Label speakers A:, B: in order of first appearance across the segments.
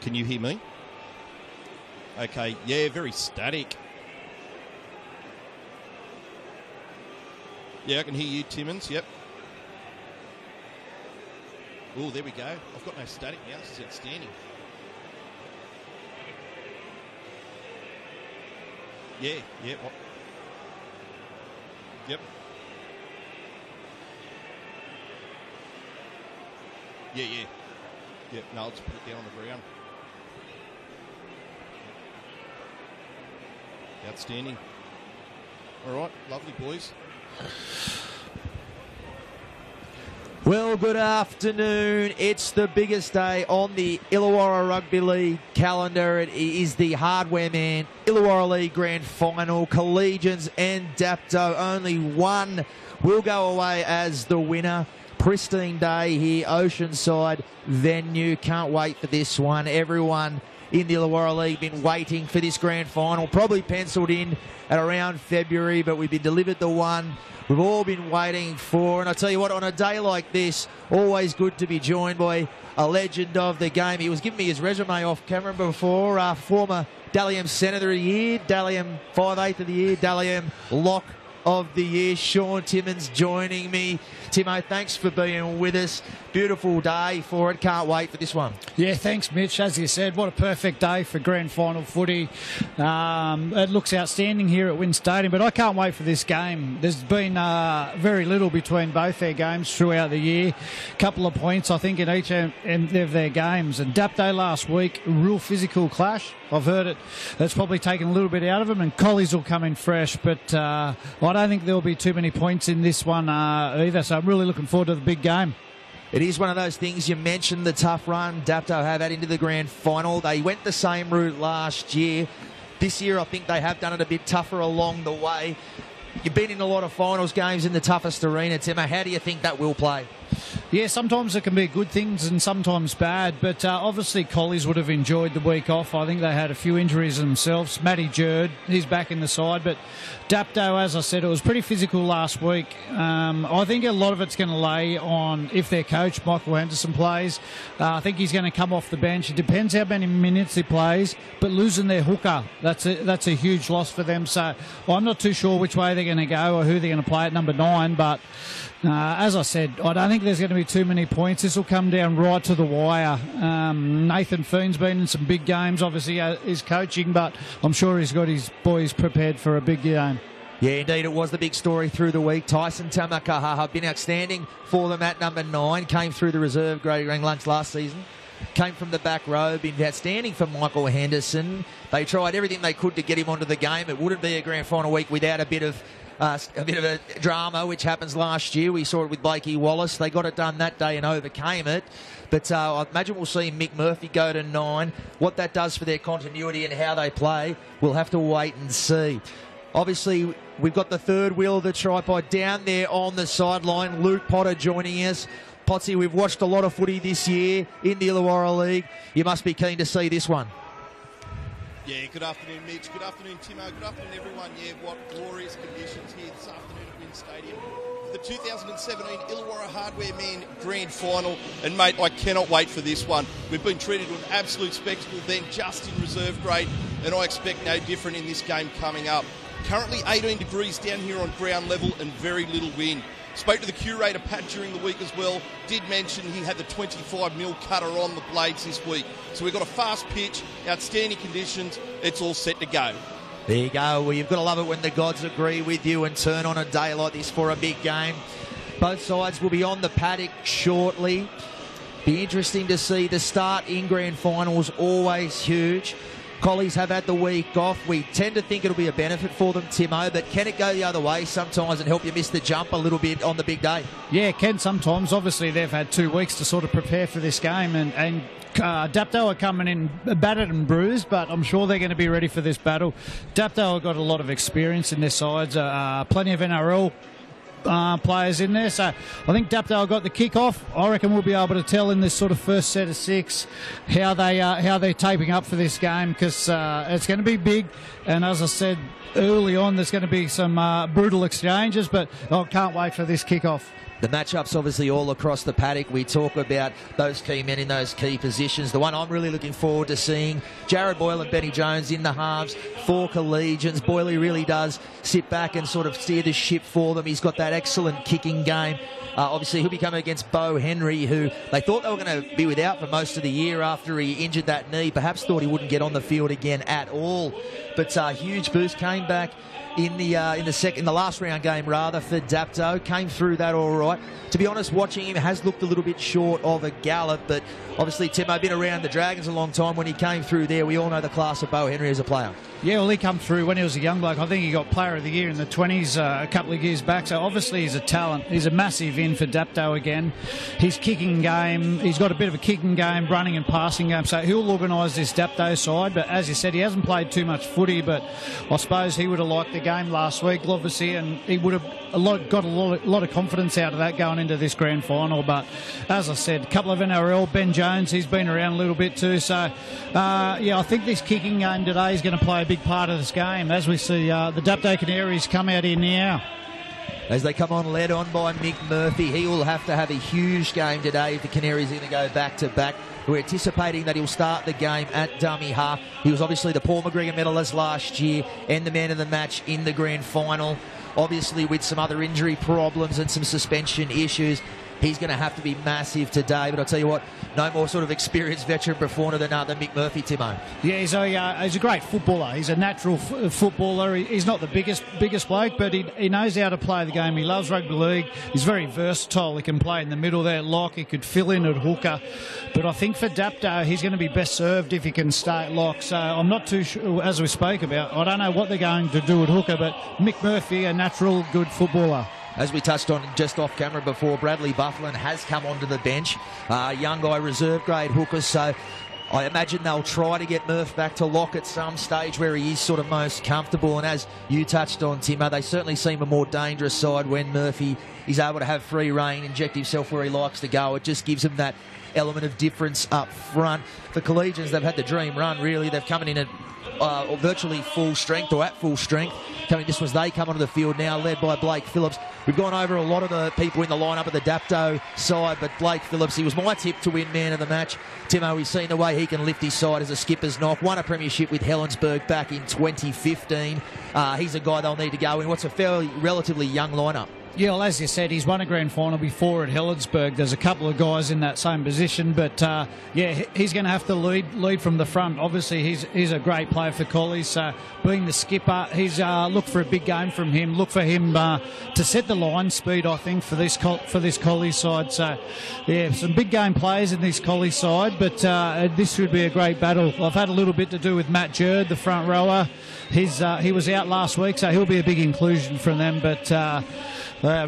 A: Can you hear me? Okay, yeah, very static. Yeah, I can hear you, Timmins, yep. Oh, there we go. I've got no static now. This is outstanding. Yeah. What? Yep. Yeah. Yep, no, I'll just put it down on the ground. Outstanding. All right, lovely, boys.
B: Well, good afternoon. It's the biggest day on the Illawarra Rugby League calendar. It is the Hardware Man Illawarra League Grand Final. Collegians and Dapto. Only one will go away as the winner. Pristine day here, Oceanside venue. Can't wait for this one. Everyone in the Illawarra League been waiting for this grand final. Probably penciled in at around February, but we've been delivered the one we've all been waiting for. And I tell you what, on a day like this, always good to be joined by a legend of the game. He was giving me his resume off camera before. Former Dally M Senator of the Year, Dally M 5/8 of the Year, Dally M Lock of the Year. Sean Timmins joining me. Timo, thanks for being with us. Beautiful day for it. Can't wait for this one.
C: Yeah, thanks, Mitch. As you said, what a perfect day for grand final footy. It looks outstanding here at Wynn Stadium, but I can't wait for this game. There's been very little between both their games throughout the year. A couple of points, I think, in each of their games. And Dapto last week, real physical clash. I've heard it. That's probably taken a little bit out of them, and Collies will come in fresh. But I don't think there'll be too many points in this one either. So I'm really looking forward to the big game.
B: It is one of those things. You mentioned the tough run Dapto have had into the grand final. They went the same route last year. This year, I think they have done it a bit tougher along the way. You've been in a lot of finals games in the toughest arena, Timmo. How do you think that will play?
C: Yeah, sometimes it can be good things and sometimes bad, but obviously Collies would have enjoyed the week off. I think they had a few injuries themselves. Matty Jerd, he's back in the side, but Dapto, as I said, it was pretty physical last week. I think a lot of it's going to lay on if their coach, Michael Henderson, plays. I think he's going to come off the bench. It depends how many minutes he plays, but losing their hooker, that's a huge loss for them. So I'm not too sure which way they're going to go or who they're going to play at number 9, but as I said, I don't think there's going to be too many points. This will come down right to the wire. Nathan Feen's been in some big games. Obviously, he's coaching, but I'm sure he's got his boys prepared for a big game.
B: Yeah, indeed, it was the big story through the week. Tyson Tamakahaha been outstanding for them at number 9. Came through the reserve grade rank lunch last season. Came from the back row, been outstanding for Michael Henderson. They tried everything they could to get him onto the game. It wouldn't be a grand final week without a bit of a drama, which happens last year. We saw it with Blakey Wallace. They got it done that day and overcame it. But I imagine we'll see Mick Murphy go to 9. What that does for their continuity and how they play, we'll have to wait and see. Obviously, we've got the third wheel of the tripod down there on the sideline. Luke Potter joining us. Potsy, we've watched a lot of footy this year in the Illawarra League. You must be keen to see this one.
A: Yeah, good afternoon, Mitch. Good afternoon, Timo. Good afternoon, everyone. Yeah, what glorious conditions here this afternoon at Wynn Stadium. The 2017 Illawarra Hardware Man Grand Final. And, mate, I cannot wait for this one. We've been treated to an absolute spectacle then just in reserve grade, and I expect no different in this game coming up. Currently 18 degrees down here on ground level and very little wind. Spoke to the curator, Pat, during the week as well. Did mention he had the 25mm cutter on the blades this week. So we've got a fast pitch, outstanding conditions. It's all set to go.
B: There you go. Well, you've got to love it when the gods agree with you and turn on a day like this for a big game. Both sides will be on the paddock shortly. Be interesting to see the start in grand finals, always huge. Collies have had the week off. We tend to think it'll be a benefit for them, Timo, but can it go the other way sometimes and help you miss the jump a little bit on the big day?
C: Yeah, it can sometimes. Obviously, they've had 2 weeks to sort of prepare for this game, and Dapto are coming in battered and bruised, but I'm sure they're going to be ready for this battle. Dapto have got a lot of experience in their sides, plenty of NRL players in there, so I think Dapto got the kick-off. I reckon we'll be able to tell in this sort of first set of 6 how they're taping up for this game, because it's going to be big, and as I said early on, there's going to be some brutal exchanges, but I can't wait for this kick-off.
B: The matchups obviously all across the paddock. We talk about those key men in those key positions. The one I'm really looking forward to seeing, Jared Boyle and Benny Jones in the halves for Collegians. Boyle really does sit back and sort of steer the ship for them. He's got that excellent kicking game. Obviously, he'll be coming against Bo Henry, who they thought they were going to be without for most of the year after he injured that knee. Perhaps thought he wouldn't get on the field again at all. But huge boost, came back in the last round game rather for Dapto, came through that all right. To be honest, watching him has looked a little bit short of a gallop, but obviously Timo been around the Dragons a long time. When he came through there, we all know the class of Bo Henry as a player.
C: Yeah, well, he come through when he was a young bloke. I think he got Player of the Year in the 20s a couple of years back. So obviously he's a talent. He's a massive in for Dapto again. His kicking game, he's got a bit of a kicking game, running and passing game. So he'll organise this Dapto side. But as you said, he hasn't played too much footy. But I suppose he would have liked the game last week, obviously, and he would have got a lot of confidence out of that going into this grand final. But as I said, a couple of NRL, Ben Jones, he's been around a little bit too. So yeah, I think this kicking game today is going to play a big part of this game as we see the Dapto Canaries come out here now.
B: As they come on, led on by Mick Murphy. He will have to have a huge game today if the Canaries are going to go back-to-back. We're anticipating that he'll start the game at dummy half. He was obviously the Paul McGregor medalist last year and the man of the match in the grand final. Obviously with some other injury problems and some suspension issues, he's going to have to be massive today. But I'll tell you what, no more sort of experienced veteran performer than Mick Murphy, Timo.
C: Yeah, he's a great footballer. He's a natural footballer. He's not the biggest bloke, but he knows how to play the game. He loves rugby league. He's very versatile. He can play in the middle there, lock. He could fill in at hooker. But I think for Dapto, he's going to be best served if he can stay at lock. So I'm not too sure, as we spoke about, I don't know what they're going to do at hooker, but Mick Murphy, a natural good footballer.
B: As we touched on just off camera before, Bradley Bufflin has come onto the bench. Young guy, reserve grade hooker, so I imagine they'll try to get Murph back to lock at some stage where he is sort of most comfortable. And as you touched on, Timo, they certainly seem a more dangerous side when Murphy is able to have free rein, inject himself where he likes to go. It just gives him that element of difference up front. For Collegians, they've had the dream run, really. They've come in at virtually full strength or at full strength. They come onto the field now, led by Blake Phillips. We've gone over a lot of the people in the lineup at the Dapto side, but Blake Phillips, he was my tip to win man of the match. Timo, we've seen the way he can lift his side as a skipper's knock. Won a premiership with Helensburgh back in 2015. He's a guy they'll need to go in. What's a relatively young lineup?
C: Yeah, well, as you said, he's won a grand final before at Helensburgh. There's a couple of guys in that same position, but yeah, he's going to have to lead from the front. Obviously, he's a great player for Collies. Being the skipper, he's look for a big game from him. Look for him to set the line speed, I think, for this Collies side. So, yeah, some big game players in this Collies side, but this should be a great battle. I've had a little bit to do with Matt Jerd, the front rower. He was out last week, so he'll be a big inclusion from them, but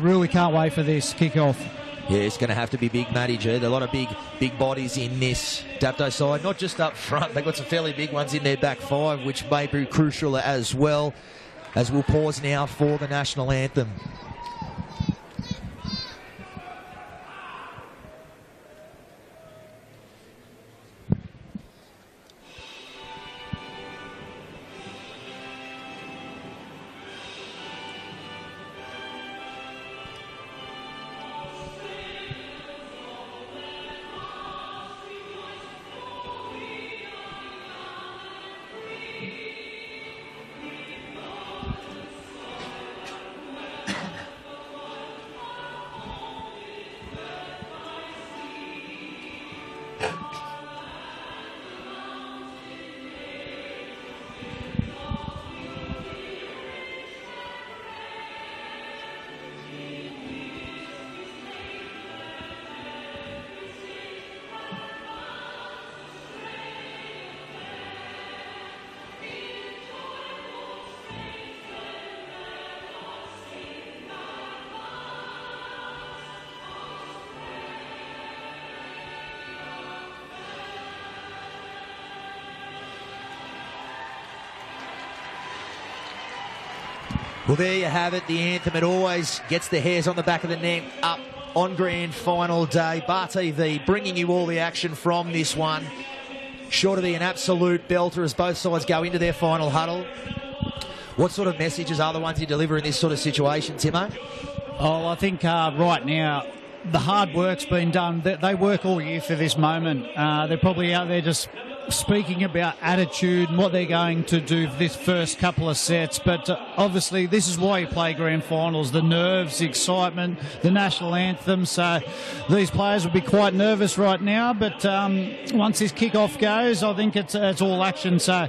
C: really can't wait for this kick-off.
B: Yeah, it's going to have to be big Matty Jerd. A lot of big bodies in this Dapto side, not just up front. They've got some fairly big ones in their back five, which may be crucial as well. As we'll pause now for the national anthem. Well, there you have it, the anthem. It always gets the hairs on the back of the neck up on grand final day. Bar TV bringing you all the action from this one. Sure to be an absolute belter as both sides go into their final huddle. What sort of messages are the ones you deliver in this sort of situation, Timo?
C: Oh, I think right now the hard work's been done. They work all year for this moment. They're probably out there just speaking about attitude and what they're going to do for this first couple of sets. But obviously this is why you play grand finals, the nerves, the excitement, the national anthem. So these players will be quite nervous right now. But once this kick-off goes, I think it's all action. So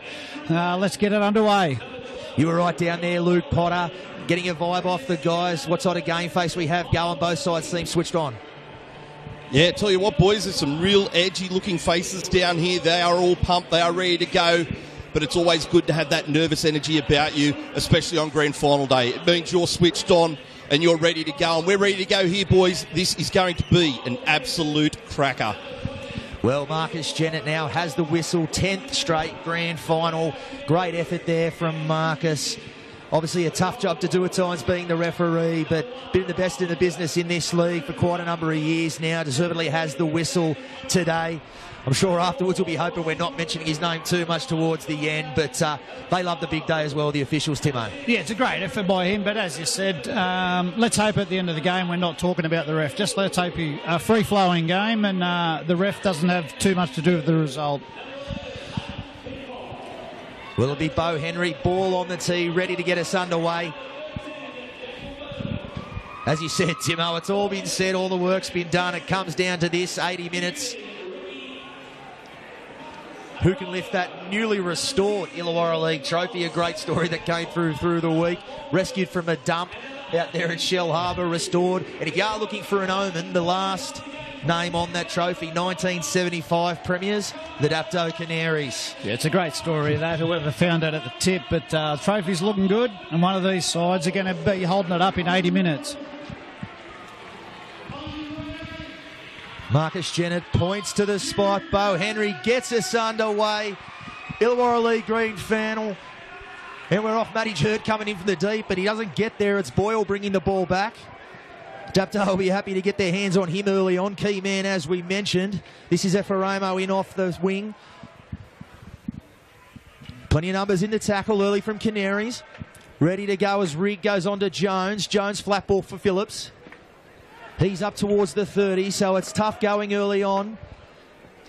C: let's get it underway.
B: You were right down there, Luke Potter, getting a vibe off the guys. What sort of game face we have going? Both sides seem switched on.
A: Yeah, tell you what, boys, there's some real edgy-looking faces down here. They are all pumped. They are ready to go. But it's always good to have that nervous energy about you, especially on grand final day. It means you're switched on and you're ready to go. And we're ready to go here, boys. This is going to be an absolute cracker.
B: Well, Marcus Jennett now has the whistle. 10th straight grand final. Great effort there from Marcus. Obviously a tough job to do at times being the referee, but been the best in the business in this league for quite a number of years now. Deservedly has the whistle today. I'm sure afterwards we'll be hoping we're not mentioning his name too much towards the end, but they love the big day as well, the officials, Timo.
C: Yeah, it's a great effort by him, but as you said, let's hope at the end of the game we're not talking about the ref. Just let's hope a free-flowing game and the ref doesn't have too much to do with the result.
B: Will it be Bo Henry? Ball on the tee, ready to get us underway. As you said, Timo, it's all been said, all the work's been done. It comes down to this, 80 minutes. Who can lift that newly restored Illawarra League trophy? A great story that came through the week. Rescued from a dump out there at Shell Harbour, restored. And if you are looking for an omen, the last name on that trophy, 1975 premiers, the Dapto Canaries.
C: Yeah, it's a great story, that, whoever found it at the tip. But the trophy's looking good, and one of these sides are going to be holding it up in 80 minutes.
B: Marcus Jennett points to the spot. Bo Henry gets us underway. Illawarra League green final. And we're off. Matty Jerd coming in from the deep, but he doesn't get there. It's Boyle bringing the ball back. Dapto will be happy to get their hands on him early on. Key man, as we mentioned. This is Ephraimo in off the wing. Plenty of numbers in the tackle early from Canaries. Ready to go as Rigg goes on to Jones. Jones flat ball for Phillips. He's up towards the 30, so it's tough going early on.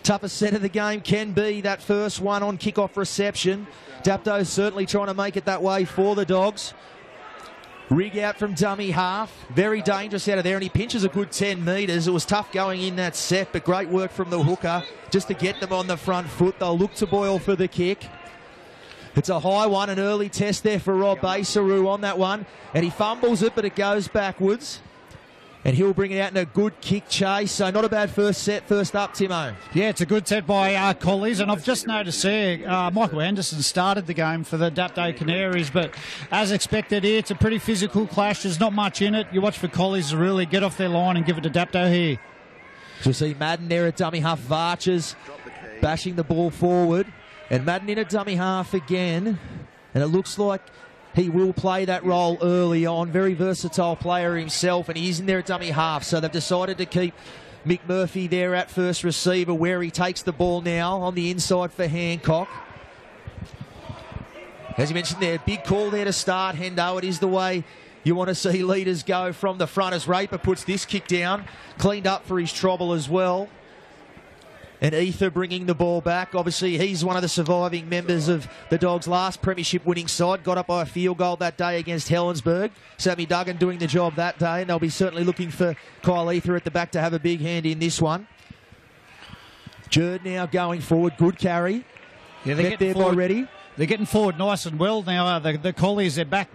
B: Toughest set of the game can be that first one on kickoff reception. Dapto's certainly trying to make it that way for the Dogs. Rigg out from dummy half. Very dangerous out of there, and he pinches a good 10 metres. It was tough going in that set, but great work from the hooker just to get them on the front foot. They'll look to Boyle for the kick. It's a high one, an early test there for Rob Basaru on that one, and he fumbles it, but it goes backwards. And he'll bring it out in a good kick chase. So not a bad first set, first up, Timo.
C: Yeah, it's a good set by Collies. And I've just noticed there, Michael Anderson started the game for the Dapto Canaries. But as expected here, it's a pretty physical clash. There's not much in it. You watch for Collies to really get off their line and give it to Dapto here.
B: So we see Madden there at dummy half. Varches bashing the ball forward. And Madden in a dummy half again. And it looks like he will play that role early on. Very versatile player himself, and he's in there at dummy half. So they've decided to keep Mick Murphy there at first receiver, where he takes the ball now on the inside for Hancock. As you mentioned there, big call there to start, Hendo. It is the way you want to see leaders go from the front as Raper puts this kick down. Cleaned up for his trouble as well. And Ether bringing the ball back. Obviously, he's one of the surviving members of the Dogs' last premiership winning side. Got up by a field goal that day against Helensburgh. Sammy Duggan doing the job that day, and they'll be certainly looking for Kyle Ether at the back to have a big hand in this one. Jerd now going forward. Good carry.
C: Yeah, they
B: get there by Reddy.
C: They're getting forward nice and well now. The Collies, they're back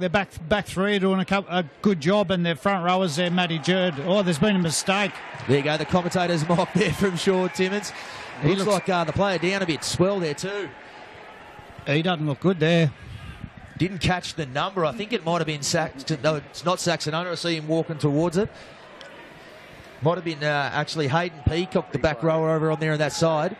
C: three, doing a good job, and their front rowers there, Matty Jerd. Oh, there's been a mistake.
B: There you go, the commentator's mock there from Shaw Timmins. Looks like the player down a bit. Swell there too.
C: He doesn't look good there.
B: Didn't catch the number. I think it might have been Saxon. No, it's not Saxon. I see him walking towards it. Might have been actually Hayden Peacock, the back rower over on there on that side.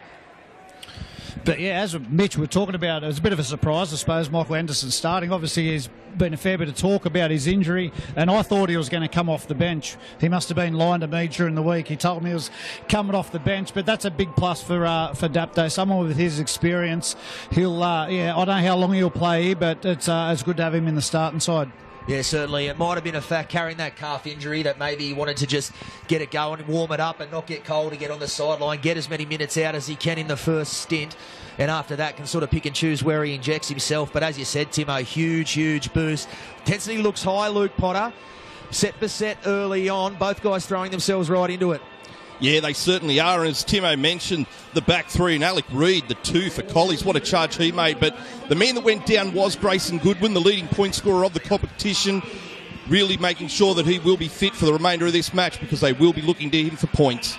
C: But yeah, as Mitch were talking about, it was a bit of a surprise, I suppose, Michael Anderson starting. Obviously, there's been a fair bit of talk about his injury, and I thought he was going to come off the bench. He must have been lying to me during the week. He told me he was coming off the bench, but that's a big plus for Dapto. Someone with his experience, he'll I don't know how long he'll play here, but it's good to have him in the starting side.
B: Yeah, certainly. It might have been a fact carrying that calf injury that maybe he wanted to just get it going, warm it up and not get cold to get on the sideline, get as many minutes out as he can in the first stint. And after that can sort of pick and choose where he injects himself. But as you said, Timo, huge boost. Intensity looks high, Luke Potter. Set for set early on. Both guys throwing themselves right into it.
A: Yeah, they certainly are. And as Timo mentioned, the back three and Alec Reid, the two for Collies. What a charge he made. But the man that went down was Grayson Goodwin, the leading point scorer of the competition, really making sure that he will be fit for the remainder of this match because they will be looking to him for points.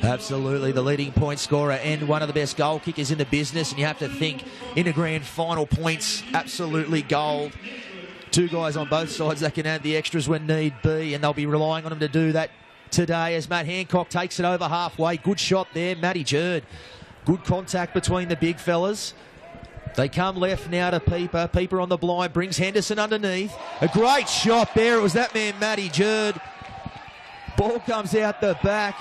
B: Absolutely, the leading point scorer and one of the best goal kickers in the business. And you have to think, in a grand final, points, absolutely gold. Two guys on both sides that can add the extras when need be, and they'll be relying on him to do that today as Matt Hancock takes it over halfway. Good shot there, Matty Jerd. Good contact between the big fellas. They come left now to Peeper. Peeper on the blind, brings Henderson underneath. A great shot there. It was that man, Matty Jerd. Ball comes out the back.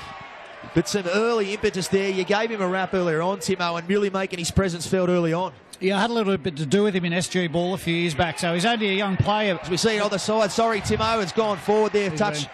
B: But some early impetus there. You gave him a wrap earlier on, Timo, and really making his presence felt early on.
C: Yeah, I had a little bit to do with him in SG Ball a few years back, so he's only a young player.
B: As we see it on the side, sorry, Timo, it's gone forward there, touch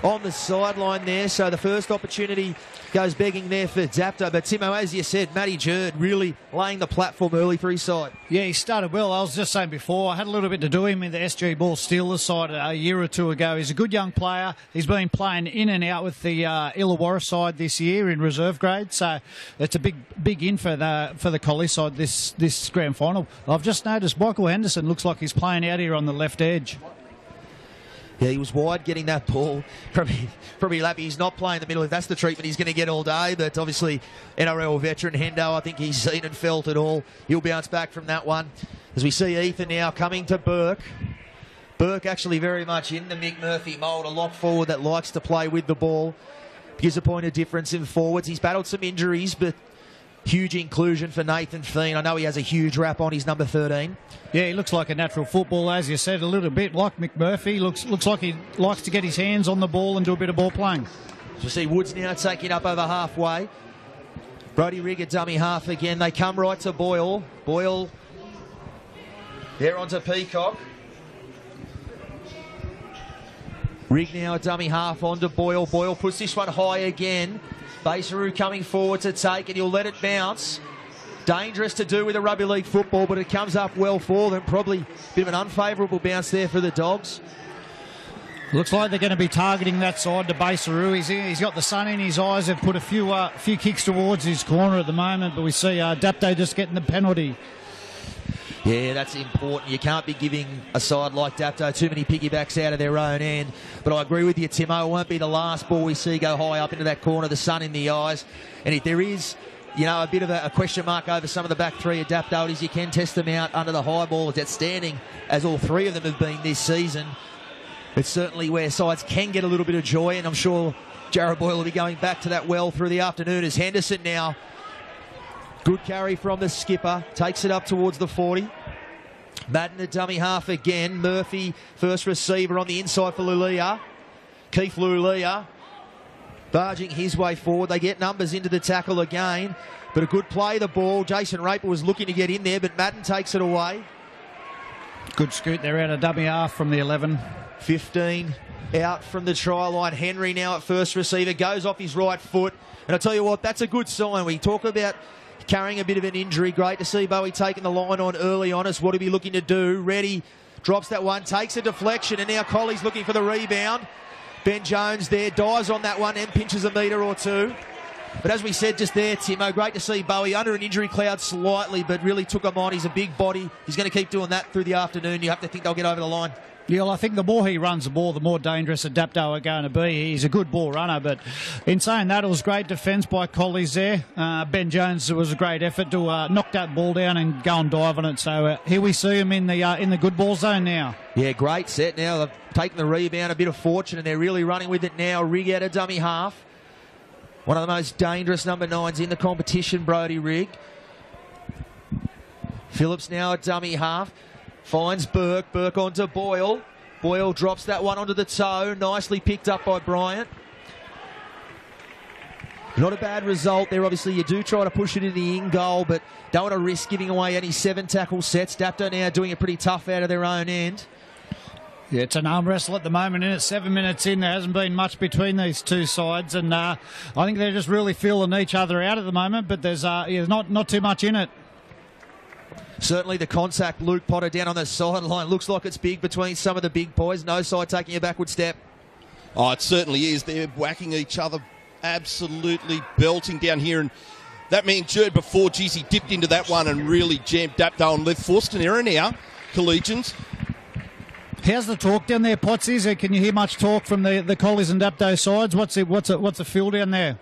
B: on the sideline there. So the first opportunity goes begging there for Dapto. But Timo, as you said, Matty Jerd really laying the platform early for his side.
C: Yeah, he started well. I was just saying before, I had a little bit to do with him in the SG Ball Steelers side a year or two ago. He's a good young player. He's been playing in and out with the Illawarra side this year in reserve grade. So it's a big in for the Collie side this grand final. I've just noticed Michael Henderson looks like he's playing out here on the left edge.
B: Yeah, he was wide getting that ball. Probably Lappy. He's not playing the middle. If that's the treatment he's going to get all day. But obviously, NRL veteran Hendo, I think he's seen and felt it all. He'll bounce back from that one. As we see Ethan now coming to Burke. Burke actually very much in the Mick Murphy mould. A lock forward that likes to play with the ball. Gives a point of difference in forwards. He's battled some injuries, but huge inclusion for Nathan Feen. I know he has a huge rap on his number 13.
C: Yeah, he looks like a natural footballer, as you said, a little bit like Mick Murphy. Looks like he likes to get his hands on the ball and do a bit of ball playing.
B: So we see Woods now taking up over halfway. Brody Rigg at dummy half again. They come right to Boyle. Boyle there onto Peacock. Rigg now at dummy half onto Boyle. Boyle puts this one high again. Baseru coming forward to take, and he'll let it bounce. Dangerous to do with a rugby league football, but it comes up well for them. Probably a bit of an unfavourable bounce there for the Dogs.
C: Looks like they're going to be targeting that side to Baseru. He's got the sun in his eyes. They've put a few kicks towards his corner at the moment, but we see Dapto just getting the penalty.
B: Yeah, that's important. You can't be giving a side like Dapto too many piggybacks out of their own end. But I agree with you, Timo. It won't be the last ball we see go high up into that corner, the sun in the eyes. And if there is, a bit of a question mark over some of the back three at Dapto, you can test them out under the high ball. It's outstanding, as all three of them have been this season. It's certainly where sides can get a little bit of joy, and I'm sure Jarrod Boyle will be going back to that well through the afternoon as Henderson now. Good carry from the skipper. Takes it up towards the 40. Madden at dummy half again. Murphy, first receiver on the inside for Lulia. Keith Lulia barging his way forward. They get numbers into the tackle again. But a good play, the ball. Jason Raper was looking to get in there, but Madden takes it away.
C: Good scoot there out of dummy half from the 11.
B: 15 out from the try line. Henry now at first receiver. Goes off his right foot. And I'll tell you what, that's a good sign. We talk about carrying a bit of an injury. Great to see Bowie taking the line on early on us. What are we looking to do? Reddy drops that one, takes a deflection, and now Colley's looking for the rebound. Ben Jones there, dives on that one and pinches a metre or two. But as we said just there, Timo, great to see Bowie under an injury cloud slightly, but really took him on. He's a big body. He's going to keep doing that through the afternoon. You have to think they'll get over the line.
C: Yeah, well, I think the more he runs the ball, the more dangerous Dapto are going to be. He's a good ball runner, but in saying that, it was great defence by Collies there. Ben Jones, it was a great effort to knock that ball down and go and dive on it. So here we see him in the good ball zone now.
B: Yeah, great set now. They've taken the rebound, a bit of fortune, and they're really running with it now. Rigg out of dummy half. One of the most dangerous number 9s in the competition, Brody Rigg. Phillips now at dummy half. Finds Burke. Burke onto Boyle. Boyle drops that one onto the toe. Nicely picked up by Bryant. Not a bad result there. Obviously, you do try to push it in the in-goal, but don't want to risk giving away any 7 tackle sets. Dapto now doing it pretty tough out of their own end.
C: Yeah, it's an arm wrestle at the moment, and it's 7 minutes in. There hasn't been much between these two sides, and I think they're just really feeling each other out at the moment, but there's not too much in it.
B: Certainly the contact, Luke Potter down on the sideline. Looks like it's big between some of the big boys. No side taking a backward step.
A: Oh, it certainly is. They're whacking each other, absolutely belting down here. And that man, Jerd, before, geez, he dipped into that one and really jammed Dapto and left. Forced an error now, Collegians.
C: How's the talk down there, Potsies? Can you hear much talk from the Collies and Dapto sides? What's the feel down there?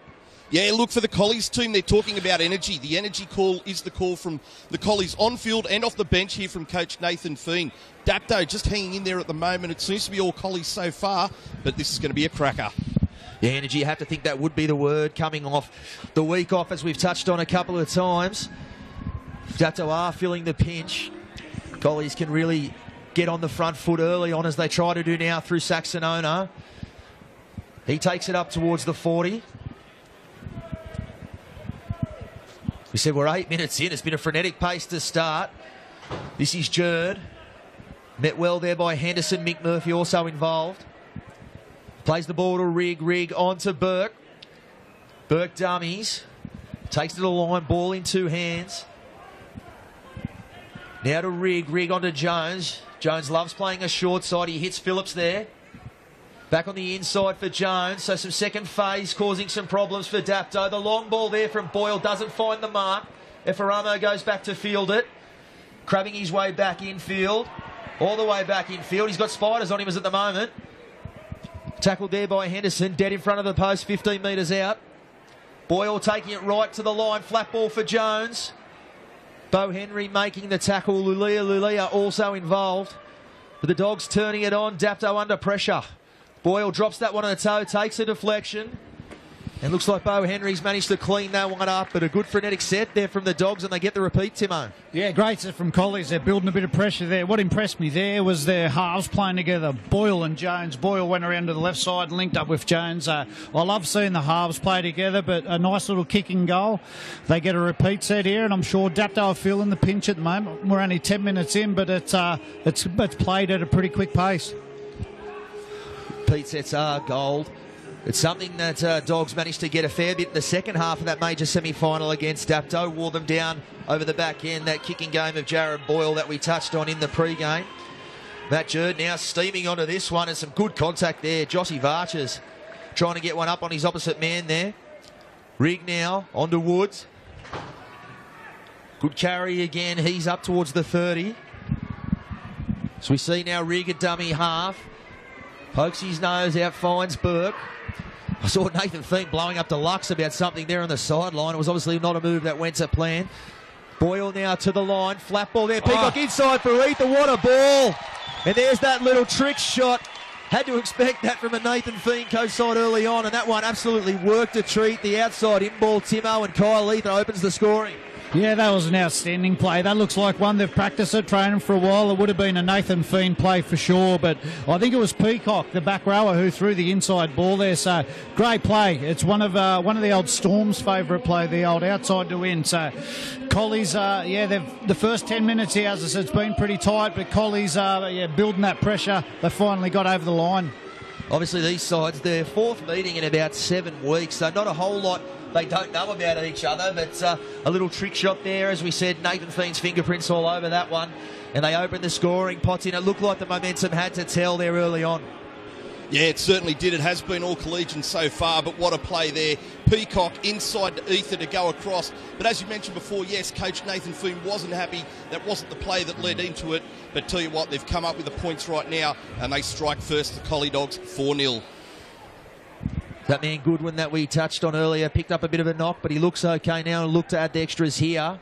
A: Yeah, look, for the Collies team, they're talking about energy. The energy call is the call from the Collies on field and off the bench here from Coach Nathan Feen. Dapto just hanging in there at the moment. It seems to be all Collies so far, but this is going to be a cracker.
B: Yeah, energy, you have to think that would be the word coming off the week off, as we've touched on a couple of times. Dapto are feeling the pinch. Collies can really get on the front foot early on, as they try to do now through Saxonona. He takes it up towards the 40. We said we're 8 minutes in. It's been a frenetic pace to start. This is Jerd. Met well there by Henderson. Mick Murphy also involved. Plays the ball to Rigg. Rigg on to Burke. Burke dummies. Takes to the line. Ball in two hands. Now to Rigg. Rigg on to Jones. Jones loves playing a short side. He hits Phillips there. Back on the inside for Jones. So some second phase causing some problems for Dapto. The long ball there from Boyle doesn't find the mark. Eferamo goes back to field it. Crabbing his way back infield. All the way back infield. He's got spiders on him as at the moment. Tackled there by Henderson. Dead in front of the post, 15 metres out. Boyle taking it right to the line. Flat ball for Jones. Bo Henry making the tackle. Lulia also involved. But the Dogs turning it on. Dapto under pressure. Boyle drops that one on the toe, takes a deflection. And looks like Bo Henry's managed to clean that one up. But a good frenetic set there from the Dogs, and they get the repeat, Timo.
C: Yeah, great set from Collies. They're building a bit of pressure there. What impressed me there was their halves playing together, Boyle and Jones. Boyle went around to the left side, linked up with Jones. I love seeing the halves play together, but a nice little kicking goal. They get a repeat set here, and I'm sure Dapto are feeling the pinch at the moment. We're only 10 minutes in, but it's played at a pretty quick pace.
B: Repeat sets are gold. It's something that Dogs managed to get a fair bit in the second half of that major semi-final against Dapto. Wore them down over the back end. That kicking game of Jared Boyle that we touched on in the pre-game. Matt Jerd now steaming onto this one, and some good contact there. Jossie Varchers trying to get one up on his opposite man there. Rigg now onto Woods. Good carry again. He's up towards the 30. So we see now Rigg at dummy half. Pokes his nose out, finds Burke. I saw Nathan Feen blowing up to Lux about something there on the sideline. It was obviously not a move that went to plan. Boyle now to the line. Flat ball there. Peacock inside for Ethan. What a ball. And there's that little trick shot. Had to expect that from a Nathan Feen co-side early on. And that one absolutely worked a treat. The outside in ball, Timo, and Kyle Ethan opens the scoring.
C: Yeah, that was an outstanding play. That looks like one they've practiced it, training for a while. It would have been a Nathan Feen play for sure, but I think it was Peacock, the back rower, who threw the inside ball there. So great play. It's one of the old Storm's favourite play, the old outside to win. So Collies, the first 10 minutes here, as I said, it's been pretty tight, but Collies, building that pressure. They finally got over the line.
B: Obviously, these sides, their fourth meeting in about 7 weeks, so not a whole lot they don't know about each other, but a little trick shot there. As we said, Nathan Feen's fingerprints all over that one, and they opened the scoring pots in. It looked like the momentum had to tell there early on.
A: Yeah, it certainly did. It has been all Collegians so far, but what a play there. Peacock inside to Ether to go across. But as you mentioned before, yes, Coach Nathan Feen wasn't happy. That wasn't the play that led into it. But tell you what, they've come up with the points right now, and they strike first, the Collie Dogs, 4-0.
B: That man Goodwin that we touched on earlier picked up a bit of a knock, but he looks okay now and look to add the extras here.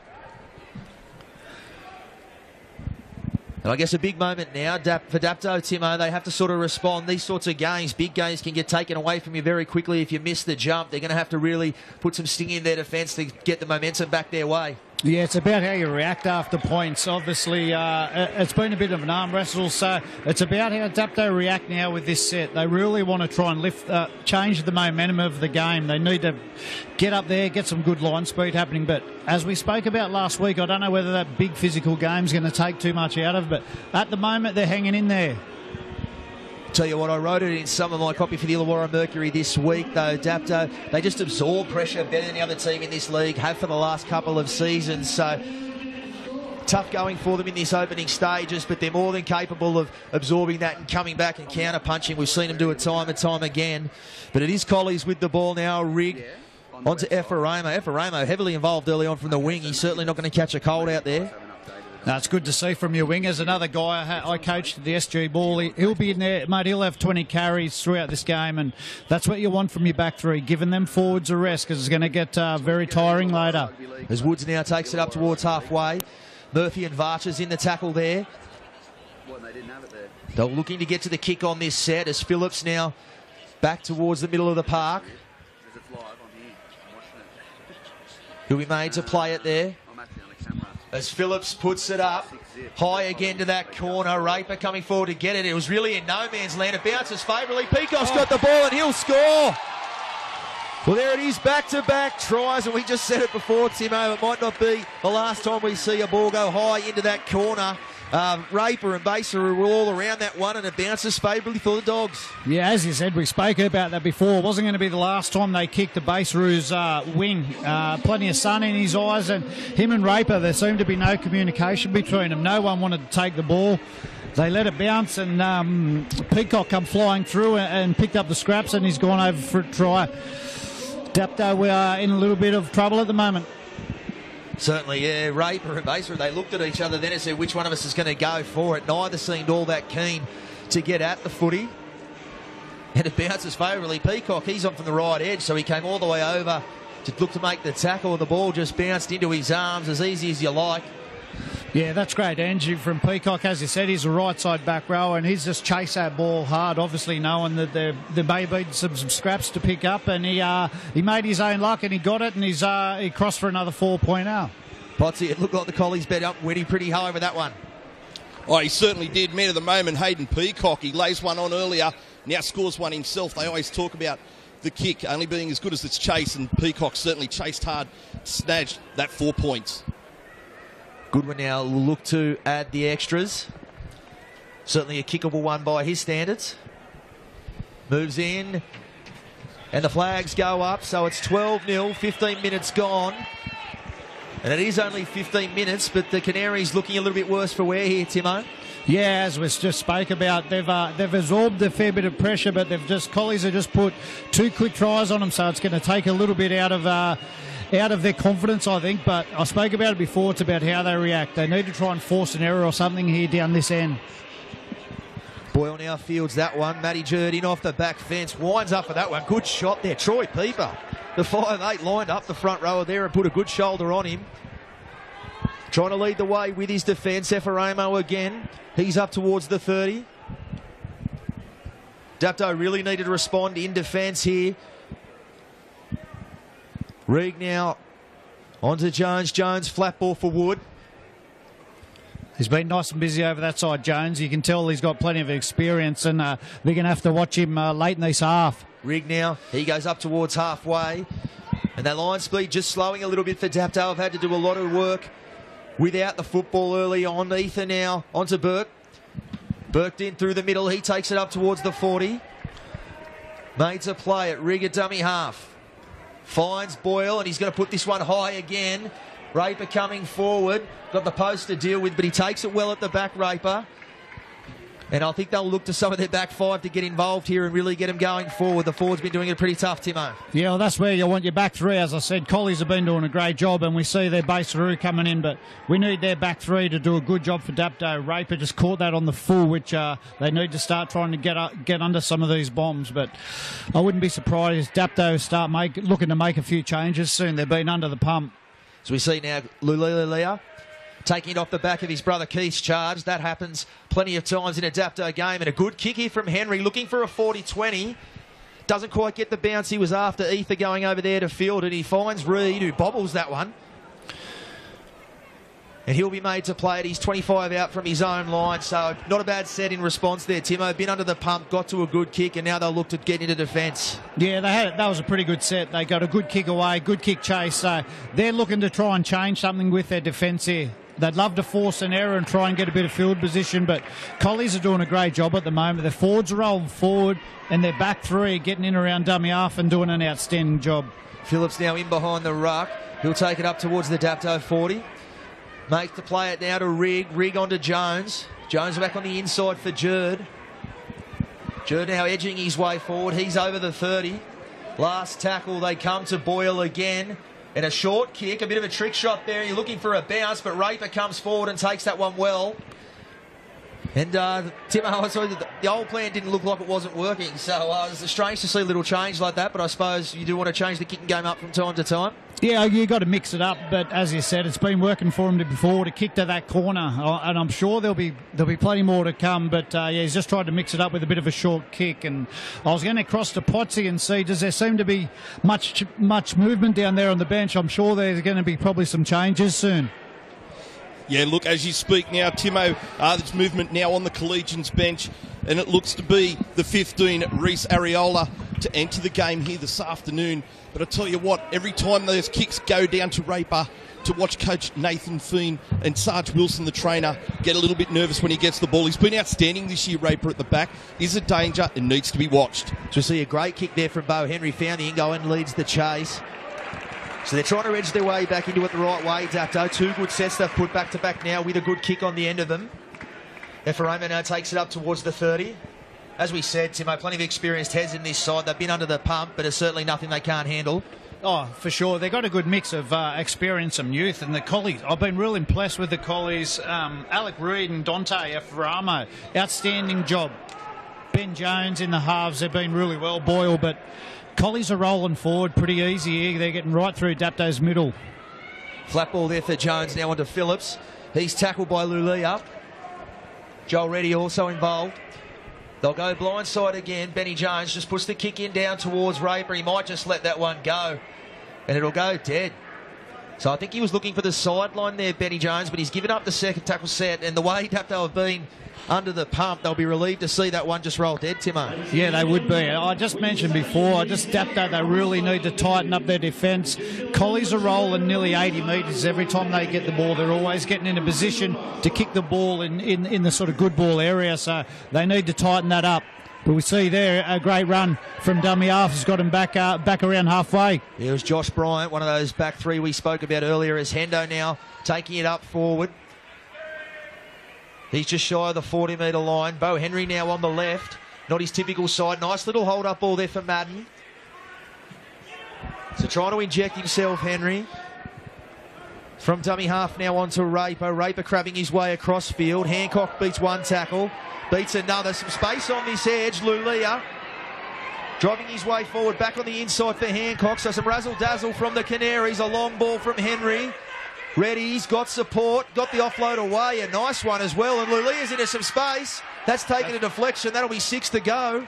B: And I guess a big moment now for Dapto, Timo. They have to sort of respond. These sorts of games, big games, can get taken away from you very quickly if you miss the jump. They're going to have to really put some sting in their defence to get the momentum back their way.
C: Yeah, it's about how you react after points. Obviously, it's been a bit of an arm wrestle, so it's about how Dapto react now with this set. They really want to try and change the momentum of the game. They need to get up there, get some good line speed happening. But as we spoke about last week, I don't know whether that big physical game is going to take too much out of it. But at the moment, they're hanging in there.
B: Tell you what, I wrote it in some of my copy for the Illawarra Mercury this week, though. Dapto, they just absorb pressure better than the other team in this league, have for the last couple of seasons. So tough going for them in this opening stages, but they're more than capable of absorbing that and coming back and counter-punching. We've seen them do it time and time again. But it is Collies with the ball now. Rig onto Effaramo. Effaramo heavily involved early on from the wing. He's certainly not going to catch a cold out there.
C: No, it's good to see from your wingers. Another guy I coached at the SG ball. He'll be in there, mate. He'll have 20 carries throughout this game, and that's what you want from your back three, giving them forwards a rest, because it's going to get very tiring later.
B: As Woods now takes it up towards halfway. Murphy and Varch's in the tackle there. They're looking to get to the kick on this set as Phillips now back towards the middle of the park. He'll be made to play it there. As Phillips puts it up, high again to that corner. Raper coming forward to get it. It was really in no man's land. It bounces favourably. Peacock's got the ball and he'll score. Well, there it is, back-to-back tries, and we just said it before, Timo. It might not be the last time we see a ball go high into that corner. Raper and Baser were all around that one, and it bounces favourably for the Dogs.
C: Yeah, as you said, we spoke about that before. It wasn't going to be the last time they kicked the Baseroos wing. Plenty of sun in his eyes, and him and Raper, there seemed to be no communication between them. No one wanted to take the ball. They let it bounce, and Peacock come flying through and picked up the scraps, and he's gone over for a try. Dapto, we are in a little bit of trouble at the moment.
B: Certainly, yeah. Raper and Baser, they looked at each other then and said which one of us is going to go for it. Neither seemed all that keen to get at the footy. And it bounces favourably. Peacock, he's on from the right edge, so he came all the way over to look to make the tackle. The ball just bounced into his arms, as easy as you like.
C: Yeah, that's great energy from Peacock. As you said, he's a right side back rower, and he's just chased that ball hard, obviously knowing that there may be some scraps to pick up, and he made his own luck and he got it, and he crossed for another 4-point-0.
B: Potsy, it looked like the Collies bet up Weddy pretty high with that one.
A: Oh, he certainly did. Man of the moment, Hayden Peacock. He lays one on earlier, now scores one himself. They always talk about the kick only being as good as its chase, and Peacock certainly chased hard, snatched that 4 points.
B: Goodwin now will look to add the extras. Certainly a kickable one by his standards. Moves in, and the flags go up, so it's 12-0, 15 minutes gone. And it is only 15 minutes, but the Canaries looking a little bit worse for wear here, Timo.
C: Yeah, as we just spoke about, they've absorbed a fair bit of pressure, but Collies have just put 2 quick tries on them, so it's going to take a little bit out of their confidence, I think. But I spoke about it before. It's about how they react. They need to try and force an error or something here down this end.
B: Boyle now fields that one. Matty Jerd in off the back fence. Winds up for that one. Good shot there. Troy Pieper, the 5'8", lined up the front rower there and put a good shoulder on him. Trying to lead the way with his defence. Effaramo again. He's up towards the 30. Dapto really needed to respond in defence here. Reeg now onto Jones. Jones, flat ball for Wood.
C: He's been nice and busy over that side, Jones. You can tell he's got plenty of experience, and they're going to have to watch him late in this half.
B: Reeg now, he goes up towards halfway. And that line speed just slowing a little bit for Dapto. I've had to do a lot of work without the football early on. Ether now onto Burke. Burke in through the middle. He takes it up towards the 40. Made to play it. Reeg at dummy half. Finds Boyle, and he's going to put this one high again. Raper coming forward. Got the post to deal with, but he takes it well at the back, Raper. And I think they'll look to some of their back five to get involved here and really get them going forward. The forward's been doing it pretty tough, Timo.
C: Yeah, well, that's where you want your back three. As I said, Collies have been doing a great job, and we see their base through coming in, but we need their back three to do a good job for Dapto. Raper just caught that on the full, which they need to start trying to get under some of these bombs. But I wouldn't be surprised if Dapto start looking to make a few changes soon. They've been under the pump.
B: So we see now Lulea taking it off the back of his brother Keith's charge. That happens plenty of times in a Dapto game. And a good kick here from Henry, looking for a 40-20. Doesn't quite get the bounce he was after. Ether going over there to field it. He finds Reed, who bobbles that one. And he'll be made to play it. He's 25 out from his own line. So not a bad set in response there, Timo. Been under the pump, got to a good kick, and now they'll look to get into defence.
C: Yeah, that was a pretty good set. They got a good kick away, good kick chase. So they're looking to try and change something with their defence here. They'd love to force an error and try and get a bit of field position, but Collies are doing a great job at the moment. Their forwards are rolling forward, and their back three getting in around dummy half and doing an outstanding job.
B: Phillips now in behind the ruck. He'll take it up towards the Dapto 40. Make the play it now to Rigg. Rigg onto Jones. Jones back on the inside for Jerd. Jerd now edging his way forward. He's over the 30. Last tackle, they come to Boyle again. And a short kick, a bit of a trick shot there. You're looking for a bounce, but Raper comes forward and takes that one well. And Timo, the old plan didn't look like it wasn't working. So it's strange to see a little change like that, but I suppose you do want to change the kicking game up from time to time.
C: Yeah, you got to mix it up, but as you said, it's been working for him before to kick to that corner, and I'm sure there'll be plenty more to come. But he's just tried to mix it up with a bit of a short kick. And I was going to cross to Potsy and see, does there seem to be much movement down there on the bench? I'm sure there's going to be probably some changes soon.
A: Yeah, look, as you speak now, Timo, there's movement now on the Collegians bench, and it looks to be the 15, Reece Areola, to enter the game here this afternoon. But I tell you what, every time those kicks go down to Raper, to watch Coach Nathan Feen and Sarge Wilson, the trainer, get a little bit nervous when he gets the ball. He's been outstanding this year, Raper, at the back. Is a danger and needs to be watched.
B: So see a great kick there from Bo Henry. Found the in-go and leads the chase. So they're trying to edge their way back into it the right way, Dapto. Two good sets they've put back-to-back now with a good kick on the end of them. Ephraim now takes it up towards the 30. As we said, Timo, plenty of experienced heads in this side. They've been under the pump, but it's certainly nothing they can't handle.
C: Oh, for sure. They've got a good mix of experience and youth. And the Collies, I've been real impressed with the Collies. Alec Reid and Dante Ephraimo, outstanding job. Ben Jones in the halves, they've been really well. Boyle, but Collies are rolling forward pretty easy here. They're getting right through Dapto's middle.
B: Flat ball there for Jones, now onto Phillips. He's tackled by Lulia. Joel Reddy also involved. They'll go blindside again. Benny Jones just puts the kick in down towards Raper. He might just let that one go, and it'll go dead. So I think he was looking for the sideline there, Benny Jones, but he's given up the second tackle set, and the way Dapto have been under the pump, they'll be relieved to see that one just roll dead, Timo.
C: Yeah, they would be. I just mentioned before, Dapto, they really need to tighten up their defence. Collies are rolling nearly 80 metres every time they get the ball. They're always getting in a position to kick the ball in the sort of good ball area, so they need to tighten that up. But we see there a great run from dummy half has got him back around halfway.
B: It was Josh Bryant, one of those back three we spoke about earlier, as Hendo now taking it up forward. He's just shy of the 40-metre line. Bo Henry now on the left. Not his typical side. Nice little hold-up ball there for Madden. So trying to inject himself, Henry. From dummy half now onto Raper. Raper crabbing his way across field. Hancock beats one tackle. Beats another. Some space on this edge. Lulia driving his way forward. Back on the inside for Hancock. So some razzle-dazzle from the Canaries. A long ball from Henry. Reddy's got support, got the offload away, a nice one as well, and Lulia's into some space. That's taken a deflection, that'll be 6 to go.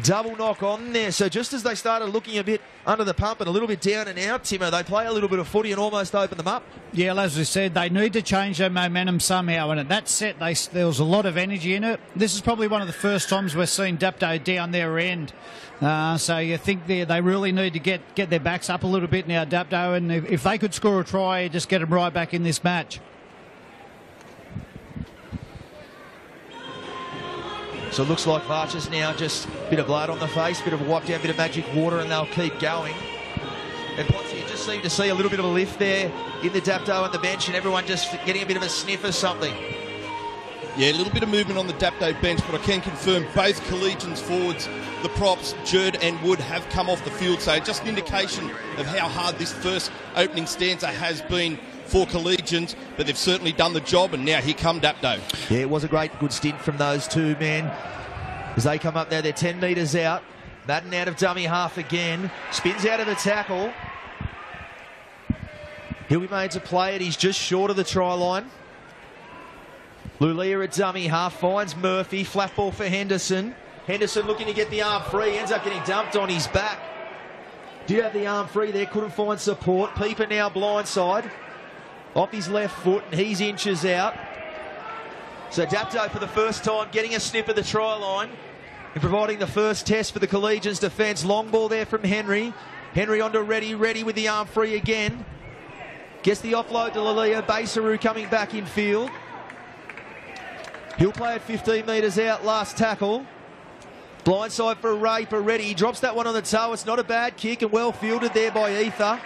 B: Double knock on there, so just as they started looking a bit under the pump and a little bit down and out, Timo, they play a little bit of footy and almost open them up.
C: Yeah, as we said, they need to change their momentum somehow, and at that set, there was a lot of energy in it. This is probably one of the first times we're seeing Dapto down their end. So you think they really need to get their backs up a little bit now, Dapto, and if they could score a try, just get them right back in this match.
B: So it looks like Varchas now just a bit of blood on the face, bit of a wipe down, bit of magic water, and they'll keep going. And Potsy, you just seem to see a little bit of a lift there in the Dapto and the bench, and everyone just getting a bit of a sniff or something.
A: Yeah, a little bit of movement on the Dapto bench, but I can confirm both Collegians forwards, the props, Jerd and Wood, have come off the field. So just an indication of how hard this first opening stanza has been for Collegians, but they've certainly done the job, and now here come Dapto.
B: Yeah, it was a good stint from those two men. As they come up now, they're 10 metres out. Madden out of dummy half again. Spins out of the tackle. He'll be made to play it. He's just short of the try line. Lulia at dummy half, finds Murphy. Flat ball for Henderson. Henderson looking to get the arm free. Ends up getting dumped on his back. Did have the arm free there. Couldn't find support. Peeper now blindside. Off his left foot, and he's inches out. So Dapto for the first time getting a snip of the try line and providing the first test for the Collegians defence. Long ball there from Henry. Henry onto Reddy. Reddy with the arm free again. Gets the offload to Lalia. Basaru coming back in field. He'll play at 15 metres out. Last tackle. Blindside for Raper. Ready. He drops that one on the toe. It's not a bad kick and well fielded there by Ether.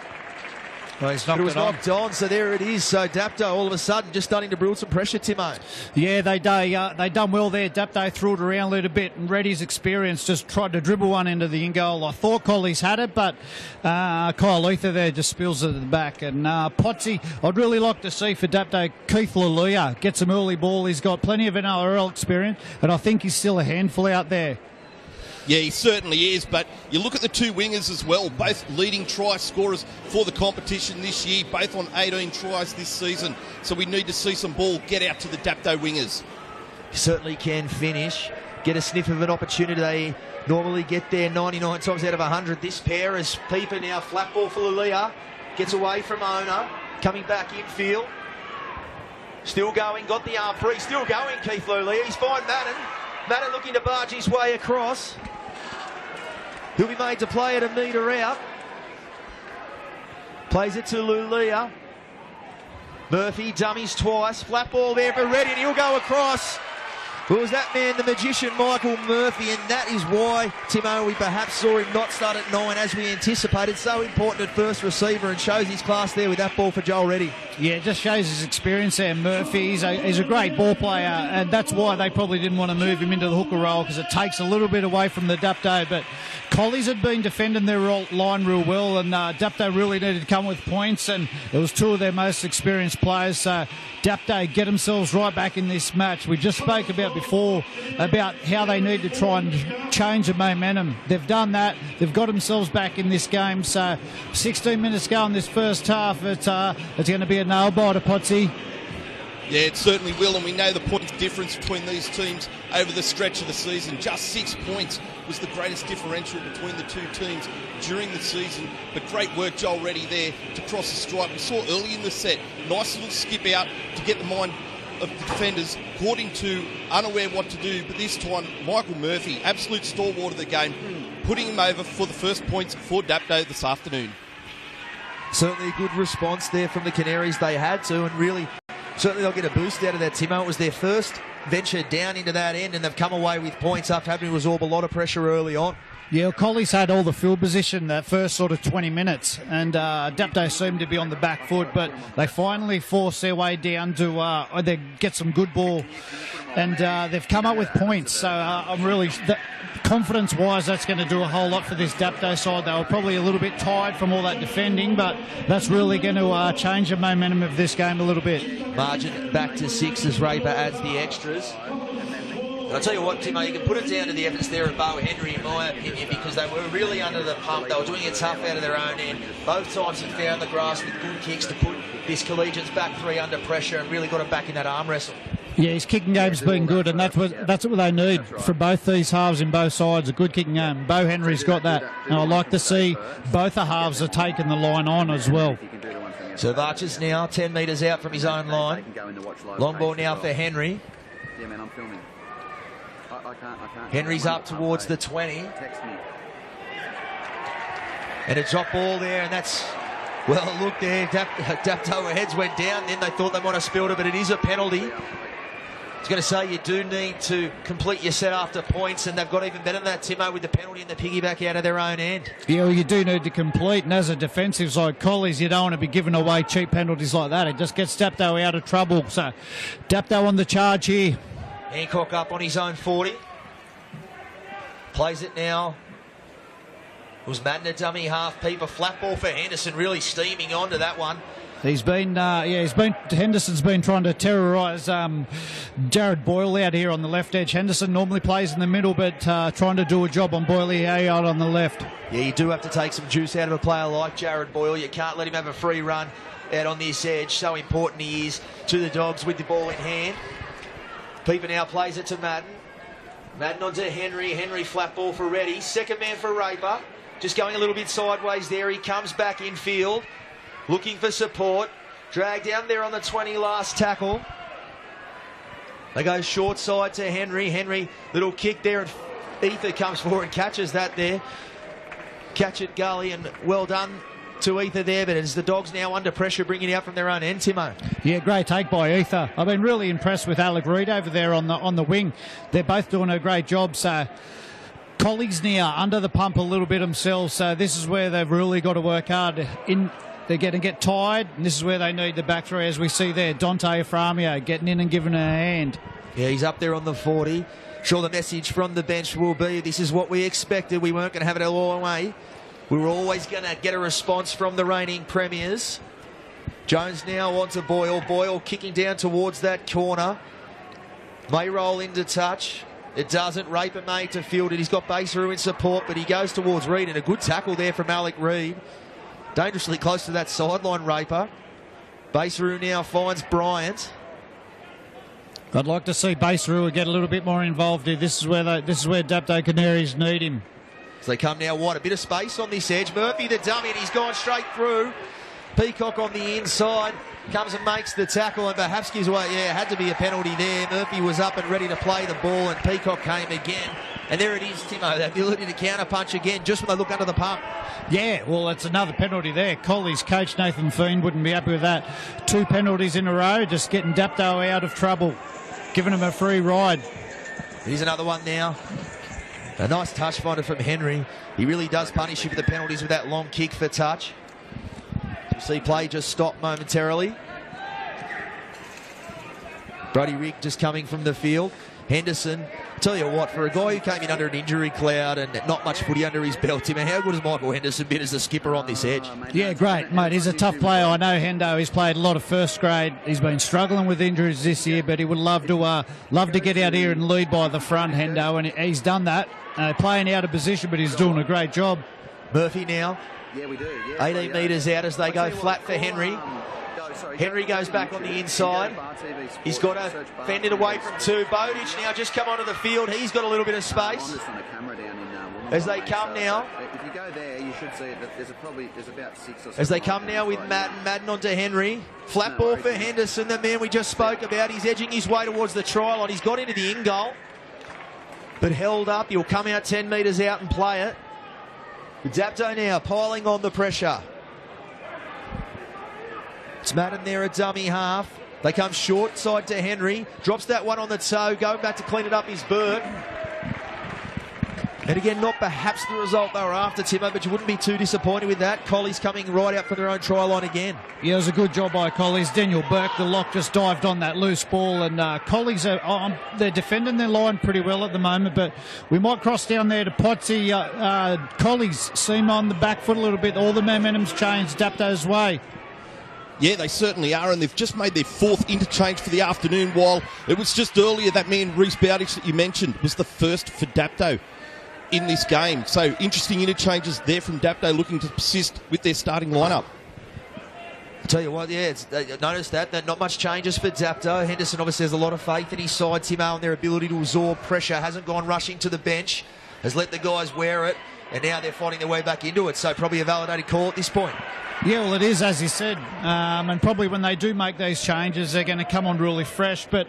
C: Well, it
B: was knocked on, so there it is. So Dapto all of a sudden just starting to build some pressure, Timo.
C: Yeah, they done well there. Dapto threw it around a little bit, and Reddy's experience just tried to dribble one into the in-goal. I thought Collies had it, but Kyle Ether there just spills it at the back. And Potsy, I'd really like to see for Dapto, Keith Laluya get some early ball. He's got plenty of IDRL experience, and I think he's still a handful out there.
A: Yeah, he certainly is, but you look at the two wingers as well, both leading try scorers for the competition this year, both on 18 tries this season. So we need to see some ball get out to the Dapto wingers.
B: Certainly can finish, get a sniff of an opportunity. They normally get there 99 times out of 100. This pair is Peeper now, flat ball for Lalia, gets away from Ona, coming back infield. Still going, got the arm free, still going Keith Lalia. He's fine Madden. Madden looking to barge his way across. He'll be made to play it a metre out. Plays it to Lulia. Murphy dummies twice. Flat ball there for Reddy, and he'll go across. Well, it was that man, the magician, Michael Murphy, and that is why, Timo, we perhaps saw him not start at 9 as we anticipated. So important at first receiver and shows his class there with that ball for Joel Reddy. Yeah, it just shows his experience there, Murphy. He's a great ball player, and that's why they probably didn't want to move him into the hooker role, because it takes a little bit away from the Dapto. But Collies had been defending their line real well, and Dapto really needed to come with points, and it was two of their most experienced players. So Dapto get themselves right back in this match. We just spoke about before about how they need to try and change the momentum. They've done that. They've got themselves back in this game. So 16 minutes go in this first half. It's going to be a nail-biter, Potsy.
A: Yeah, it certainly will, and we know the points difference between these teams over the stretch of the season. Just 6 points was the greatest differential between the two teams during the season. But great work, Joel Reddy, there to cross the stripe. We saw early in the set, nice little skip out to get the mind of the defenders caught into unaware what to do. But this time, Michael Murphy, absolute stalwart of the game, putting him over for the first points for Dapto this afternoon.
B: Certainly a good response there from the Canaries. They had to, and really, certainly they'll get a boost out of that, Timo. It was their first venture down into that end, and they've come away with points after having to absorb a lot of pressure early on.
C: Yeah, Collies had all the field position that first sort of 20 minutes, and Dapto seemed to be on the back foot, but they finally forced their way down to they get some good ball, and they've come up with points. So I'm really... confidence-wise, that's going to do a whole lot for this Dapto side. They were probably a little bit tired from all that defending, but that's really going to change the momentum of this game a little bit.
B: Margin back to 6 as Raper adds the extras. And I'll tell you what, Timo, you can put it down to the efforts there of Bo Henry, in my opinion, because they were really under the pump. They were doing it tough out of their own end. Both times he found the grass with good kicks to put this Collegians back 3 under pressure and really got it back in that arm wrestle.
C: Yeah, his kicking game's been good, and that's what they need for both these halves in both sides, a good kicking game. Bo Henry's got that, and I like to see both the halves are taking the line on as well.
B: So Varchas now 10 metres out from his own line. Long ball now for Henry.
D: Yeah, man, I'm filming. I can't.
B: Henry's up towards the 20. And a drop ball there, and that's... Well, look there, Dapto heads went down, then they thought they might have spilled it, but it is a penalty. I was going to say you do need to complete your set after points, and they've got even better than that, Timo, with the penalty and the piggyback out of their own end.
C: Yeah, well, you do need to complete, and as a defensive side, Collies, you don't want to be giving away cheap penalties like that. It just gets Dapto out of trouble. So Dapto on the charge here.
B: Hancock up on his own 40. Plays it now. It was Madden a dummy half Peeper, flat ball for Henderson, really steaming onto that one.
C: Henderson's been trying to terrorise Jared Boyle out here on the left edge. Henderson normally plays in the middle, but trying to do a job on Boyle out on the left.
B: Yeah, you do have to take some juice out of a player like Jared Boyle. You can't let him have a free run out on this edge. So important he is to the Dogs with the ball in hand. Peeper now plays it to Madden. Madden onto Henry. Henry flat ball for Reddy. Second man for Raper. Just going a little bit sideways there. He comes back in field, looking for support. Dragged down there on the 20 last tackle. They go short side to Henry. Henry, little kick there, and Ether comes forward and catches that there. Catch it, Gully, and well done to Ether there, but as the Dogs now under pressure bringing it out from their own end, Timo.
C: Yeah, great take by Ether. I've been really impressed with Alec Reid over there on the wing. They're both doing a great job. So Colleagues now under the pump a little bit themselves. So this is where they've really got to work hard. They're going to get tired, and this is where they need the back three, as we see there. Dante Aframio getting in and giving a hand.
B: Yeah, he's up there on the 40. Sure, the message from the bench will be, this is what we expected. We weren't going to have it all our way. We were always going to get a response from the reigning premiers. Jones now onto Boyle. Boyle kicking down towards that corner. May roll into touch. It doesn't. Raper made to field it. He's got Baseru in support, but he goes towards Reid, and a good tackle there from Alec Reid. Dangerously close to that sideline, Raper. Baseru now finds Bryant.
C: I'd like to see Baseru get a little bit more involved here. This is where Dapto Canaries need him.
B: So they come now wide. A bit of space on this edge. Murphy the dummy, and he's gone straight through. Peacock on the inside. Comes and makes the tackle, and perhaps gives away. Yeah, it had to be a penalty there. Murphy was up and ready to play the ball, and Peacock came again. And there it is, Timo, the ability to counter-punch again just when they look under the pump.
C: Yeah, well, it's another penalty there. Colley's coach, Nathan Fiend, wouldn't be happy with that. 2 penalties in a row, just getting Dapto out of trouble, giving him a free ride.
B: Here's another one now. A nice touch finder from Henry. He really does punish you for the penalties with that long kick for touch. You see play just stop momentarily. Brody Rick just coming from the field. Henderson, tell you what, for a guy who came in under an injury cloud and not much footy under his belt, Tim, how good has Michael Henderson been as the skipper on this edge?
C: Yeah, great, mate. He's a tough player. I know Hendo. He's played a lot of first grade. He's been struggling with injuries this year, but he would love to get out here and lead by the front, Hendo, and he's done that. Playing out of position, but he's doing a great job.
B: Murphy now.
D: Yeah, we do. Yeah,
B: 18 metres out as they go flat for Henry. Henry goes back on the inside. He's got to fend it away from 2. Bowditch now just come onto the field. He's got a little bit of space. As they come now.
D: If you go there, you should see that there's about 6 or 7.
B: As they come now with Madden onto Henry. Flat ball for Henderson, the man we just spoke about. He's edging his way towards the try line. He's got into the in goal, but held up. He'll come out 10 metres out and play it. Dapto now piling on the pressure. It's Madden there at dummy half. They come short side to Henry. Drops that one on the toe. Going back to clean it up is Burt. And again, not perhaps the result they were after, Timo, but you wouldn't be too disappointed with that. Colley's coming right out for their own try line again.
C: Yeah, it was a good job by Colley's. Daniel Burke, the lock, just dived on that loose ball, and Colley's they're defending their line pretty well at the moment, but we might cross down there to Potsy. Colley's seem on the back foot a little bit. All the momentum's changed Dapto's way.
A: Yeah, they certainly are, and they've just made their 4th interchange for the afternoon, while it was just earlier that man, Reece Bowditch, that you mentioned, was the first for Dapto in this game. So interesting interchanges there from Dapto, looking to persist with their starting lineup.
B: I'll tell you what, yeah, notice that not much changes for Dapto. Henderson obviously has a lot of faith in his side, Timo, and their ability to absorb pressure. Hasn't gone rushing to the bench, has let the guys wear it, and now they're fighting their way back into it. So probably a validated call at this point.
C: Yeah, well, it is, as you said, and probably when they do make these changes, they're going to come on really fresh. But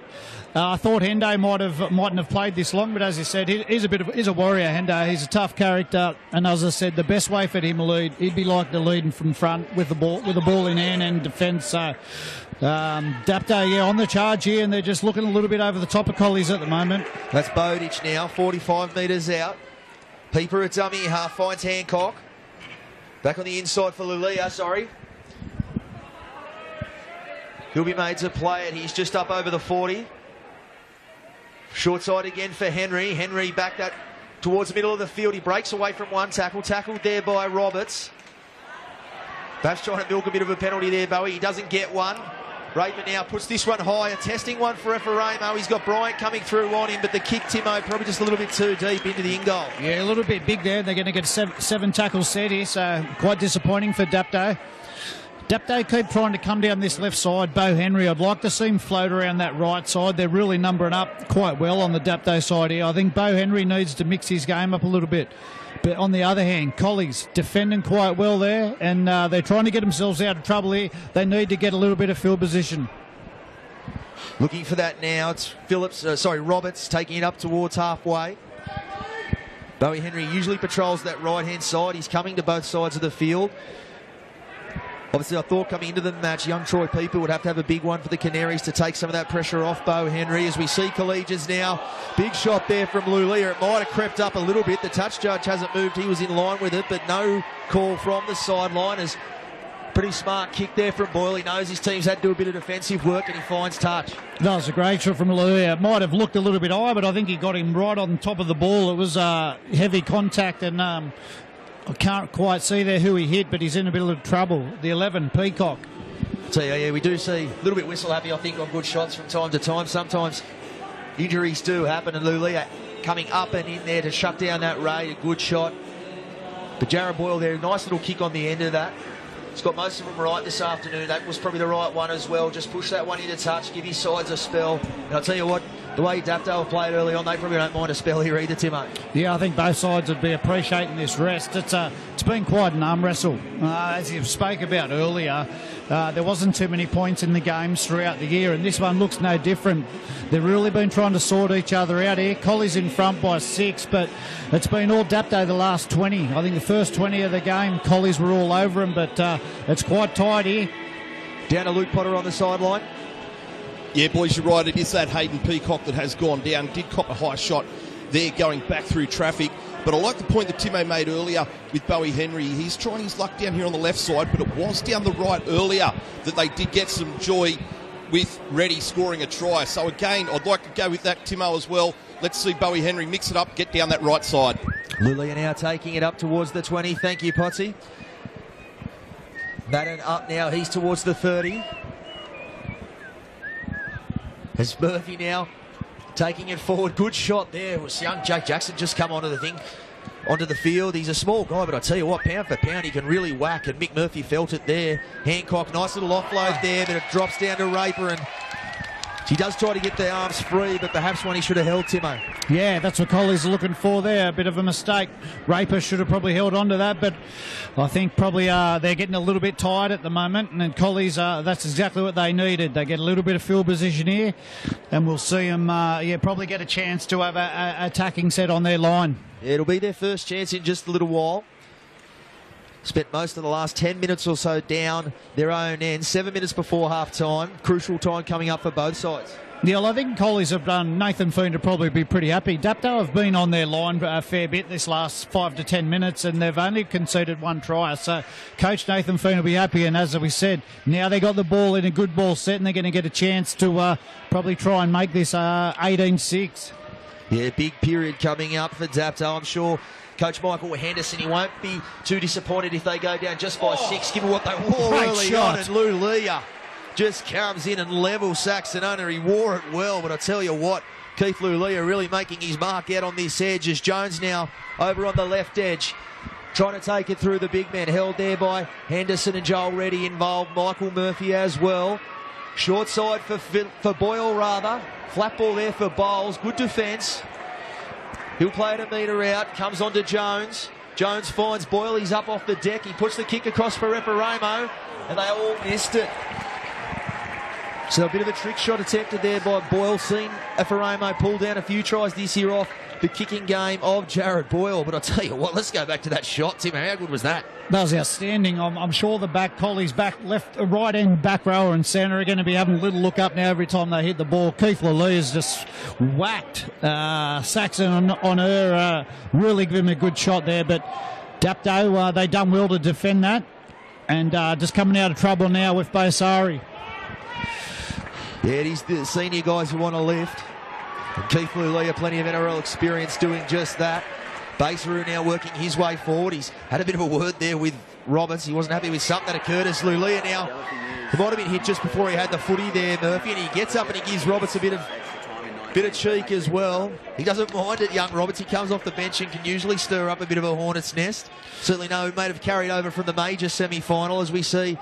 C: I thought Hendo mightn't have played this long, but as you said, he's a warrior. Hendo, he's a tough character, and as I said, the best way for him to lead, he'd be like the leading from front with the ball in hand and defence. So Dapto, yeah, on the charge here, and they're just looking a little bit over the top of Collies at the moment.
B: That's Bowditch now, 45 metres out. Peeper at dummy half finds Hancock. Back on the inside for Lulia, sorry. He'll be made to play it. He's just up over the 40. Short side again for Henry. Henry back that towards the middle of the field. He breaks away from one tackle. Tackled there by Roberts. Perhaps trying to milk a bit of a penalty there, Bowie. He doesn't get one. Raper now puts this one higher. Testing one for Ephraimo. He's got Bryant coming through on him, but the kick, Timo, probably just a little bit too deep into the in-goal.
C: Yeah, a little bit big there. They're going to get 7 tackles set here, so quite disappointing for Dapto. Dapto keep trying to come down this left side. Bo Henry, I'd like to see him float around that right side. They're really numbering up quite well on the Dapto side here. I think Bo Henry needs to mix his game up a little bit. But on the other hand, Collies defending quite well there, and they're trying to get themselves out of trouble here. They need to get a little bit of field position.
B: Looking for that now. It's Roberts taking it up towards halfway. Bowie Henry usually patrols that right-hand side. He's coming to both sides of the field. Obviously, I thought coming into the match, young Troy People would have to have a big one for the Canaries to take some of that pressure off Bo Henry. As we see Collegians now, big shot there from Lulia. It might have crept up a little bit. The touch judge hasn't moved. He was in line with it, but no call from the sideline. As pretty smart kick there from Boyle. He knows his team's had to do a bit of defensive work, and he finds touch.
C: That was a great shot from Lulia. It might have looked a little bit high, but I think he got him right on top of the ball. It was heavy contact, and I can't quite see there who he hit, but he's in a bit of trouble. The 11, Peacock.
B: So yeah, we do see a little bit whistle happy, I think, on good shots from time to time. Sometimes injuries do happen, and Lulia coming up and in there to shut down that raid. A good shot. But Jared Boyle there, nice little kick on the end of that. He's got most of them right this afternoon. That was probably the right one as well. Just push that one into touch, give his sides a spell. And I'll tell you what, the way Dapto have played early on, they probably don't mind a spell here either, Timo.
C: Yeah, I think both sides would be appreciating this rest. It's been quite an arm wrestle. As you spoke about earlier, there wasn't too many points in the games throughout the year, and this one looks no different. They've really been trying to sort each other out here. Collie's in front by 6, but it's been all Dapto the last 20. I think the first 20 of the game, Collies were all over him, but it's quite tight here.
B: Down to Luke Potter on the sideline.
A: Yeah, boys, you're right. It is that Hayden Peacock that has gone down. Did cop a high shot there going back through traffic. But I like the point that Timo made earlier with Bowie Henry. He's trying his luck down here on the left side, but it was down the right earlier that they did get some joy with Reddy scoring a try. So again, I'd like to go with that, Timo, as well. Let's see Bowie Henry mix it up, get down that right side.
B: Lulia now taking it up towards the 20. Thank you, Potsy. Madden up now. He's towards the 30. As Murphy now taking it forward. Good shot there. Was young Jake Jackson just come onto the field. He's a small guy, but I tell you what, pound for pound, he can really whack, and Mick Murphy felt it there. Hancock, nice little offload there, but it drops down to Raper, and he does try to get the arms free, but perhaps one he should have held, Timo.
C: Yeah, that's what Collie's looking for there. A bit of a mistake. Raper should have probably held on to that, but I think probably they're getting a little bit tired at the moment, and then Collie's, that's exactly what they needed. They get a little bit of field position here, and we'll see them probably get a chance to have a attacking set on their line.
B: Yeah, it'll be their first chance in just a little while. Spent most of the last 10 minutes or so down their own end. 7 minutes before half-time. Crucial time coming up for both sides.
C: Yeah, well, I think Collies have done Nathan Foon to probably be pretty happy. Dapto have been on their line a fair bit this last 5 to 10 minutes, and they've only conceded one try. So Coach Nathan Foon will be happy, and as we said, now they got the ball in a good ball set, and they're going to get a chance to probably try and make this 18-6.
B: Yeah, big period coming up for Dapto. I'm sure Coach Michael Henderson, he won't be too disappointed if they go down just by 6, given what they wore early on. And Lou Leah just comes in and levels Saxon under. He wore it well, but I tell you what, Keith Lulia really making his mark out on this edge as Jones now over on the left edge, trying to take it through the big man, held there by Henderson and Joel Reddy involved, Michael Murphy as well. Short side for Boyle rather. Flat ball there for Bowles. Good defence. He'll play it a metre out. Comes on to Jones. Jones finds Boyle. He's up off the deck. He puts the kick across for Reparamo, and they all missed it. So a bit of a trick shot attempted there by Boyle. Seen Reparamo pull down a few tries this year off the kicking game of Jared Boyle. But I'll tell you what, let's go back to that shot, Tim. How good was that?
C: That was outstanding. I'm sure the back Collies back left, right end, back rower and centre are going to be having a little look up now every time they hit the ball. Keith Lalia's just whacked Saxon on her. Really give him a good shot there. But Dapto, they done well to defend that. And just coming out of trouble now with Bosari.
B: Yeah, it is the senior guys who want to lift. And Keith Lulia, plenty of NRL experience doing just that. Baseru now working his way forward. He's had a bit of a word there with Roberts. He wasn't happy with something that occurred as Lulia now. He might have been hit just before he had the footy there, Murphy, and he gets up and he gives Roberts a bit of cheek as well. He doesn't mind it, young Roberts. He comes off the bench and can usually stir up a bit of a hornet's nest. Certainly no, he may have carried over from the major semi-final as we see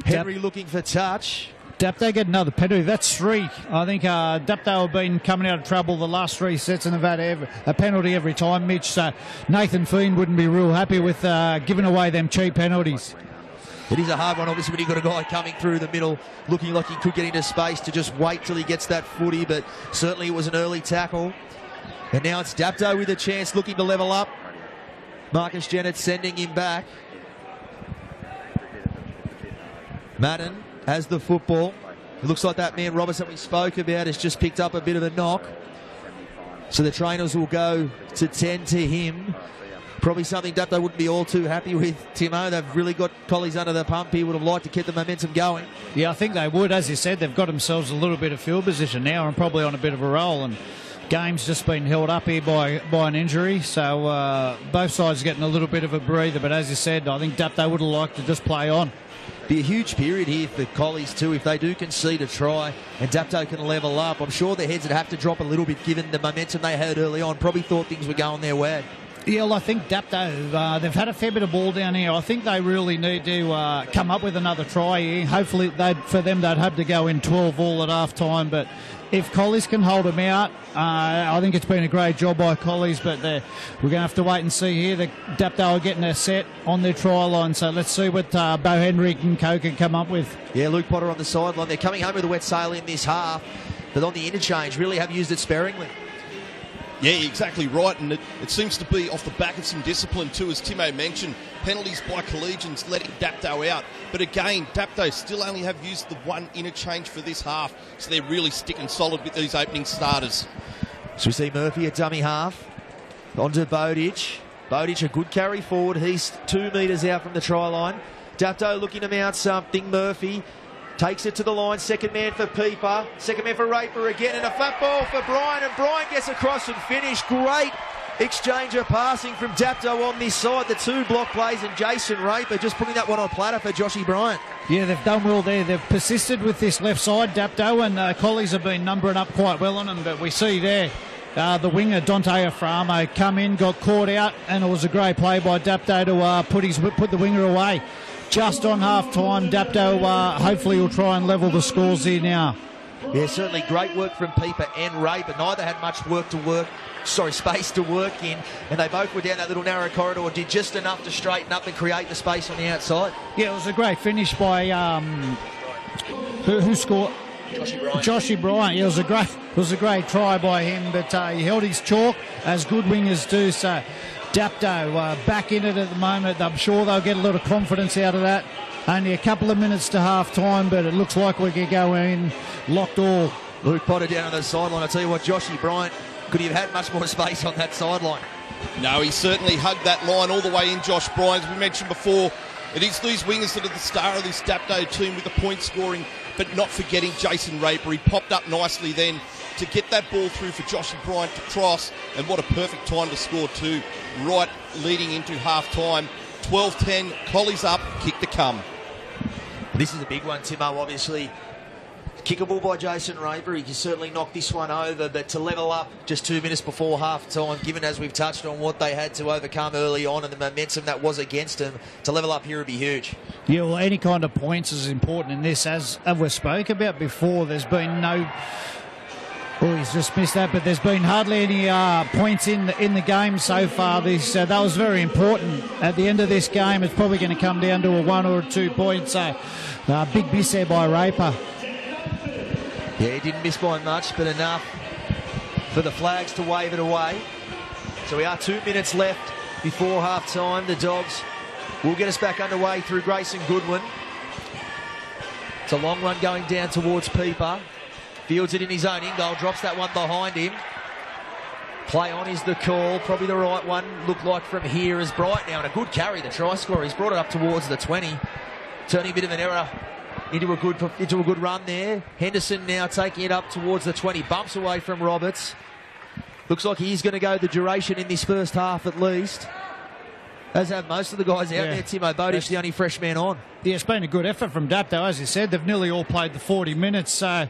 B: Henry looking for touch.
C: Dapto get another penalty. That's 3. I think Dapto have been coming out of trouble the last 3 sets and they've had a penalty every time, Mitch. So Nathan Fiend wouldn't be real happy with giving away them cheap penalties.
B: It is a hard one, obviously, when you've got a guy coming through the middle looking like he could get into space to just wait till he gets that footy, but certainly it was an early tackle. And now it's Dapto with a chance looking to level up. Marcus Jennett sending him back. Madden has the football. It looks like that man Robertson we spoke about has just picked up a bit of a knock. So the trainers will go to tend to him. Probably something Dapto wouldn't be all too happy with, Timo. They've really got Collies under the pump. He would have liked to keep the momentum going.
C: Yeah, I think they would. As you said, they've got themselves a little bit of field position now and probably on a bit of a roll. And game's just been held up here by an injury. So both sides getting a little bit of a breather. But as you said, I think Dapto would have liked to just play on.
B: Be a huge period here for Collies too if they do concede a try and Dapto can level up. I'm sure their heads would have to drop a little bit given the momentum they had early on. Probably thought things were going their way.
C: Yeah, well, I think Dapto, they've had a fair bit of ball down here. I think they really need to come up with another try here. Hopefully, for them, they'd have to go in 12 all at half time. But if Collies can hold them out, I think it's been a great job by Collies. But we're going to have to wait and see here. The Dapto are getting a set on their try line. So let's see what Bo Henry and Co can come up with.
B: Yeah, Luke Potter on the sideline. They're coming home with a wet sail in this half. But on the interchange, really have used it sparingly.
A: Yeah, exactly right, and it seems to be off the back of some discipline too, as Timo mentioned. Penalties by Collegians letting Dapto out. But again, Dapto still only have used the one interchange for this half, so they're really sticking solid with these opening starters.
B: So we see Murphy at dummy half. Onto Bowditch. Bowditch, a good carry forward. He's 2 metres out from the try line. Dapto looking to mount something. Murphy takes it to the line. Second man for Peeper. Second man for Raper again. And a fat ball for Bryan. And Bryan gets across and finished. Great exchange of passing from Dapto on this side. The 2 block plays and Jason Raper just putting that one on platter for Joshy Bryant.
C: Yeah, they've done well there. They've persisted with this left side, Dapto, and Collies have been numbering up quite well on them. But we see there the winger, Dante Aframo, come in, got caught out, and it was a great play by Dapto to put the winger away. Just on half-time, Dapto hopefully will try and level the scores here now.
B: Yeah, certainly great work from Peeper and Ray, but neither had much space to work in, and they both were down that little narrow corridor, did just enough to straighten up and create the space on the outside.
C: Yeah, it was a great finish by who scored? Joshy Bryant. Yeah, it was a great try by him, but he held his chalk as good wingers do. So Dapto back in it at the moment. I'm sure they'll get a lot of confidence out of that. Only a couple of minutes to half time, but it looks like we can go in locked all.
B: Luke Potter down on the sideline. I tell you what, Joshy Bryant, could he have had much more space on that sideline?
A: No, he certainly hugged that line all the way in, Josh Bryant. As we mentioned before, it is these wingers that are the star of this Dapto team with the point scoring, but not forgetting Jason Raper. He popped up nicely then to get that ball through for Joshy Bryant to cross, and what a perfect time to score too, right leading into half-time. 12-10, Collies up, kick to come.
B: This is a big one, Timo, obviously. Kickable by Jason Raper. He can certainly knock this one over, but to level up just 2 minutes before half-time, given as we've touched on what they had to overcome early on and the momentum that was against them, to level up here would be huge.
C: Yeah, well, any kind of points is important in this. As we spoke about before, there's been no... Oh, he's just missed that, but there's been hardly any points in the game so far. That was very important. At the end of this game, it's probably going to come down to a 1 or 2 points. So, big miss there by Raper.
B: Yeah, he didn't miss by much, but enough for the Flags to wave it away. So we are 2 minutes left before half-time. The Dogs will get us back underway through Grayson Goodwin. It's a long run going down towards Peeper. Fields it in his own in-goal, drops that one behind him. Play on is the call, probably the right one. Looked like from here is Bright now, and a good carry, the try scorer. He's brought it up towards the 20. Turning a bit of an error into a good run there. Henderson now taking it up towards the 20. Bumps away from Roberts. Looks like he's going to go the duration in this first half at least. As have most of the guys out there. Timo Bowditch, the only fresh man on.
C: Yeah, it's been a good effort from Dapto, as you said. They've nearly all played the 40 minutes, so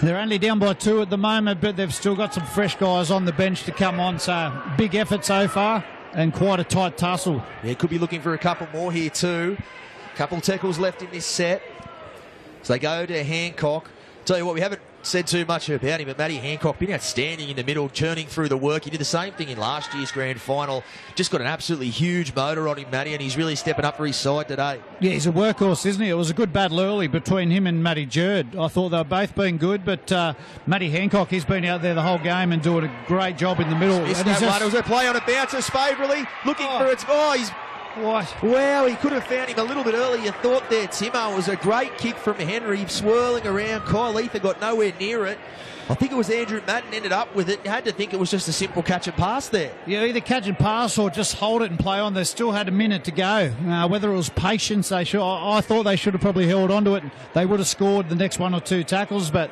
C: they're only down by 2 at the moment, but they've still got some fresh guys on the bench to come on. So big effort so far and quite a tight tussle.
B: Yeah, could be looking for a couple more here too. Couple tackles left in this set. So they go to Hancock. Tell you what, we haven't said too much about him, but Matty Hancock been outstanding in the middle, churning through the work. He did the same thing in last year's grand final. Just got an absolutely huge motor on him, Matty, and he's really stepping up for his side today. Yeah,
C: he's a workhorse, isn't he? It was a good battle early between him and Matty Jerd. I thought they were both being good, but Matty Hancock, he's been out there the whole game and doing a great job in the middle.
B: It was a play on it, bounces favourably, looking for it. Oh, he's
C: What?
B: Well, he could have found him a little bit earlier. You thought there, Timo. It was a great kick from Henry, swirling around. Kyle Ether got nowhere near it. I think it was Andrew Madden ended up with it. You had to think it was just a simple catch and pass there.
C: Yeah, either catch and pass or just hold it and play on. They still had a minute to go. Whether it was patience, I thought they should have probably held on to it. They would have scored the next 1 or 2 tackles, but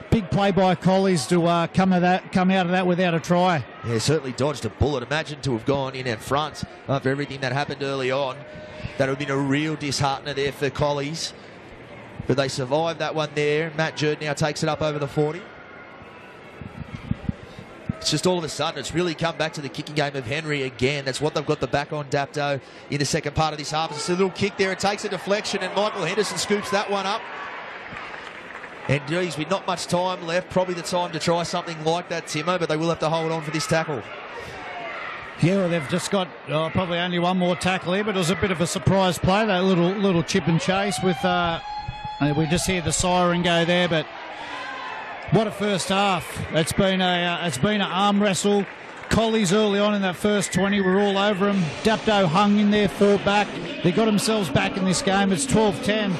C: big play by Collies to come out of that without a try.
B: Yeah, certainly dodged a bullet. Imagine to have gone in front after everything that happened early on. That would have been a real disheartener there for Collies. But they survived that one there. Matt Jerd now takes it up over the 40. It's just all of a sudden, it's really come back to the kicking game of Henry again. That's what they've got the back on Dapto in the second part of this half. It's a little kick there. It takes a deflection, and Michael Henderson scoops that one up. And geez, with not much time left, probably the time to try something like that, Timo, but they will have to hold on for this tackle.
C: Yeah, well, they've just got probably only one more tackle here, but it was a bit of a surprise play, that little chip and chase with... we just hear the siren go there, but... What a first half. It's been an arm wrestle. Collies early on in that first 20 were all over him. Dapto hung in there, fought back. They got themselves back in this game. It's 12-10.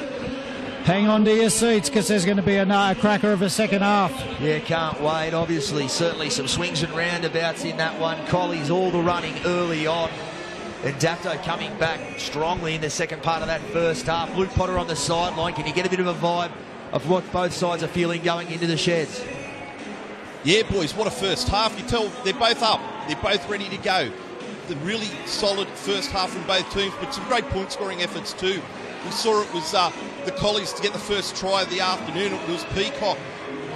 C: Hang on to your seats because there's going to be a cracker of a second half.
B: Yeah, can't wait. Obviously, certainly some swings and roundabouts in that one. Collies all the running early on. And Dapto coming back strongly in the second part of that first half. Luke Potter on the sideline. Can you get a bit of a vibe of what both sides are feeling going into the sheds?
A: Yeah, boys, what a first half. You tell they're both up. They're both ready to go. The really solid first half from both teams, but some great point-scoring efforts too. We saw it was the Collies to get the first try of the afternoon. It was Peacock.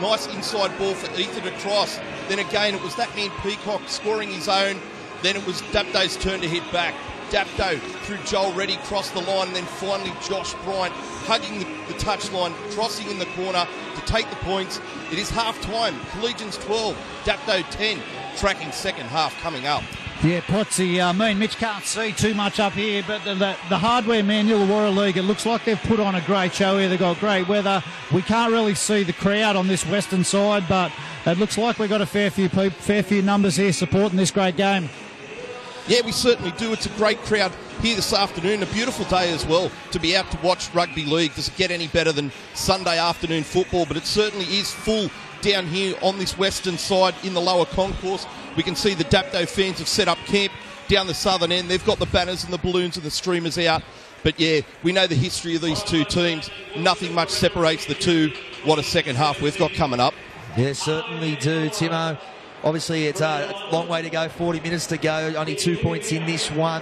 A: Nice inside ball for Ethan to cross. Then again, it was that man Peacock scoring his own. Then it was Dapto's turn to hit back. Dapto through Joel Reddy, crossed the line, and then finally Josh Bryant hugging the touchline, crossing in the corner to take the points. It is half-time. Collegians 12, Dapto 10, tracking second half coming up.
C: Yeah, Potsy, Mitch can't see too much up here, but the hardware man, Illawarra League, it looks like they've put on a great show here. They've got great weather. We can't really see the crowd on this western side, but it looks like we've got a fair few numbers here supporting this great game.
A: Yeah, we certainly do. It's a great crowd here this afternoon. A beautiful day as well to be out to watch rugby league. Does it get any better than Sunday afternoon football? But it certainly is full down here on this western side in the lower concourse. We can see the Dapto fans have set up camp down the southern end. They've got the banners and the balloons and the streamers out. But yeah, we know the history of these two teams. Nothing much separates the two. What a second half we've got coming up.
B: Yeah, certainly do, Timo. Obviously, it's a long way to go, 40 minutes to go, only 2 points in this one.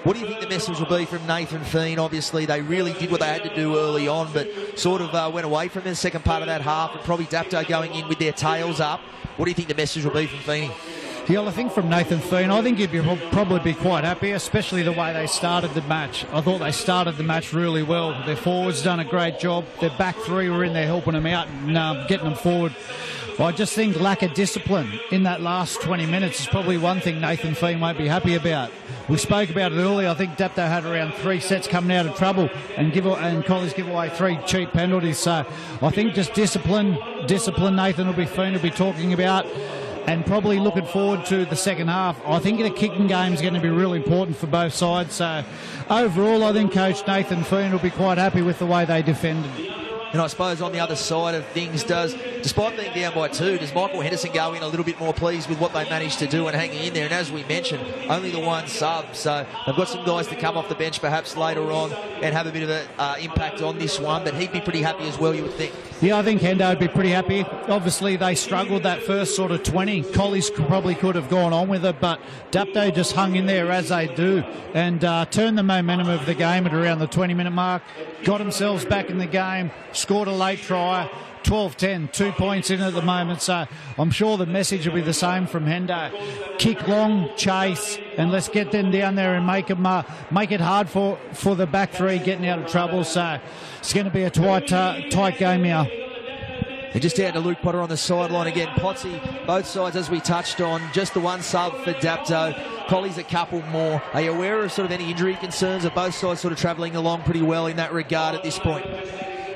B: What do you think the message will be from Nathan Feen? Obviously, they really did what they had to do early on, but sort of went away from the second part of that half, and probably Dapto going in with their tails up. What do you think the message will be from Feeney?
C: Yeah, I think from Nathan Feen, I think he'd probably be quite happy, especially the way they started the match. I thought they started the match really well. Their forwards done a great job. Their back three were in there helping them out and getting them forward. I just think lack of discipline in that last 20 minutes is probably one thing Nathan Feen won't be happy about. We spoke about it earlier. I think Dapto had around 3 sets coming out of trouble and Collies give away 3 cheap penalties. So I think just discipline Nathan Feen will be talking about, and probably looking forward to the second half. I think the kicking game is going to be really important for both sides. So overall, I think Coach Nathan Feen will be quite happy with the way they defended.
B: And I suppose on the other side of things, despite being down by 2, does Michael Henderson go in a little bit more pleased with what they managed to do and hanging in there? And as we mentioned, only the one sub. So they've got some guys to come off the bench perhaps later on and have a bit of an impact on this one. But he'd be pretty happy as well, you would think.
C: Yeah, I think Hendo would be pretty happy. Obviously, they struggled that first sort of 20. Collies probably could have gone on with it, but Dapto just hung in there as they do and turned the momentum of the game at around the 20-minute mark, got themselves back in the game, scored a late try, 12-10, 2 points in at the moment. So I'm sure the message will be the same from Hendo. Kick long, chase, and let's get them down there and make it hard for the back three getting out of trouble. So it's going to be a tight game here.
B: And just down to Luke Potter on the sideline again. Potsy, both sides, as we touched on, just the one sub for Dapto. Collies a couple more. Are you aware of sort of any injury concerns? Are both sides sort of travelling along pretty well in that regard at this point?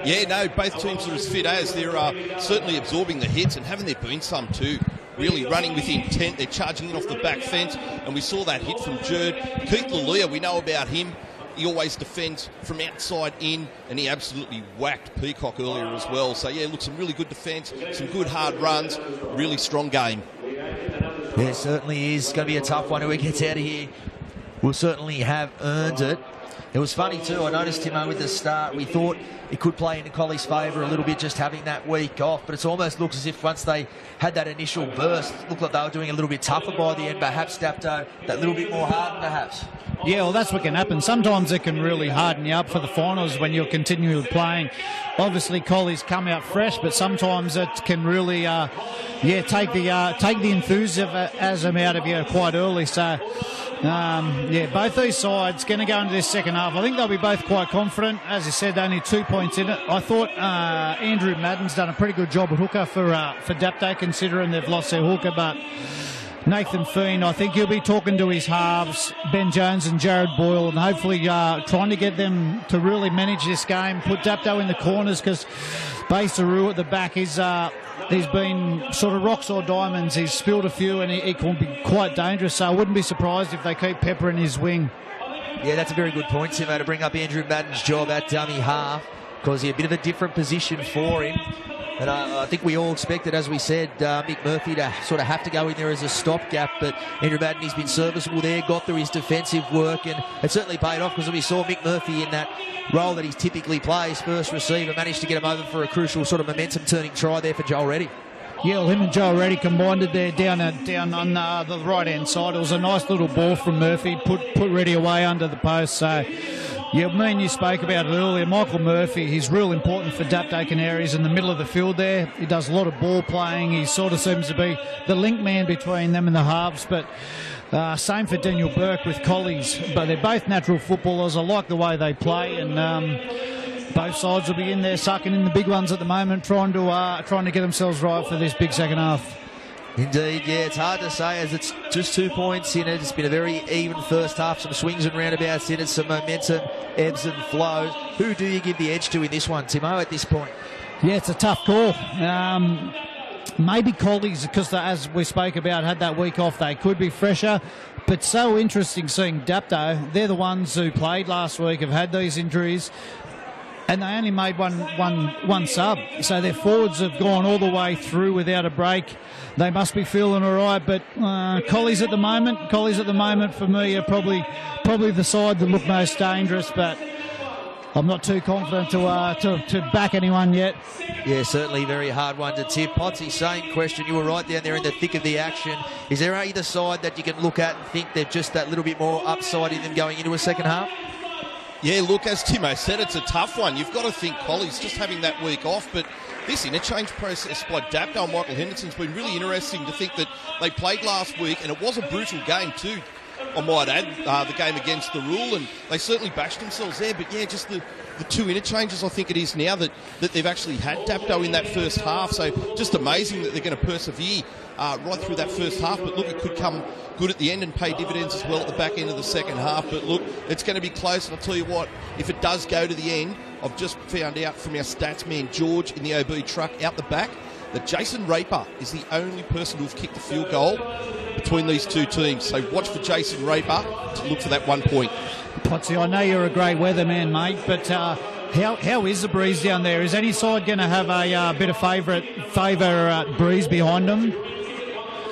A: Yeah, no, both teams are as fit as. They're certainly absorbing the hits, and haven't there been some too? really running with intent. They're charging in off the back fence, and we saw that hit from Jerd. Keith Lalia, we know about him. He always defends from outside in, and he absolutely whacked Peacock earlier as well. So, yeah, look, some really good defence, some good hard runs, really strong game.
B: Yeah, it certainly is. Going to be a tough one. Whoever gets out of here will certainly have earned it. It was funny too, I noticed, Timo, with the start, we thought it could play into Colley's favour a little bit just having that week off, but it almost looks as if once they had that initial burst, it looked like they were doing a little bit tougher by the end, perhaps Dapto that little bit more hardened perhaps.
C: Yeah, well, that's what can happen. Sometimes it can really harden you up for the finals when you're continually playing. Obviously, Colley's come out fresh, but sometimes it can really, take the enthusiasm out of you quite early. So, both these sides going to go into this second half. I think they'll be both quite confident. As you said, only 2 points in it. I thought Andrew Madden's done a pretty good job at hooker for Dapto, considering they've lost their hooker, but Nathan Feen, I think he'll be talking to his halves, Ben Jones and Jared Boyle, and hopefully trying to get them to really manage this game, put Dapto in the corners, because Basaru at the back is he's been sort of rocks or diamonds. He's spilled a few and he can be quite dangerous, so I wouldn't be surprised if they keep peppering his wing.
B: Yeah, that's a very good point, Timo, to bring up Andrew Madden's job at dummy half, because he's a bit of a different position for him. And I think we all expected, as we said, Mick Murphy to sort of have to go in there as a stopgap, but Andrew Madden, he's been serviceable there, got through his defensive work, and it certainly paid off, because we saw Mick Murphy in that role that he typically plays, first receiver, managed to get him over for a crucial sort of momentum-turning try there for Joel Reddy.
C: Yeah, well, him and Joel Reddy combined it there down on the right-hand side. It was a nice little ball from Murphy, put Reddy away under the post, so... Yeah, me and you spoke about it earlier. Michael Murphy, he's real important for Dapto Canaries in the middle of the field there. He does a lot of ball playing. He sort of seems to be the link man between them and the halves. But same for Daniel Burke with Collies. But they're both natural footballers. I like the way they play. And both sides will be in there sucking in the big ones at the moment, trying to get themselves right for this big second half.
B: Indeed, yeah, it's hard to say as it's just 2 points in it. It's been a very even first half, some swings and roundabouts in it, some momentum, ebbs and flows. Who do you give the edge to in this one, Timo, at this point?
C: Yeah, it's a tough call. Maybe Collegians, because as we spoke about, had that week off, they could be fresher. But so interesting seeing Dapto. They're the ones who played last week, have had these injuries, and they only made one sub. So their forwards have gone all the way through without a break. They must be feeling all right. But Collies at the moment for me are probably the side that look most dangerous. But I'm not too confident to back anyone yet.
B: Yeah, certainly very hard one to tip. Potsy, same question. You were right down there in the thick of the action. Is there either side that you can look at and think they're just that little bit more upside in them going into a second half?
A: Yeah, look, as Timo said, it's a tough one. You've got to think Collies just having that week off, but this interchange process by Dapto and Michael Henderson's been really interesting to think that they played last week, and it was a brutal game too, I might add, the game against the rule, and they certainly bashed themselves there. But yeah, just the two interchanges, I think it is now that they've actually had Dapto in that first half. So just amazing that they're going to persevere right through that first half. But look, it could come good at the end and pay dividends as well at the back end of the second half. But look, it's going to be close, and I'll tell you what, if it does go to the end, I've just found out from our stats man George in the OB truck out the back that Jason Raper is the only person who've kicked a field goal between these two teams. So watch for Jason Raper to look for that 1 point.
C: Potsy, I know you're a great weatherman, mate, but how is the breeze down there? Is any side going to have a bit of favour breeze behind them?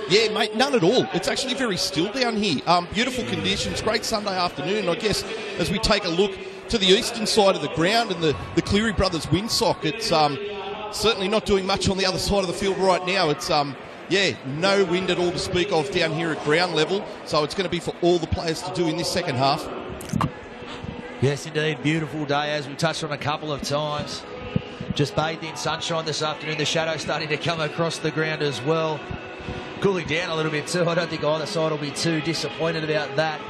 A: Yeah, mate, none at all. It's actually very still down here. Beautiful conditions, great Sunday afternoon. I guess as we take a look to the eastern side of the ground and the Cleary Brothers windsock, it's certainly not doing much on the other side of the field right now. It's no wind at all to speak of down here at ground level. So it's going to be for all the players to do in this second half.
B: Yes, indeed. Beautiful day, as we touched on a couple of times. Just bathed in sunshine this afternoon. The shadows starting to come across the ground as well. Cooling down a little bit too. I don't think either side will be too disappointed about that.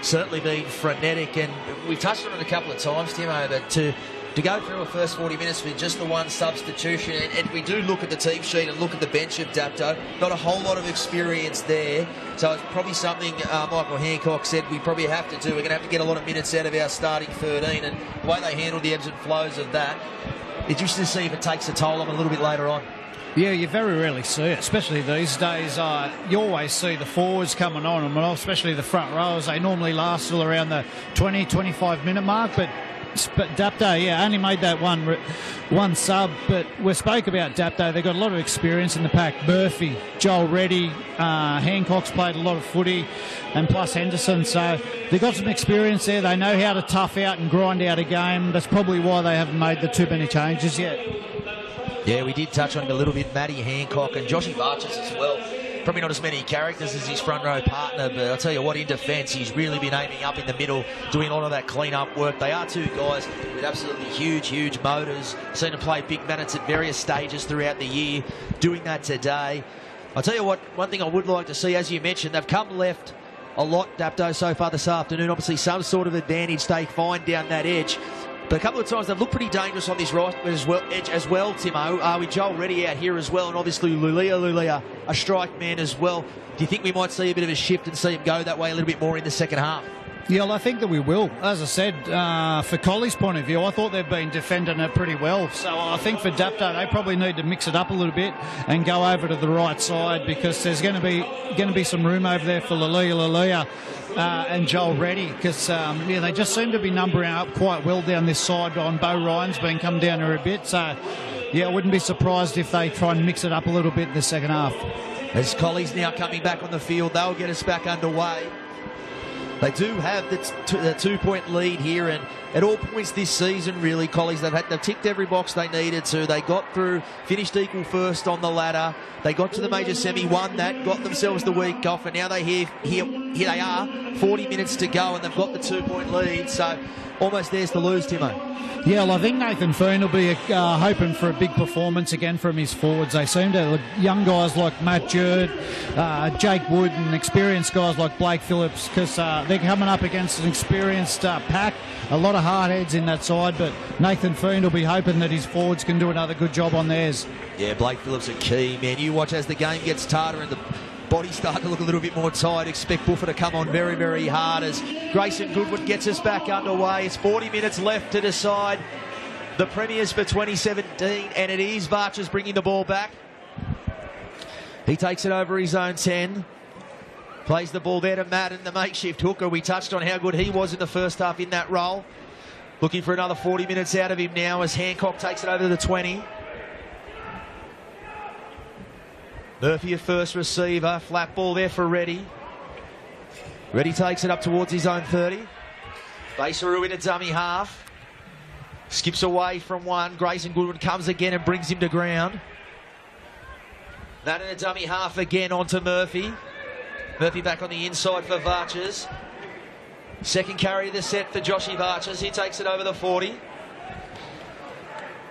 B: Certainly been frenetic, and we've touched on it a couple of times, Timo, but to go through a first 40 minutes with just the one substitution, and we do look at the team sheet and look at the bench of Dapto, not a whole lot of experience there, so it's probably something Michael Hancock said we probably have to do. We're going to have to get a lot of minutes out of our starting 13, and the way they handle the ebbs and flows of that, it's just to see if it takes a toll on a little bit later on.
C: Yeah, you very rarely see it, especially these days. You always see the forwards coming on, and especially the front rows. They normally last till around the 20, 25-minute mark, but Dapto, yeah, only made that one sub. But we spoke about Dapto. They've got a lot of experience in the pack. Murphy, Joel Reddy, Hancock's played a lot of footy, and plus Henderson. So they've got some experience there. They know how to tough out and grind out a game. That's probably why they haven't made the too many changes yet.
B: Yeah, we did touch on him a little bit. Matty Hancock and Joshy Barches as well. Probably not as many characters as his front row partner, but I'll tell you what, in defence, he's really been aiming up in the middle, doing a lot of that clean-up work. They are two guys with absolutely huge motors. Seen them play big minutes at various stages throughout the year, doing that today. I'll tell you what, one thing I would like to see, as you mentioned, they've come left a lot, Dapto, so far this afternoon. Obviously, some sort of advantage they find down that edge. But a couple of times they've looked pretty dangerous on this right edge as well, Timo, with Joel Reddy out here as well, and obviously Lulia, a strike man as well. Do you think we might see a bit of a shift and see him go that way a little bit more in the second half?
C: Yeah, well, I think that we will. As I said, for Colley's point of view, I thought they've been defending it pretty well. So I think for Dapto, they probably need to mix it up a little bit and go over to the right side, because there's going to be some room over there for Lulia and Joel Reddy, because they just seem to be numbering up quite well down this side. On Bo Ryan's been come down there a bit. So yeah, I wouldn't be surprised if they try and mix it up a little bit in the second half.
B: As Colley's now coming back on the field, they'll get us back underway. They do have the 2-point lead here, and at all points this season, really, Collies, they've ticked every box they needed to. They got through, finished equal first on the ladder. They got to the major semi, won that, got themselves the week off, and now here they are, 40 minutes to go, and they've got the 2-point lead. So almost theirs to lose, Timo.
C: Yeah, well, I think Nathan Fearn will be hoping for a big performance again from his forwards. They seem to, young guys like Matt Jerd, Jake Wood, and experienced guys like Blake Phillips, because they're coming up against an experienced pack. A lot of hard heads in that side, but Nathan Fearn will be hoping that his forwards can do another good job on theirs. Yeah,
B: Blake Phillips a key, man. You watch as the game gets tighter and the body start to look a little bit more tight. Expect Buffer to come on very, very hard as Grayson Goodwin gets us back underway. It's 40 minutes left to decide the premiers for 2017, and it is Varchers bringing the ball back. He takes it over his own 10. Plays the ball there to Madden, the makeshift hooker. We touched on how good he was in the first half in that role. Looking for another 40 minutes out of him now as Hancock takes it over to the 20. Murphy, a first receiver. Flat ball there for Reddy. Reddy takes it up towards his own 30. Baseru in a dummy half. Skips away from one. Grayson Goodwin comes again and brings him to ground. That in a dummy half again onto Murphy. Murphy back on the inside for Varchers. Second carry of the set for Joshy Varchers. He takes it over the 40.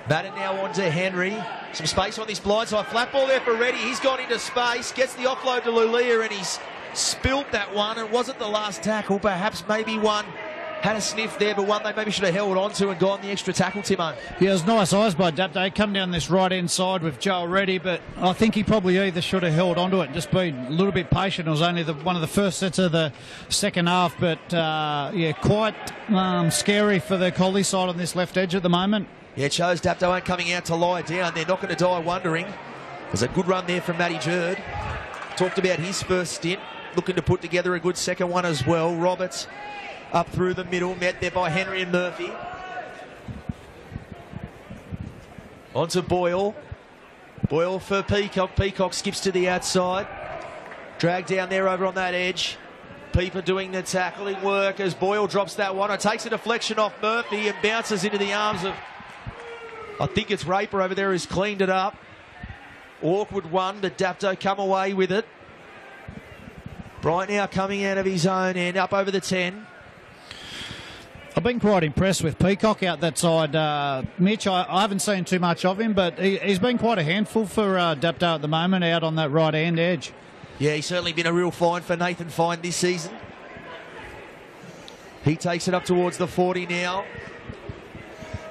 B: Madden now on to Henry. Some space on this blind side. Flat ball there for Reddy. He's got into space. Gets the offload to Lulia, and he's spilt that one. It wasn't the last tackle. Perhaps maybe one had a sniff there, but one they maybe should have held on to and gone the extra tackle, Timo.
C: Yeah, it was nice eyes by Dapto. Come down this right-hand side with Joel Reddy, but I think he probably either should have held onto it and just been a little bit patient. It was only one of the first sets of the second half, but quite scary for the Collie side on this left edge at the moment.
B: Yeah, it shows Dapto ain't coming out to lie down. They're not going to die wondering. There's a good run there from Matty Jerd. Talked about his first stint. Looking to put together a good second one as well. Roberts up through the middle, met there by Henry and Murphy. On to Boyle. Boyle for Peacock. Peacock skips to the outside. Dragged down there over on that edge. Peeper doing the tackling work as Boyle drops that one. It takes a deflection off Murphy and bounces into the arms of, I think it's Raper over there who's cleaned it up. Awkward one, but Dapto come away with it. Bryant now coming out of his own end, up over the 10.
C: I've been quite impressed with Peacock out that side. Mitch, I haven't seen too much of him, but he's been quite a handful for Dapto at the moment out on that right-hand edge.
B: Yeah, he's certainly been a real find for Nathan Fine this season. He takes it up towards the 40 now.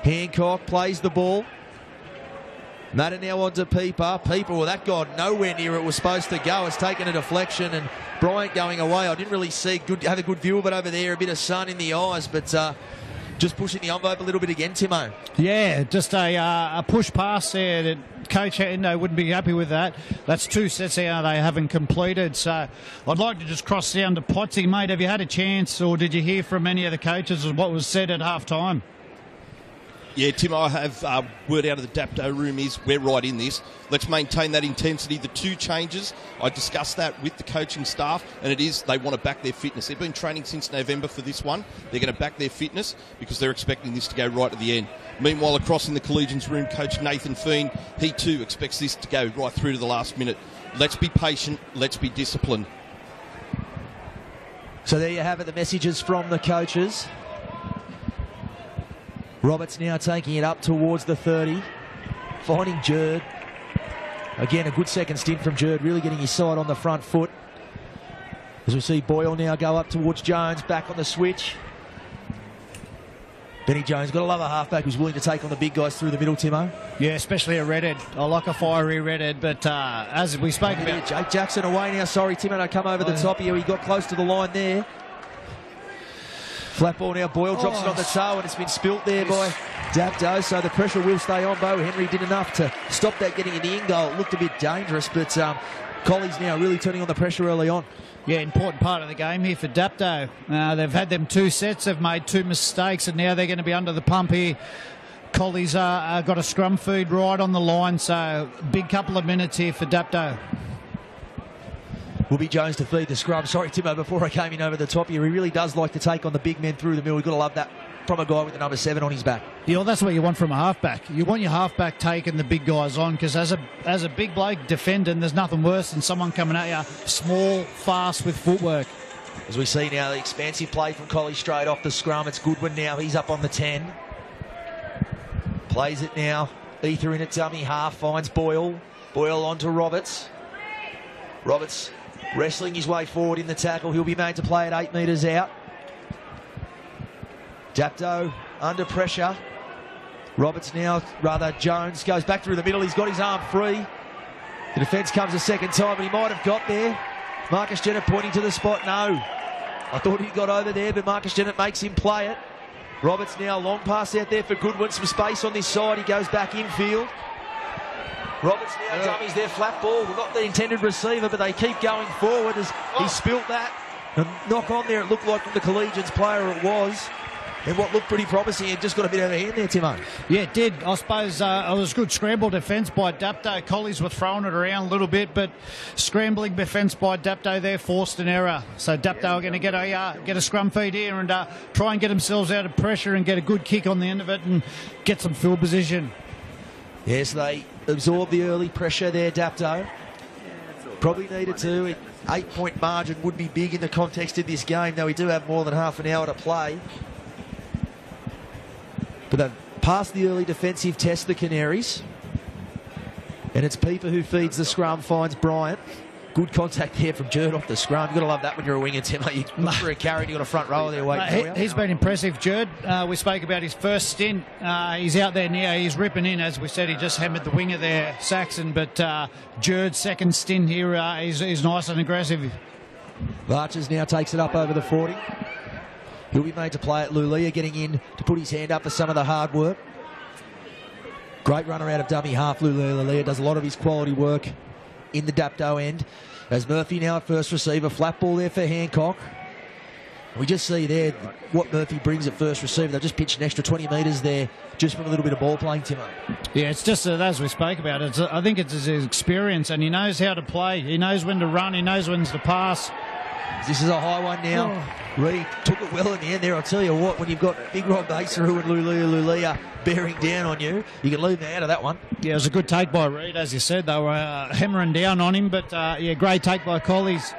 B: Hancock plays the ball. Madden now on to Peeper. Peeper, well, that got nowhere near it was supposed to go. It's taken a deflection, and Bryant going away. I didn't really have a good view of it over there. A bit of sun in the eyes, but just pushing the envelope a little bit again, Timo.
C: Yeah, just a push pass there Coach Endo wouldn't be happy with that. That's 2 sets there they haven't completed. So I'd like to just cross down to Potsy. Mate, have you had a chance, or did you hear from any of the coaches of what was said at half-time?
A: Yeah, Tim, I have word out of the Dapto room is we're right in this. Let's maintain that intensity. The 2 changes, I discussed that with the coaching staff, and it is they want to back their fitness. They've been training since November for this one. They're going to back their fitness because they're expecting this to go right to the end. Meanwhile, across in the Collegians room, Coach Nathan Feen, he too expects this to go right through to the last minute. Let's be patient. Let's be disciplined.
B: So there you have it, the messages from the coaches. Roberts now taking it up towards the 30, finding Jerd. Again, a good second stint from Jerd, really getting his side on the front foot. As we see Boyle now go up towards Jones, back on the switch. Benny Jones, got to love a halfback who's willing to take on the big guys through the middle, Timo.
C: Yeah, especially a redhead. I like a fiery redhead, but as we spoke about...
B: Jake Jackson away now, sorry, Timo, to come over the top here. He got close to the line there. Flat ball now, Boyle drops it on the toe, and it's been spilt there by Dapto, so the pressure will stay on. Bo Henry did enough to stop that getting in the in goal. It looked a bit dangerous, but Collies now really turning on the pressure early on.
C: Yeah, important part of the game here for Dapto. They've had them 2 sets, they've made 2 mistakes, and now they're going to be under the pump here. Collies got a scrum feed right on the line, so big couple of minutes here for Dapto.
B: Will be Jones to feed the scrum. Sorry, Timo, before I came in over the top here, he really does like to take on the big men through the middle. You've got to love that from a guy with the number 7 on his back.
C: Yeah, well, that's what you want from a halfback. You want your halfback taking the big guys on, because as a big bloke defending, there's nothing worse than someone coming at you small, fast with footwork.
B: As we see now, the expansive play from Collie straight off the scrum. It's Goodwin now. He's up on the 10. Plays it now. Ether in at dummy half. Finds Boyle. Boyle onto Roberts. Roberts wrestling his way forward in the tackle. He'll be made to play at 8 metres out. Dapto under pressure. Roberts now, rather Jones, goes back through the middle. He's got his arm free. The defence comes a second time, but he might have got there. Marcus Jennett pointing to the spot. No. I thought he got over there, but Marcus Jennett makes him play it. Roberts now, long pass out there for Goodwin. Some space on this side. He goes back infield. Roberts now dummies their flat ball. Not the intended receiver, but they keep going forward as he spilt that. A knock on there, it looked like from the Collegians player it was. And what looked pretty promising, it just got a bit out of hand there, Timo.
C: Yeah, it did. I suppose it was good scramble defence by Dapto. Collies were throwing it around a little bit, but scrambling defence by Dapto there forced an error. So Dapto are going to get a scrum feed here and try and get themselves out of pressure and get a good kick on the end of it and get some field position.
B: Yes, they absorbed the early pressure there, Dapto. Probably needed to. 8-point margin would be big in the context of this game, though we do have more than half an hour to play. But they've passed the early defensive test, the Canaries. And it's Pieper who feeds the scrum, finds Bryant. Good contact there from Jerd off the scrum. You've got to love that when you're a winger, Tim. You look for a carry, you've got a front rower there waiting for you.
C: He's been impressive, Jerd. We spoke about his first stint. He's out there now. He's ripping in. As we said, he just hammered the winger there, Saxon. But Jerd's second stint here is nice and aggressive.
B: Larches now takes it up over the 40. He'll be made to play at Lulia, getting in to put his hand up for some of the hard work. Great runner out of dummy half, Lulia. Does a lot of his quality work in the Dapto end. As Murphy now at first receiver, flat ball there for Hancock. We just see there what Murphy brings at first receiver. They've just pitched an extra 20 metres there just from a little bit of ball playing, Timo.
C: Yeah, it's just as we spoke about. I think it's his experience, and he knows how to play. He knows when to run. He knows when to pass.
B: This is a high one now. Reed took it well in the end there. I'll tell you what, when you've got Big Rob Baseru and Lulia bearing down on you, you can leave them out of that one.
C: Yeah, it was a good take by Reed, as you said. They were hammering down on him, but yeah, great take by Collies.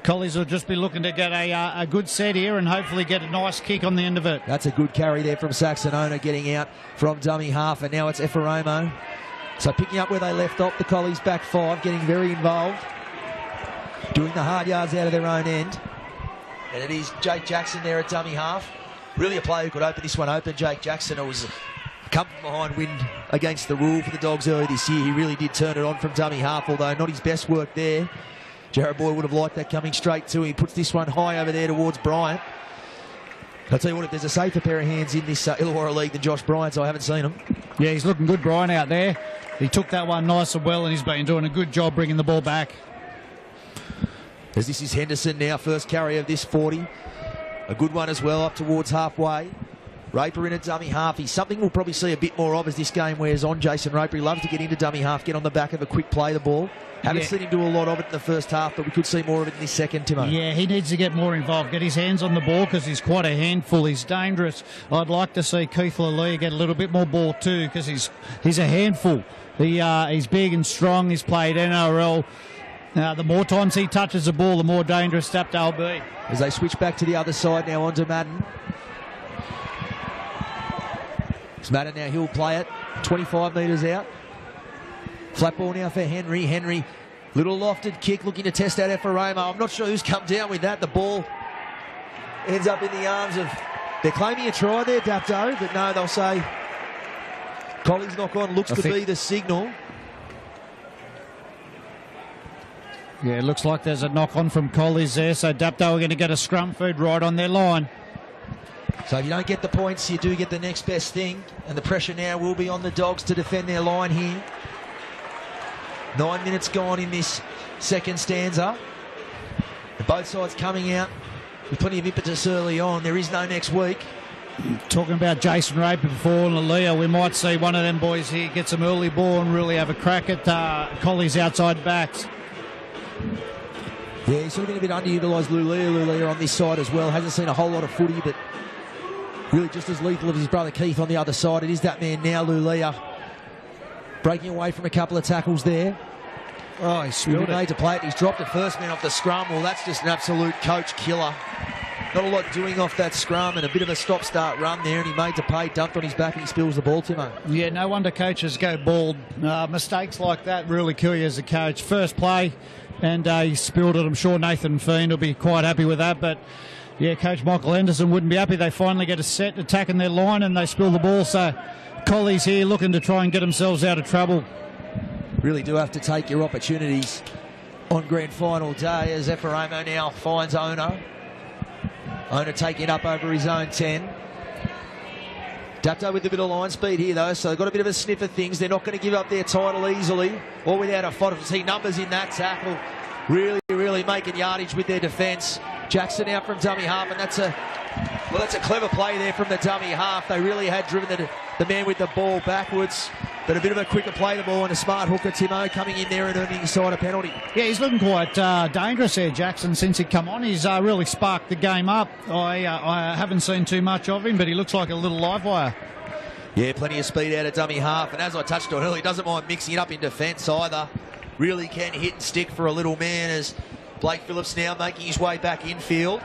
C: Collies will just be looking to get a good set here and hopefully get a nice kick on the end of it.
B: That's a good carry there from Saxonona, getting out from dummy half, and now it's Eferomo. So picking up where they left off, the Collies back 5, getting very involved, doing the hard yards out of their own end. And it is Jake Jackson there at dummy half. Really a player who could open this one open. Jake Jackson, it was come from behind win against the rule for the Dogs early this year. He really did turn it on from dummy half, although not his best work there. Jared Boyd would have liked that coming straight to him. He puts this one high over there towards Bryant. I'll tell you what, if there's a safer pair of hands in this Illawarra League than Josh Bryant, so I haven't seen him.
C: Yeah, he's looking good, Brian, out there. He took that one nice and well, and he's been doing a good job bringing the ball back.
B: As this is Henderson now, first carry of this 40. A good one as well, up towards halfway. Raper in a dummy half. He's something we'll probably see a bit more of as this game wears on. Jason Raper, he loves to get into dummy half, get on the back of a quick play the ball. Haven't seen him do a lot of it in the first half, but we could see more of it in this second, Timo.
C: Yeah, he needs to get more involved, get his hands on the ball because he's quite a handful. He's dangerous. I'd like to see Keith Lalea get a little bit more ball too because he's a handful. He's big and strong. He's played NRL. The more times he touches the ball, the more dangerous Dapto will be.
B: As they switch back to the other side now onto Madden. It's Madden now, he'll play it. 25 metres out. Flat ball now for Henry. Henry, little lofted kick, looking to test out Ephraim. I'm not sure who's come down with that. The ball ends up in the arms of... They're claiming a try there, Dapto, but no, they'll say... Collins knock on looks to be the signal.
C: Yeah, it looks like there's a knock on from Collies there, so Dapto are going to get a scrum feed right on their line.
B: So if you don't get the points, you do get the next best thing, and the pressure now will be on the Dogs to defend their line here. 9 minutes gone in this second stanza. Both sides coming out with plenty of impetus early on. There is no next week.
C: Talking about Jason Raper before, Lalea, we might see one of them boys here get some early ball and really have a crack at Collies' outside backs.
B: Yeah, he's sort of been a bit underutilised, Lalea on this side as well. Hasn't seen a whole lot of footy, but really just as lethal as his brother Keith on the other side. It is that man now, Lalea. Breaking away from a couple of tackles there.
C: Oh, he spilled
B: made to play it. He's dropped the first man off the scrum. Well, that's just an absolute coach killer. Not a lot doing off that scrum and a bit of a stop-start run there, and he made to pay, dumped on his back, and he spills the ball, Timo.
C: Yeah, no wonder coaches go bald. Mistakes like that really kill you as a coach. First play, and he spilled it. I'm sure Nathan Fiend will be quite happy with that, but yeah, Coach Michael Henderson wouldn't be happy. They finally get a set attacking their line, and they spill the ball, so Collies here looking to try and get themselves out of trouble.
B: Really do have to take your opportunities on grand final day as Ephraim now finds Ona. Ona taking it up over his own 10. Dapto with a bit of line speed here though, so they've got a bit of a sniff of things. They're not going to give up their title easily or without a fight. See numbers in that tackle. Really making yardage with their defence. Jackson out from dummy half, and that's a clever play there from the dummy half. They really had driven the man with the ball backwards. But a bit of a quicker play the ball and a smart hooker, Timo, coming in there and earning his side a penalty.
C: Yeah, he's looking quite dangerous there, Jackson, since he'd come on. He's really sparked the game up. I haven't seen too much of him, but he looks like a little live wire.
B: Yeah, plenty of speed out of dummy half. And as I touched on earlier, he doesn't mind mixing it up in defence either. Really can hit and stick for a little man as Blake Phillips now making his way back infield.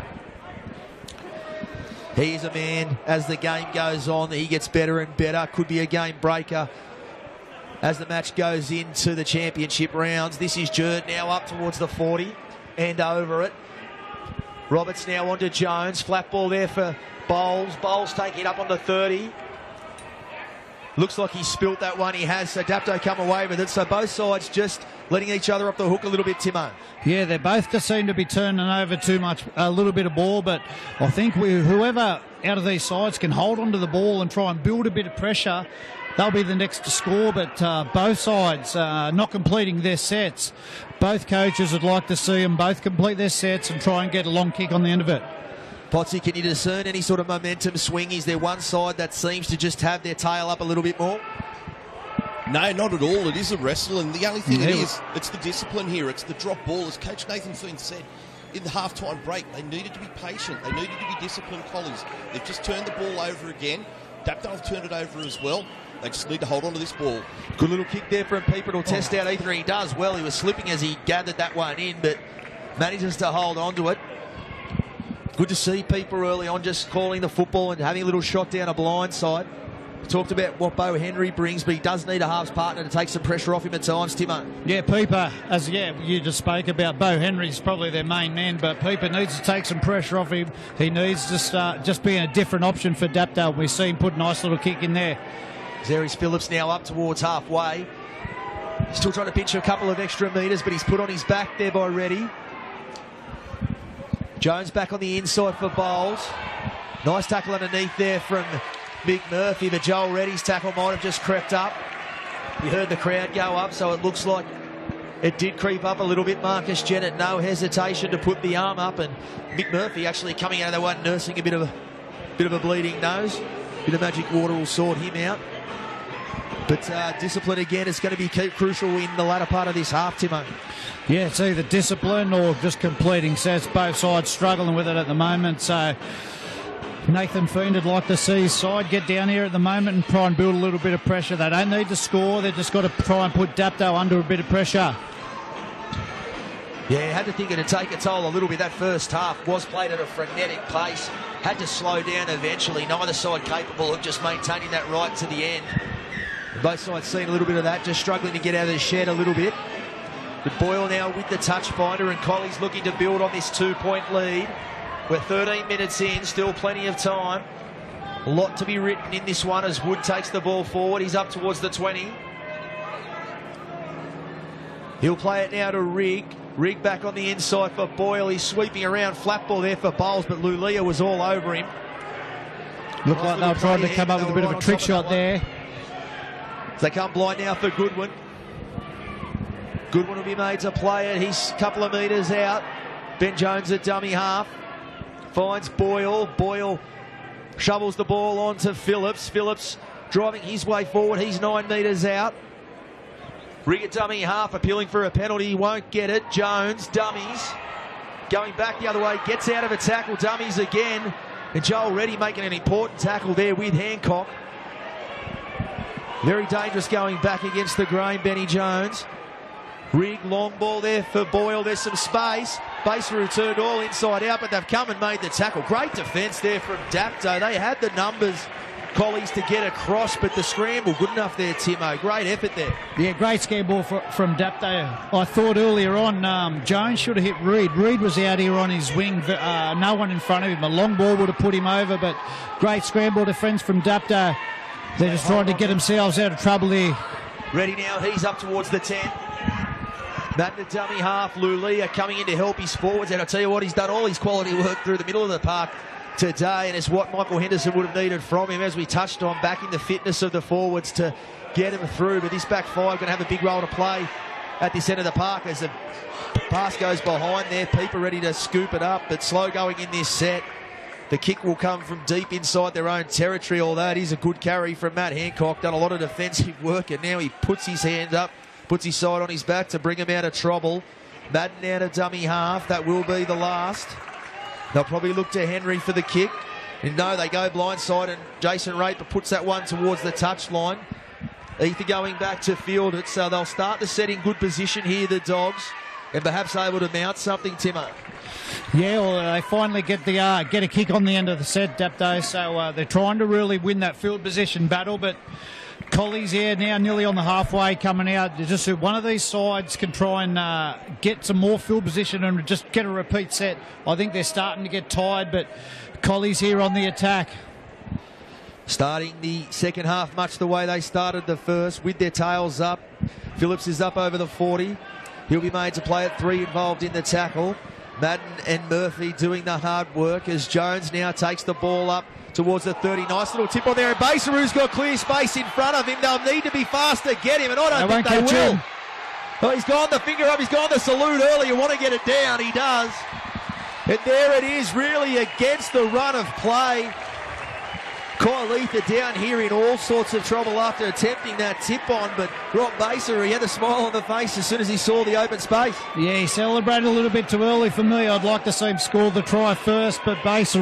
B: He's a man, as the game goes on, he gets better and better. Could be a game breaker as the match goes into the championship rounds. This is Jerd now up towards the 40 and over it. Roberts now onto Jones. Flat ball there for Bowles. Bowles taking it up on the 30. Looks like he spilt that one. He has. So Dapto come away with it. So both sides just letting each other up the hook a little bit, Timo.
C: Yeah, they both just seem to be turning over too much, a little bit of ball. But I think whoever out of these sides can hold onto the ball and try and build a bit of pressure, they'll be the next to score, but both sides not completing their sets. Both coaches would like to see them both complete their sets and try and get a long kick on the end of it.
B: Potsy, can you discern any sort of momentum swing? Is there one side that seems to just have their tail up a little bit more?
A: No, not at all. It is a wrestle, and the only thing it's the discipline here. It's the drop ball. As Coach Nathan Fiend said, in the half-time break, they needed to be patient. They needed to be disciplined, Collies. They've just turned the ball over again. Dapto have turned it over as well. They just need to hold on to this ball.
B: Good little kick there from Pieper. It'll test out Ethan. He does well. He was slipping as he gathered that one in, but manages to hold on to it. Good to see Pieper early on just calling the football and having a little shot down a blind side. We talked about what Bo Henry brings, but he does need a halves partner to take some pressure off him at times, Timo.
C: Yeah, Pieper, you just spoke about Bo Henry's probably their main man, but Pieper needs to take some pressure off him. He needs to start just being a different option for Dapto. We see him put a nice little kick in there.
B: Zeris Phillips now up towards halfway. Still trying to pinch a couple of extra metres, but he's put on his back there by Reddy. Jones back on the inside for Bowles. Nice tackle underneath there from Mick Murphy, but Joel Reddy's tackle might have just crept up. You heard the crowd go up, so it looks like it did creep up a little bit. Marcus Jennett, no hesitation to put the arm up, and Mick Murphy actually coming out of the one, nursing a bit of a bleeding nose. Bit of magic water will sort him out. But discipline again is going to be crucial in the latter part of this half, Timo.
C: Yeah, it's either discipline or just completing sets. Both sides struggling with it at the moment, so Nathan Fiend would like to see his side get down here at the moment and try and build a little bit of pressure. They don't need to score. They've just got to try and put Dapto under a bit of pressure.
B: Yeah, had to think it'd take a toll a little bit. That first half was played at a frenetic pace. Had to slow down eventually. Neither side capable of just maintaining that right to the end. Both sides seeing a little bit of that, just struggling to get out of the shed a little bit. But Boyle now with the touch finder, and Colley's looking to build on this 2-point lead. We're 13 minutes in, still plenty of time. A lot to be written in this one as Wood takes the ball forward. He's up towards the 20. He'll play it now to Rigg. Rigg back on the inside for Boyle. He's sweeping around, flat ball there for Bowles, but Lulia was all over him.
C: Looked like they were trying to come up with a bit of a trick shot there.
B: They come blind now for Goodwin. Goodwin will be made to play it. He's a couple of metres out. Ben Jones at dummy half. Finds Boyle. Boyle shovels the ball on to Phillips. Phillips driving his way forward. He's 9 metres out. Rigg at dummy half, appealing for a penalty. He won't get it. Jones, dummies. Going back the other way, gets out of a tackle. Dummies again. And Joel Reddy making an important tackle there with Hancock. Very dangerous going back against the grain, Benny Jones. Rigg, long ball there for Boyle. There's some space. Baser turned all inside out, but they've come and made the tackle. Great defence there from Dapto. They had the numbers, Collies, to get across, but the scramble, good enough there, Timo. Great effort there.
C: Yeah, great scramble from Dapto. I thought earlier on Jones should have hit Reid. Reid was out here on his wing. No one in front of him. A long ball would have put him over, but great scramble defence from Dapto. They're just trying to get themselves out of trouble here.
B: Ready now, he's up towards the 10. Madden dummy half, Lulia coming in to help his forwards, and I'll tell you what, he's done all his quality work through the middle of the park today, and it's what Michael Henderson would have needed from him, as we touched on, backing the fitness of the forwards to get him through. But this back five going to have a big role to play at this end of the park as the pass goes behind there. Peeper ready to scoop it up, but slow going in this set. The kick will come from deep inside their own territory, although it is a good carry from Matt Hancock. Done a lot of defensive work, and now he puts his hand up, puts his side on his back to bring him out of trouble. Madden out of dummy half. That will be the last. They'll probably look to Henry for the kick. And no, they go blindside, and Jason Raper puts that one towards the touchline. Ether going back to field it, so they'll start the set in good position here, the Dogs, and perhaps able to mount something, Timo.
C: Yeah, well, they finally get a kick on the end of the set, Dapto, so they're trying to really win that field position battle, but Collies here now nearly on the halfway coming out. Just one of these sides can try and get some more field position and just get a repeat set. I think they're starting to get tired, but Collies here on the attack.
B: Starting the second half much the way they started the first, with their tails up. Phillips is up over the 40. He'll be made to play at 3, involved in the tackle. Madden and Murphy doing the hard work as Jones now takes the ball up towards the 30. Nice little tip on there, and Baseru's got clear space in front of him. They'll need to be fast to get him, and I don't think they will. Oh, he's gone the finger up, he's gone the salute early. You want to get it down, he does. And there it is, really against the run of play. Kyle Ether down here in all sorts of trouble after attempting that tip on, but Rob Baser, he had a smile on the face as soon as he saw the open space.
C: Yeah, he celebrated a little bit too early for me. I'd like to see him score the try first, but Baser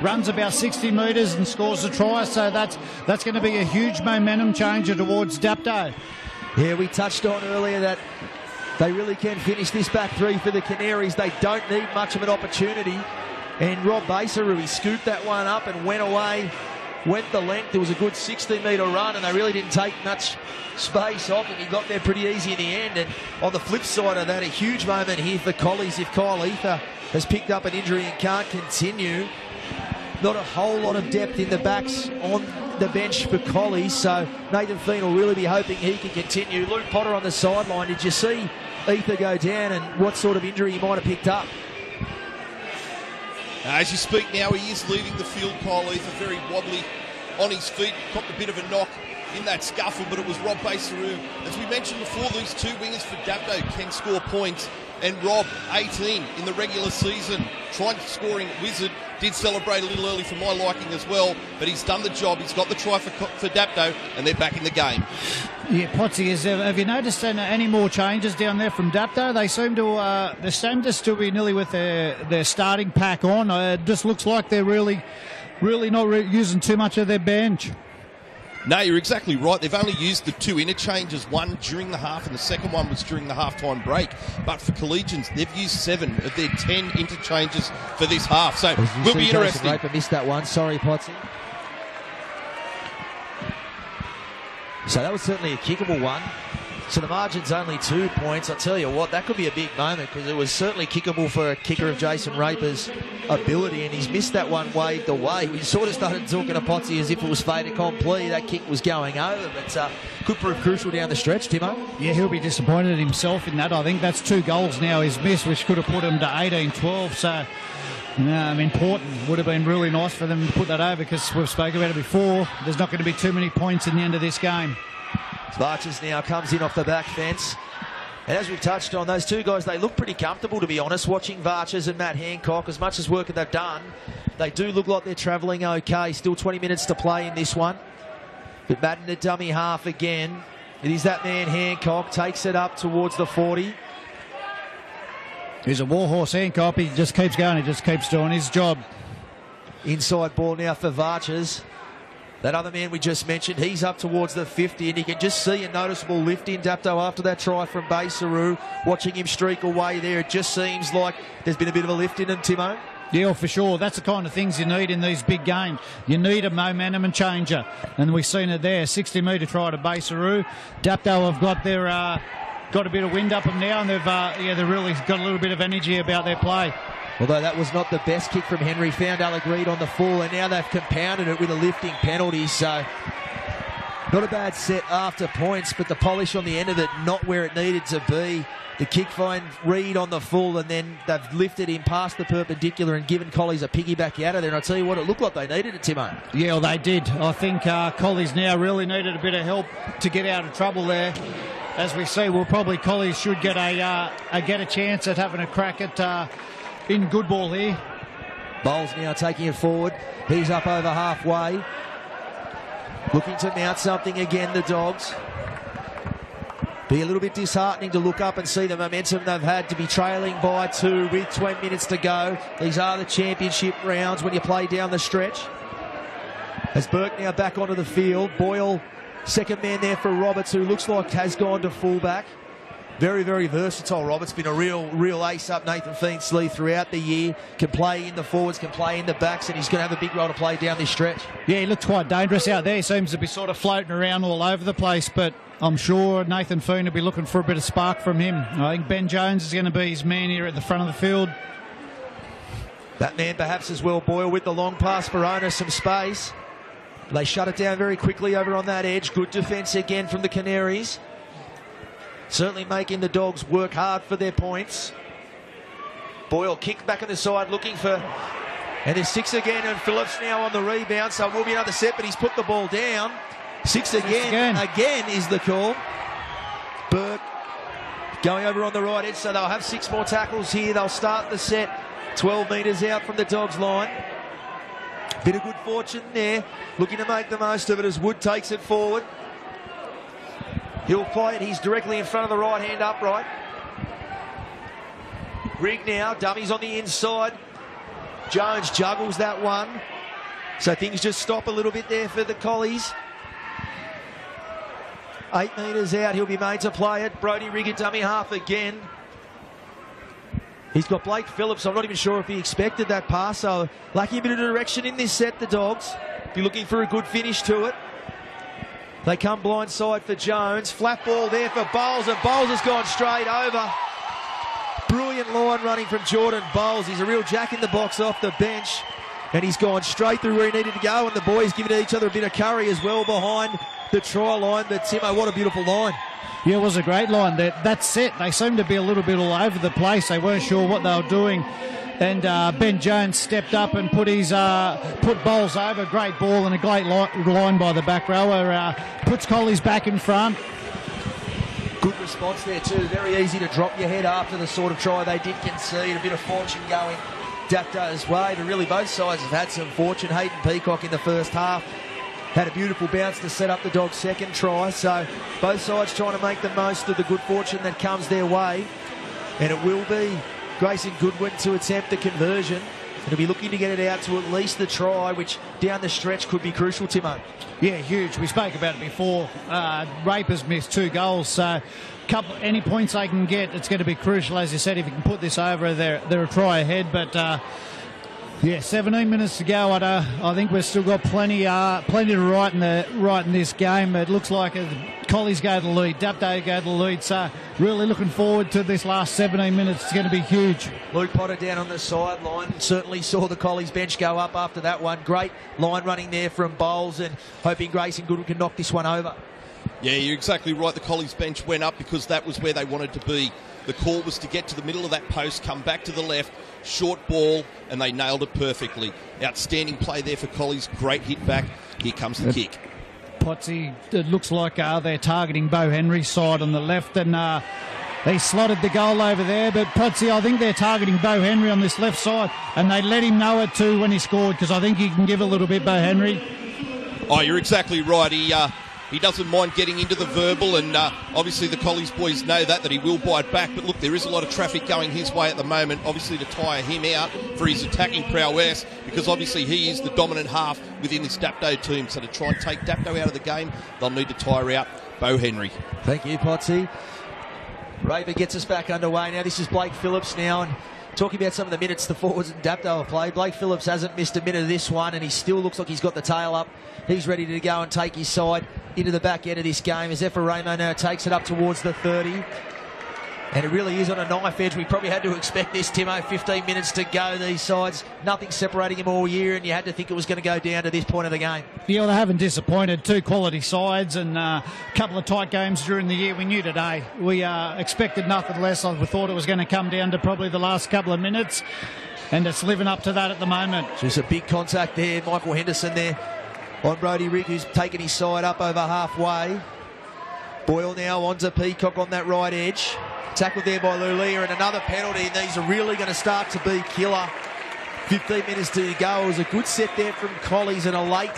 C: runs about 60 metres and scores the try, so that's going to be a huge momentum changer towards Dapto.
B: Yeah, we touched on earlier that they really can finish this back three for the Canaries. They don't need much of an opportunity, and Rob Baser, he scooped that one up and went away. Went the length. It was a good 60-metre run, and they really didn't take much space off him. He got there pretty easy in the end. And on the flip side of that, a huge moment here for Collies. If Kyle Ether has picked up an injury and can't continue, not a whole lot of depth in the backs on the bench for Collies. So Nathan Fiend will really be hoping he can continue. Luke Potter on the sideline. Did you see Ether go down and what sort of injury he might have picked up?
A: As you speak now, he is leaving the field, Kyle Ether, very wobbly on his feet, copped a bit of a knock in that scuffle, but it was Rob Basaru. As we mentioned before, these two wingers for Dapto can score points, and Rob, 18 in the regular season, try-scoring wizard, did celebrate a little early for my liking as well, but he's done the job. He's got the try for Dapto, and they're back in the game.
C: Yeah, Potsy, have you noticed any more changes down there from Dapto? They seem to still be nearly with their starting pack on. It just looks like they're really not using too much of their bench.
A: No, you're exactly right. They've only used the two interchanges, one during the half and the second one was during the half-time break. But for Collegians, they've used 7 of their 10 interchanges for this half. So will be interesting.
B: Raper missed that one. Sorry, Potsy. So that was certainly a kickable one. So the margin's only 2 points. I tell you what, that could be a big moment because it was certainly kickable for a kicker of Jason Raper's ability, and he's missed that one waved away. We sort of started talking to Potsy as if it was fait accompli. That kick was going over, but could prove crucial down the stretch, Timo.
C: Yeah, he'll be disappointed himself in that. I think that's 2 goals now he's missed, which could have put him to 18-12. So important. Would have been really nice for them to put that over because we've spoken about it before. There's not going to be too many points in the end of this game.
B: Varchers now comes in off the back fence. And as we've touched on, those two guys, they look pretty comfortable, to be honest, watching Varchers and Matt Hancock. As much as work that they've done, they do look like they're travelling okay. Still 20 minutes to play in this one. But Matt in the dummy half again. It is that man Hancock, takes it up towards the 40.
C: He's a warhorse, Hancock. He just keeps going. He just keeps doing his job.
B: Inside ball now for Varchers. That other man we just mentioned, he's up towards the 50, and you can just see a noticeable lift in Dapto after that try from Basaru. Watching him streak away there, it just seems like there's been a bit of a lift in him, Timo.
C: Yeah, for sure. That's the kind of things you need in these big games. You need a momentum and changer, and we've seen it there. 60-metre try to Basaru. Dapto have got their got a bit of wind up them now, and they've really got a little bit of energy about their play.
B: Although that was not the best kick from Henry, found Alec Reid on the full, and now they've compounded it with a lifting penalty. So not a bad set after points, but the polish on the end of it not where it needed to be. The kick finds Reid on the full, and then they've lifted him past the perpendicular and given Collies a piggyback out of there. And I tell you what, it looked like they needed it, Timo.
C: Yeah, well, they did. I think Collies now really needed a bit of help to get out of trouble there. As we see, Collies should get a chance at having a crack at in good ball here.
B: Bowles now taking it forward. He's up over halfway. Looking to mount something again, the Dogs. Be a little bit disheartening to look up and see the momentum they've had to be trailing by 2 with 20 minutes to go. These are the championship rounds when you play down the stretch. As Burke now back onto the field. Boyle, second man there for Roberts, who looks like has gone to fullback. Very, very versatile, Roberts. Been a real ace up Nathan Fiendsley throughout the year. Can play in the forwards, can play in the backs, and he's going to have a big role to play down this stretch.
C: Yeah, he looks quite dangerous out there. He seems to be sort of floating around all over the place, but I'm sure Nathan Fiend will be looking for a bit of spark from him. I think Ben Jones is going to be his man here at the front of the field.
B: That man perhaps as well, Boyle, with the long pass for Ona, some space. They shut it down very quickly over on that edge. Good defence again from the Canaries. Certainly making the Dogs work hard for their points. Boyle kicked back on the side looking for... And there's 6 again, and Phillips now on the rebound, so it will be another set, but he's put the ball down. 6 again. Again is the call. Burke going over on the right edge, so they'll have 6 more tackles here. They'll start the set 12 metres out from the Dogs' line. Bit of good fortune there. Looking to make the most of it as Wood takes it forward. He'll play it. He's directly in front of the right-hand upright. Rigg now. Dummies on the inside. Jones juggles that one. So things just stop a little bit there for the Collies. 8 metres out. He'll be made to play it. Brodie Rigg at dummy half again. He's got Blake Phillips. I'm not even sure if he expected that pass. So lacking a bit of direction in this set, the Dogs. Be looking for a good finish to it. They come blindside for Jones. Flat ball there for Bowles, and Bowles has gone straight over. Brilliant line running from Jordan Bowles. He's a real jack-in-the-box off the bench, and he's gone straight through where he needed to go, and the boys giving each other a bit of curry as well behind the try line. But, Timo, what a beautiful line.
C: Yeah, it was a great line. That set, they seemed to be a little bit all over the place. They weren't sure what they were doing. And Ben Jones stepped up and put Bowles over. Great ball and a great line by the back rower. Puts Collies back in front.
B: Good response there too. Very easy to drop your head after the sort of try they did concede. A bit of fortune going Dapto's way, but really both sides have had some fortune. Hayden Peacock in the first half had a beautiful bounce to set up the Dogs' second try. So both sides trying to make the most of the good fortune that comes their way. And it will be Grayson Goodwin to attempt the conversion. He'll be looking to get it out to at least the try, which down the stretch could be crucial, Timo.
C: Yeah, huge. We spoke about it before. Raper's missed 2 goals, so any points they can get, it's going to be crucial. As you said, if you can put this over, they're a try ahead. But 17 minutes to go. I think we've still got plenty to write in this game. It looks like Collies go to the lead, Dapto go to the lead. So really looking forward to this last 17 minutes. It's going to be huge.
B: Luke Potter down on the sideline. Certainly saw the Collies bench go up after that one. Great line running there from Bowles, and hoping Grayson Goodwin can knock this one over.
A: Yeah, you're exactly right. The Collies bench went up because that was where they wanted to be. The call was to get to the middle of that post, come back to the left, short ball, and they nailed it perfectly. Outstanding play there for Collies. Great hit back. Here comes the kick.
C: Potsy, it looks like they're targeting Bo Henry's side on the left, and they slotted the goal over there. But Potsy, I think they're targeting Bo Henry on this left side, and they let him know it too when he scored, because I think he can give a little bit, Bo Henry.
A: Oh, you're exactly right. He doesn't mind getting into the verbal, and obviously the Collies boys know that he will bite back. But look, there is a lot of traffic going his way at the moment, obviously to tire him out for his attacking prowess, because obviously he is the dominant half within this Dapto team. So to try and take Dapto out of the game, they'll need to tire out Bo Henry.
B: Thank you, Potsy. Raper gets us back underway. Now this is Blake Phillips now, and talking about some of the minutes the forwards and Dapto have played. Blake Phillips hasn't missed a minute of this one, and he still looks like he's got the tail up. He's ready to go and take his side into the back end of this game as Effa now takes it up towards the 30. And it really is on a knife edge. We probably had to expect this, Timo. 15 minutes to go. These sides, nothing separating them all year, and you had to think it was going to go down to this point of the game.
C: Yeah, well, they haven't disappointed. 2 quality sides and a couple of tight games during the year. We knew today. We expected nothing less. We thought it was going to come down to probably the last couple of minutes, and it's living up to that at the moment.
B: Just a big contact there. Michael Henderson there on Brodie Rick, who's taken his side up over halfway. Boyle now onto Peacock on that right edge. Tackled there by Lulia, and another penalty, and these are really going to start to be killer. 15 minutes to go. It was a good set there from Collies, and a late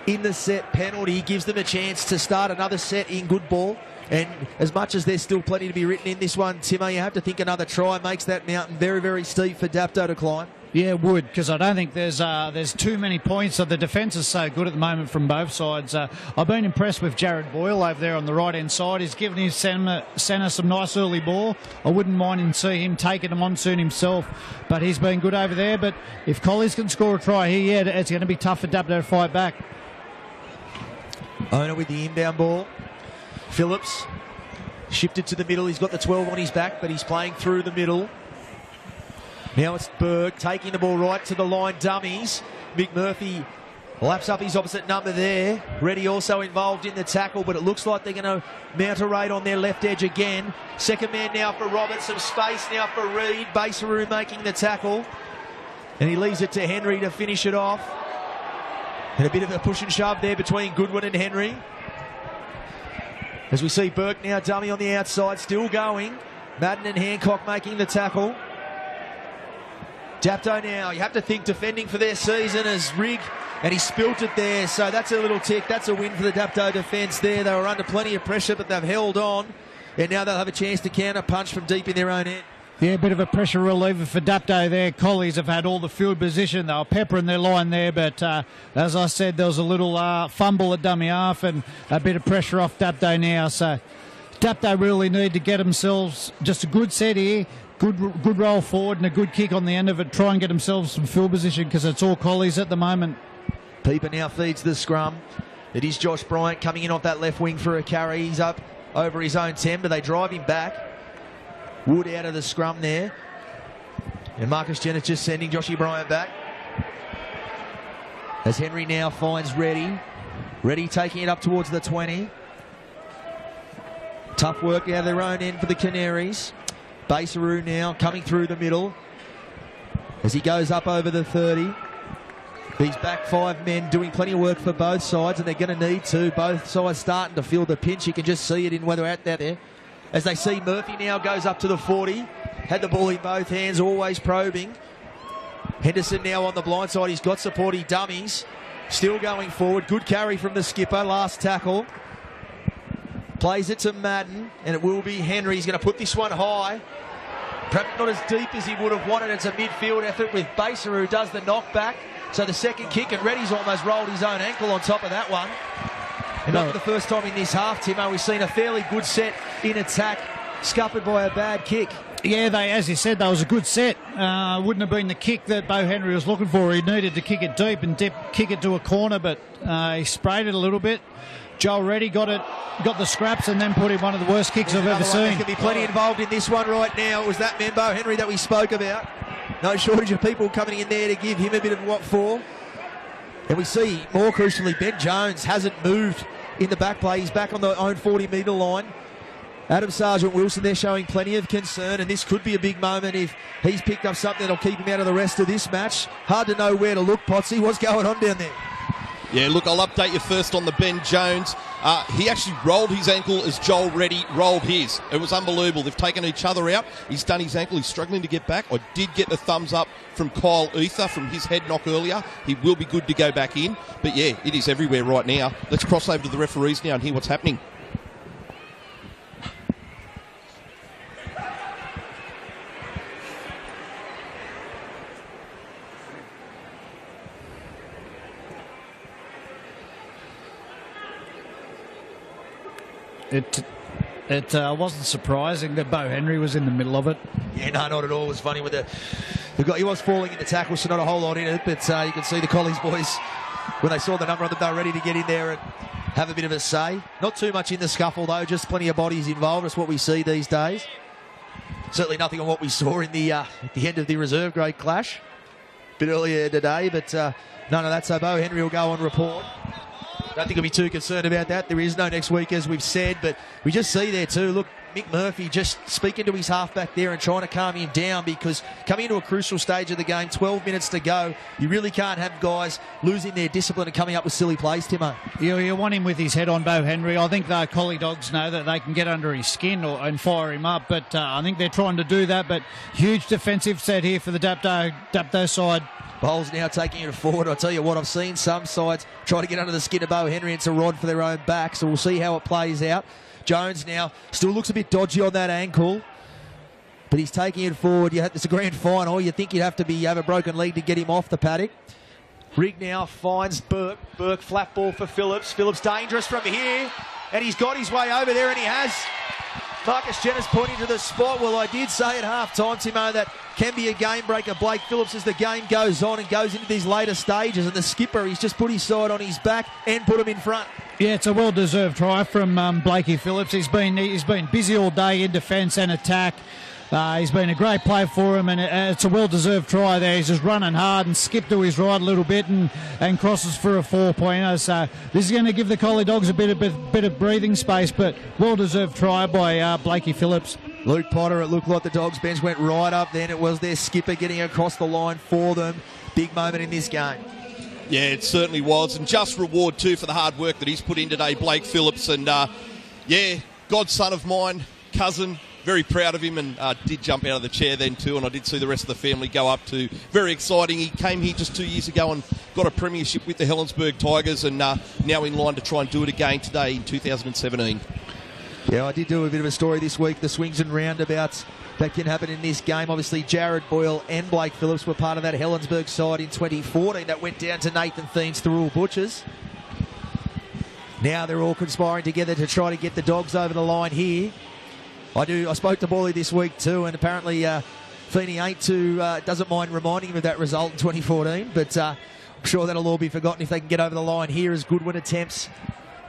B: in the set penalty gives them a chance to start another set in good ball. And as much as there's still plenty to be written in this one, Timo, you have to think another try makes that mountain very, very steep for Dapto to climb.
C: Yeah, it would, because I don't think there's too many points. So the defence is so good at the moment from both sides. I've been impressed with Jared Boyle over there on the right-hand side. He's given his centre some nice early ball. I wouldn't mind him see him taking a monsoon himself, but he's been good over there. But if Collies can score a try here, yeah, it's going to be tough for Dapto to fight back.
B: Owner with the inbound ball. Phillips shifted to the middle. He's got the 12 on his back, but he's playing through the middle. Now it's Berg taking the ball right to the line, dummies. McMurphy laps up his opposite number there. Reddy also involved in the tackle, but it looks like they're going to mount a raid on their left edge again. Second man now for Roberts, some space now for Reid. Baseroo making the tackle, and he leaves it to Henry to finish it off. And a bit of a push and shove there between Goodwin and Henry. As we see Burke now dummy on the outside, still going. Madden and Hancock making the tackle. Dapto now, you have to think defending for their season as Rigg, and he spilt it there, so that's a little tick. That's a win for the Dapto defence there. They were under plenty of pressure, but they've held on, and now they'll have a chance to counter punch from deep in their own end.
C: Yeah, a bit of a pressure reliever for Dapto there. Collies have had all the field position. They were peppering their line there, but as I said, there was a little fumble at dummy half and a bit of pressure off Dapto now. So Dapto really need to get themselves just a good set here. Good roll forward and a good kick on the end of it. Try and get themselves some field position because it's all Collies at the moment.
B: Pieper now feeds the scrum. It is Josh Bryant coming in off that left wing for a carry. He's up over his own 10, but they drive him back. Wood out of the scrum there. And Marcus Jennett just sending Joshy Bryant back. As Henry now finds Reddy. Reddy taking it up towards the 20. Tough work out of their own end for the Canaries. Baseroo now coming through the middle. as he goes up over the 30. These back 5 men doing plenty of work for both sides, and they're going to need to. Both sides starting to feel the pinch. You can just see it in whether out there. As they see Murphy now goes up to the 40. Had the ball in both hands, always probing. Henderson now on the blind side. He's got support. He dummies. Still going forward. Good carry from the skipper. Last tackle. Plays it to Madden, and it will be Henry. He's going to put this one high. Perhaps not as deep as he would have wanted. It's a midfield effort with Baser, who does the knockback. So the second kick, and Reddy's almost rolled his own ankle on top of that one. And not for the first time in this half, Timo, we've seen a fairly good set in attack, scuppered by a bad kick.
C: Yeah, as you said, that was a good set. Wouldn't have been the kick that Bo Henry was looking for. He needed to kick it deep and kick it to a corner, but he sprayed it a little bit. Joel Reddy got the scraps, and then put in one of the worst kicks I've ever seen.
B: There can be plenty involved in this one right now. It was that man, Bo Henry, that we spoke about. No shortage of people coming in there to give him a bit of what for. And we see, more crucially, Ben Jones hasn't moved in the back play. He's back on the own 40-metre line. Adam Sargent-Wilson, they're showing plenty of concern, and this could be a big moment if he's picked up something that'll keep him out of the rest of this match. Hard to know where to look, Potsy. What's going on down there?
A: Yeah, look, I'll update you first on the Ben Jones. He actually rolled his ankle as Joel Reddy rolled his. It was unbelievable. They've taken each other out. He's done his ankle. He's struggling to get back. I did get the thumbs up from Kyle Ether from his head knock earlier. He will be good to go back in. But yeah, it is everywhere right now. Let's cross over to the referees now and hear what's happening.
C: It wasn't surprising that Bo Henry was in the middle of it.
B: Yeah, no, not at all. It was funny with the guy. He was falling into tackle, so not a whole lot in it. But you can see the Collies boys, when they saw the number on them, they were ready to get in there and have a bit of a say. Not too much in the scuffle, though. Just plenty of bodies involved. That's what we see these days. Certainly nothing on what we saw in the at the end of the reserve grade clash a bit earlier today. But none of that. So Bo Henry will go on report. Don't think he'll be too concerned about that. There is no next week, as we've said, but we just see there too. Look, Mick Murphy just speaking to his halfback there and trying to calm him down, because coming into a crucial stage of the game, 12 minutes to go, you really can't have guys losing their discipline and coming up with silly plays, Timo.
C: You want him with his head on Bo Henry. I think the Collie Dogs know that they can get under his skin and fire him up, but I think they're trying to do that. But huge defensive set here for the Dapto side.
B: Bowles now taking it forward. I'll tell you what, I've seen some sides try to get under the skin of Bo Henry. It's a rod for their own back, so we'll see how it plays out. Jones now still looks a bit dodgy on that ankle, but he's taking it forward. It's a grand final. You think you'd have a broken leg to get him off the paddock. Rigg now finds Burke. Burke flat ball for Phillips. Phillips dangerous from here, and he's got his way over there, and he has. Marcus Jenner's pointing to the spot. Well, I did say at half-time, Timo, that can be a game-breaker. Blake Phillips, as the game goes on and goes into these later stages, and the skipper, he's just put his side on his back and put him in front.
C: Yeah, it's a well-deserved try from Blakey Phillips. He's been busy all day in defence and attack. He's been a great play for him, and it's a well-deserved try there. He's just running hard and skipped to his right a little bit and crosses for a 4-pointer. So this is going to give the Collie Dogs a bit of breathing space, but well-deserved try by Blakey Phillips.
B: Luke Potter, it looked like the Dogs bench went right up then. It was their skipper getting across the line for them. Big moment in this game.
A: Yeah, it certainly was. And just reward, too, for the hard work that he's put in today, Blake Phillips. And, godson of mine, cousin, very proud of him, and did jump out of the chair then too, and I did see the rest of the family go up too. Very exciting. He came here just 2 years ago and got a premiership with the Helensburgh Tigers, and now in line to try and do it again today in 2017.
B: Yeah, I did do a bit of a story this week, the swings and roundabouts that can happen in this game. Obviously, Jared Boyle and Blake Phillips were part of that Helensburgh side in 2014 that went down to Nathan Thiene's Thurul Butchers. Now they're all conspiring together to try to get the Dogs over the line here. I spoke to Boyle this week too, and apparently Thiene doesn't mind reminding him of that result in 2014, but I'm sure that'll all be forgotten if they can get over the line here as Goodwin attempts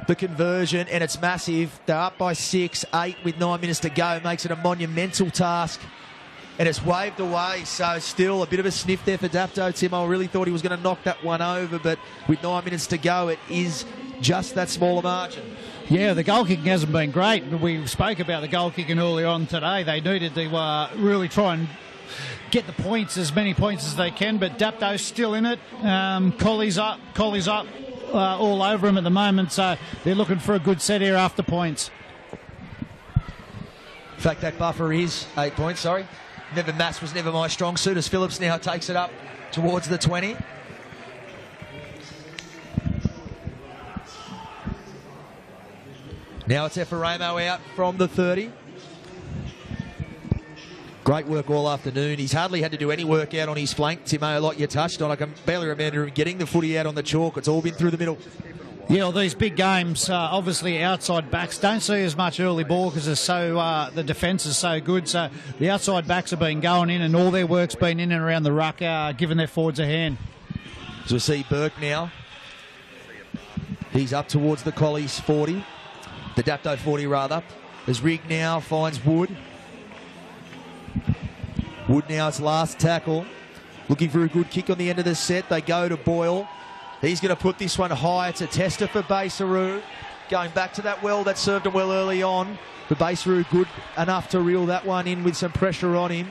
B: the conversion, and it's massive. They're up by 6-8 with 9 minutes to go. Makes it a monumental task, and it's waved away. So still a bit of a sniff there for Dapto. Tim, I really thought he was going to knock that one over, but with 9 minutes to go, it is just that smaller margin.
C: Yeah, the goal kicking hasn't been great. We spoke about the goal kicking earlier on today. They needed to really try and get the points, as many points as they can. But Dapto's still in it. Collie's up all over him at the moment, so they're looking for a good set here after points.
B: In fact, that buffer is 8 points, sorry. Mass was never my strong suit, as Phillips now takes it up towards the 20. Now it's Effaramo out from the 30. Great work all afternoon. He's hardly had to do any work out on his flank, Timo, like you touched on. I can barely remember him getting the footy out on the chalk. It's all been through the middle.
C: Yeah, well, these big games, obviously outside backs don't see as much early ball because the defence is so good. So the outside backs have been going in and all their work's been in and around the ruck, giving their forwards a hand.
B: So we see Burke now. He's up towards the Collies 40. The Dapto 40 rather. As Rigg now finds Wood. Wood now its last tackle. Looking for a good kick on the end of the set. They go to Boyle. He's going to put this one high. It's a tester for Basaru. Going back to that well that served him well early on. But Basaru good enough to reel that one in with some pressure on him.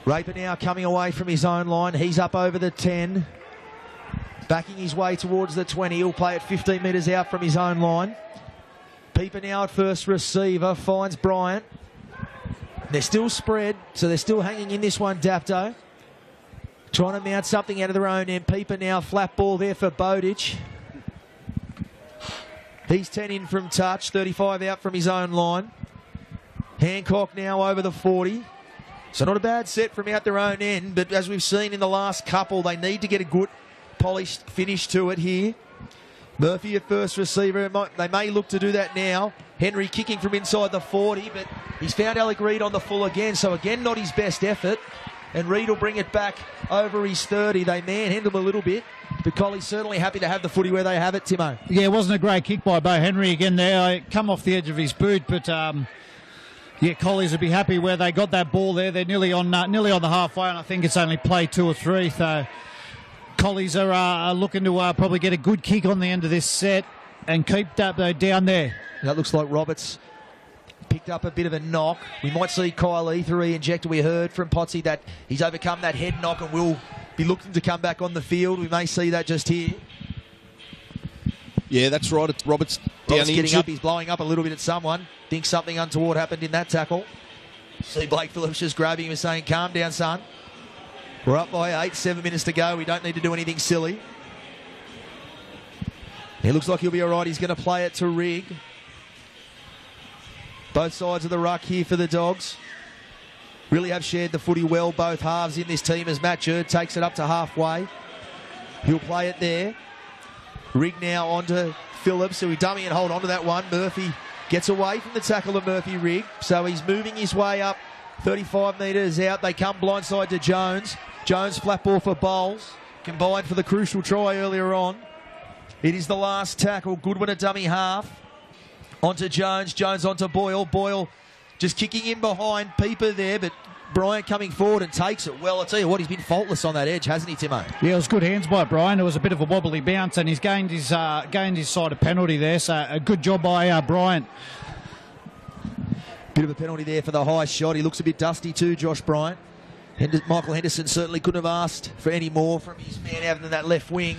B: Raper now coming away from his own line. He's up over the 10. Backing his way towards the 20. He'll play it 15 metres out from his own line. Pieper now at first receiver. Finds Bryant. They're still spread, so they're still hanging in this one, Dapto. Trying to mount something out of their own end. Pieper now flat ball there for Bowditch. He's 10 in from touch. 35 out from his own line. Hancock now over the 40. So not a bad set from out their own end, but as we've seen in the last couple, they need to get a good polished finish to it here. Murphy at first receiver. They may look to do that now. Henry kicking from inside the 40, but he's found Alec Reid on the full again. So again, not his best effort. And Reid will bring it back over his 30. They manhandle him a little bit. But Colley's certainly happy to have the footy where they have it, Timo.
C: Yeah, it wasn't a great kick by Bo Henry again there. Come off the edge of his boot, but Collies would be happy where they got that ball there. They're nearly on the halfway, and I think it's only play 2 or 3. So Collies are looking to probably get a good kick on the end of this set and keep Dapto down there.
B: That looks like Roberts picked up a bit of a knock. We might see Kyle Ether re-injected. We heard from Potsy that he's overcome that head knock and will be looking to come back on the field. We may see that just here.
A: Yeah, that's right. It's Roberts down
B: getting
A: injured.
B: up. He's blowing up a little bit at someone. Thinks something untoward happened in that tackle. See Blake Phillips just grabbing him and saying, calm down, son. We're up by 8, 7 minutes to go. We don't need to do anything silly. He looks like he'll be all right. He's going to play it to Rigg. Both sides of the ruck here for the Dogs. Really have shared the footy well, both halves in this team, as Matt Jerd takes it up to halfway. He'll play it there. Rigg now onto Phillips, so we dummy and hold on to that one. Murphy gets away from the tackle of Murphy Rigg, so he's moving his way up 35 metres out. They come blindside to Jones. Jones flat ball for Bowles. Combined for the crucial try earlier on. It is the last tackle. Goodwin a dummy half. Onto Jones. Jones onto Boyle. Boyle just kicking in behind Pieper there, but Bryant coming forward and takes it. Well, I tell you what, he's been faultless on that edge, hasn't he, Timo?
C: Yeah, it was good hands by Bryant. It was a bit of a wobbly bounce, and he's gained his side of penalty there, so a good job by Bryant.
B: Bit of a penalty there for the high shot. He looks a bit dusty too, Josh Bryant. Michael Henderson certainly couldn't have asked for any more from his man out than that left wing.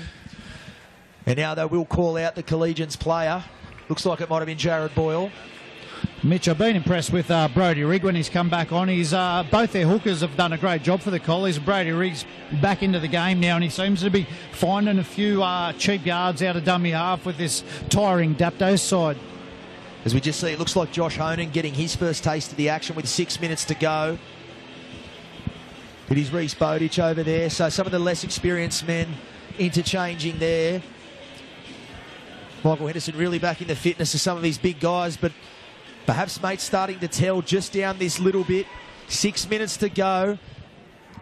B: And now they will call out the Collegians player. Looks like it might have been Jared Boyle.
C: Mitch, I've been impressed with Brodie Rigg when he's come back on. He's both their hookers have done a great job for the Collies. Brodie Rigg's back into the game now, and he seems to be finding a few cheap yards out of dummy half with this tiring Dapto side.
B: As we just see, it looks like Josh Honan getting his first taste of the action with 6 minutes to go. It is Reece Bowditch over there, so some of the less experienced men interchanging there. Michael Henderson really backing the fitness of some of these big guys, but perhaps mate's starting to tell just down this little bit. 6 minutes to go.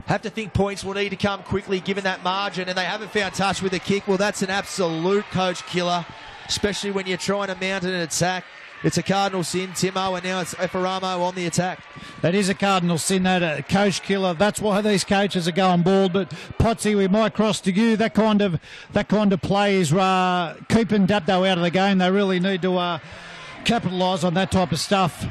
B: Have to think points will need to come quickly given that margin, and they haven't found touch with the kick. Well, that's an absolute coach killer, especially when you're trying to mount an attack. It's a cardinal sin, Timo, and now it's Effaramo on the attack.
C: That is a cardinal sin, that coach killer. That's why these coaches are going bald. But Potsy, we might cross to you. That kind of play is keeping Dapto out of the game. They really need to capitalise on that type of stuff.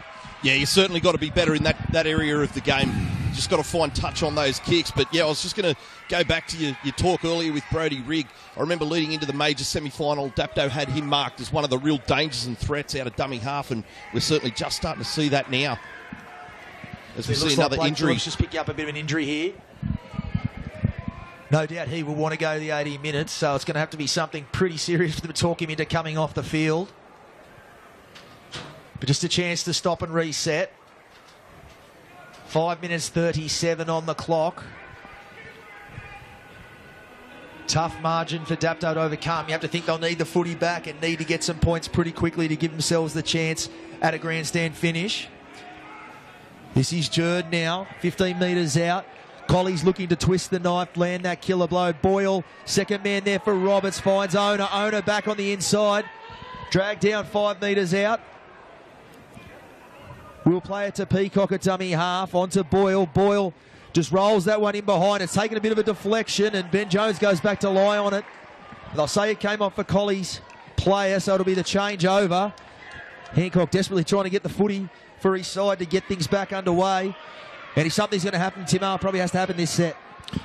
A: Yeah, you certainly got to be better in that area of the game. You just got to find touch on those kicks. But, yeah, I was just going to go back to your talk earlier with Brodie Rigg. I remember leading into the major semi-final, Dapto had him marked as one of the real dangers and threats out of dummy half, and we're certainly just starting to see that now. As we see another injury.
B: Just picking up a bit of an injury here. No doubt he will want to go the 80 minutes, so it's going to have to be something pretty serious for them to talk him into coming off the field. But just a chance to stop and reset. 5 minutes 37 on the clock. Tough margin for Dapto to overcome. You have to think they'll need the footy back and need to get some points pretty quickly to give themselves the chance at a grandstand finish. This is Jerd now, 15 metres out. Colley's looking to twist the knife, land that killer blow. Boyle, second man there for Roberts, finds Owner. Owner back on the inside. Dragged down 5 metres out. We'll play it to Peacock at dummy half, onto Boyle. Boyle just rolls that one in behind. It's taken a bit of a deflection, and Ben Jones goes back to lie on it. They'll say it came off for Colley's player, so it'll be the change over. Hancock desperately trying to get the footy for his side to get things back underway. And if something's going to happen, Timo, probably has to happen this set.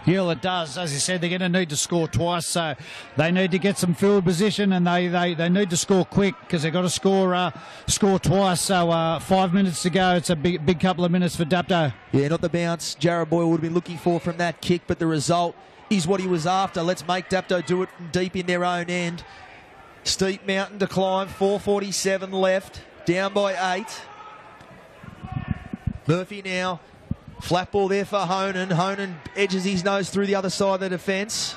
C: Yeah, well, it does. As you said, they're going to need to score twice, so they need to get some field position, and they need to score quick because they've got to score twice. So 5 minutes to go. It's a big couple of minutes for Dapto.
B: Yeah, not the bounce Jared Boyle would have been looking for from that kick, but the result is what he was after. Let's make Dapto do it from deep in their own end. Steep mountain to climb, 4:47 left, down by 8. Murphy now. Flat ball there for Honan. Honan edges his nose through the other side of the defence.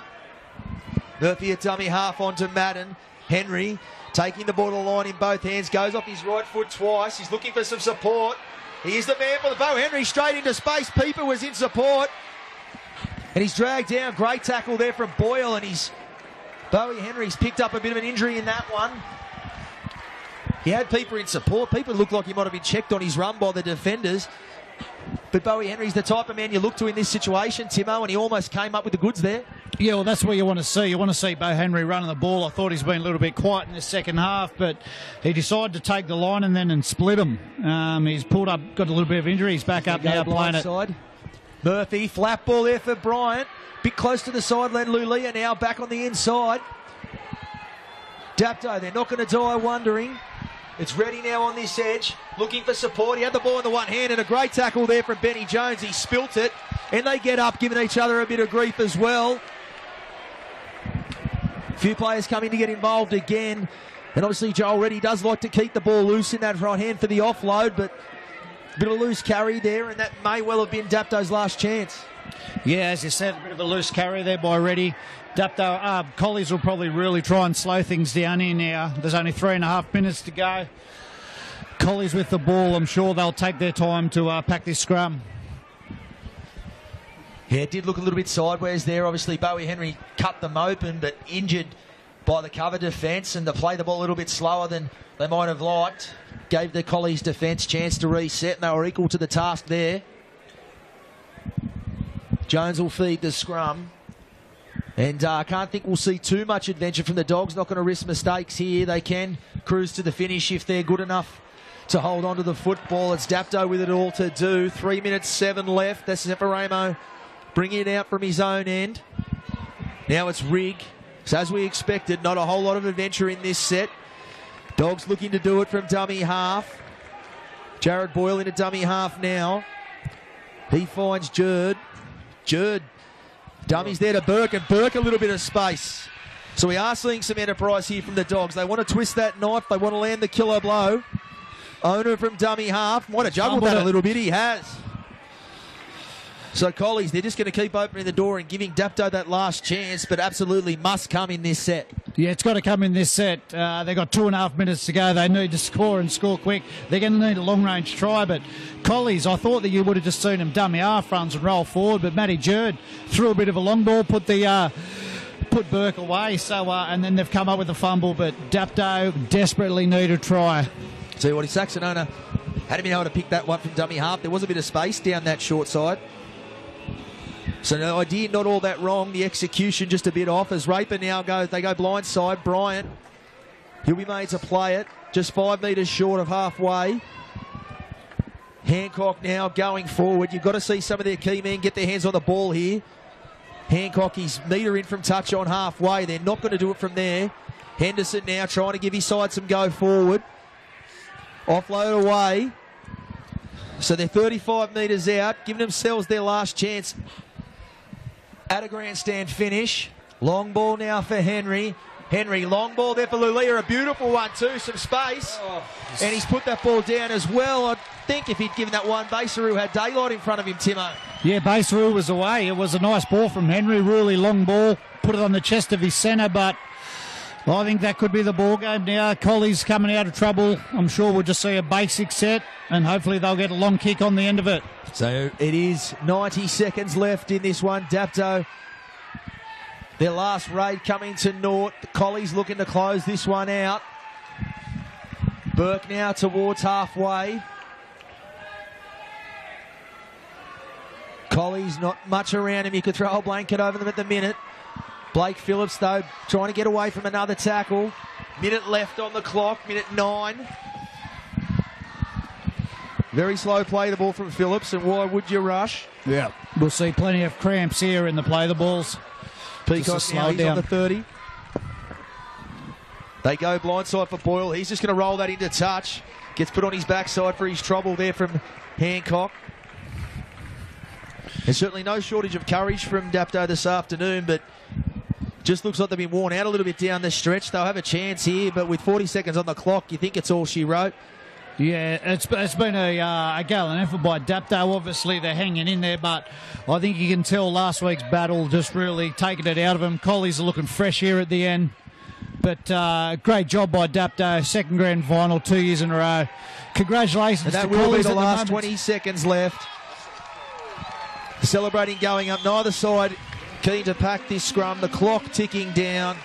B: Murphy at dummy half onto Madden. Henry taking the ball to the line in both hands. Goes off his right foot twice. He's looking for some support. He is the man for the bow. Henry straight into space. Pieper was in support. And he's dragged down. Great tackle there from Boyle. And Bowie Henry's picked up a bit of an injury in that one. He had Pieper in support. Pieper looked like he might have been checked on his run by the defenders. But Bowie Henry's the type of man you look to in this situation, Timo, and he almost came up with the goods there. Yeah,
C: well, that's what you want to see. You want to see Bo Henry running the ball. I thought he's been a little bit quiet in the second half, but he decided to take the line and split him. He's pulled up, got a little bit of injury. He's back up now playing it. Side.
B: Murphy, flat ball there for Bryant. Bit close to the sideline. Lulia now back on the inside. Dapto, they're not going to die wondering. It's ready now on this edge, looking for support. He had the ball in the one hand, and a great tackle there from Benny Jones. He spilt it, and they get up, giving each other a bit of grief as well. A few players coming to get involved again, and obviously Joel Reddy does like to keep the ball loose in that right hand for the offload, but a bit of a loose carry there, and that may well have been Dapto's last chance.
C: Yeah, as you said, a bit of a loose carry there by Reddy. Dapto, Collies will probably really try and slow things down here now. There's only 3.5 minutes to go. Collies with the ball, I'm sure they'll take their time to pack this scrum.
B: Yeah, it did look a little bit sideways there. Obviously, Bowie Henry cut them open, but injured by the cover defence, and to play the ball a little bit slower than they might have liked. Gave the Collies defence chance to reset, and they were equal to the task there. Jones will feed the scrum. And I can't think we'll see too much adventure from the Dogs. Not going to risk mistakes here. They can cruise to the finish if they're good enough to hold on to the football. It's Dapto with it all to do. 3 minutes 7 left. That's Zeferemo bringing it out from his own end. Now it's Rigg. So as we expected, not a whole lot of adventure in this set. Dogs looking to do it from dummy half. Jared Boyle into dummy half now. He finds Jerd. Jerd. Dummies there to Burke, and Burke a little bit of space. So we are seeing some enterprise here from the Dogs. They want to twist that knife. They want to land the killer blow. Owner from dummy half. Might have juggled that a little bit. He has. So Collies, they're just going to keep opening the door and giving Dapto that last chance, but absolutely must come in this set.
C: Yeah, it's got to come in this set. They've got 2.5 minutes to go. They need to score and score quick. They're going to need a long-range try, but Collies, I thought that you would have just seen them dummy half runs and roll forward, but Matty Jerd threw a bit of a long ball, put Burke away, so and then they've come up with a fumble, but Dapto desperately need a try.
B: See what Saxon owner hadn't been able to pick that one from dummy half. There was a bit of space down that short side. So the idea not all that wrong. The execution just a bit off as Raper now goes. They go blindside. Bryant, he'll be made to play it. Just 5 metres short of halfway. Hancock now going forward. You've got to see some of their key men get their hands on the ball here. Hancock, he's metre in from touch on halfway. They're not going to do it from there. Henderson now trying to give his side some go forward. Offload away. So they're 35 metres out, giving themselves their last chance at a grandstand finish. Long ball now for Henry. Henry, long ball there for Lulia. A beautiful one too, some space. And he's put that ball down as well. I think if he'd given that one, Baseru had daylight in front of him, Timo.
C: Yeah, Baseru was away. It was a nice ball from Henry, really long ball. Put it on the chest of his centre, but I think that could be the ball game now. Colley's coming out of trouble. I'm sure we'll just see a basic set, and hopefully they'll get a long kick on the end of it.
B: So it is 90 seconds left in this one. Dapto, their last raid coming to naught. The Collies looking to close this one out. Burke now towards halfway. Collies not much around him. You could throw a blanket over them at the minute. Blake Phillips, though, trying to get away from another tackle. Minute left on the clock, minute 9. Very slow play, the ball from Phillips, and why would you rush?
C: Yeah. We'll see plenty of cramps here in the play the balls.
B: Peacock now, he's on the 30. They go blindside for Boyle. He's just going to roll that into touch. Gets put on his backside for his trouble there from Hancock. There's certainly no shortage of courage from Dapto this afternoon, but just looks like they've been worn out a little bit down the stretch. They'll have a chance here, but with 40 seconds on the clock, you think it's all she wrote.
C: Yeah, it's been a gallant effort by Dapto. Obviously, they're hanging in there, but I think you can tell last week's battle just really taking it out of them. Collies are looking fresh here at the end. But great job by Dapto. Second grand final, 2 years in a row. Congratulations
B: and that
C: to
B: will
C: Collies
B: be the
C: at
B: last
C: moment.
B: 20 seconds left. Celebrating going up. Neither side keen to pack this scrum. The clock ticking down.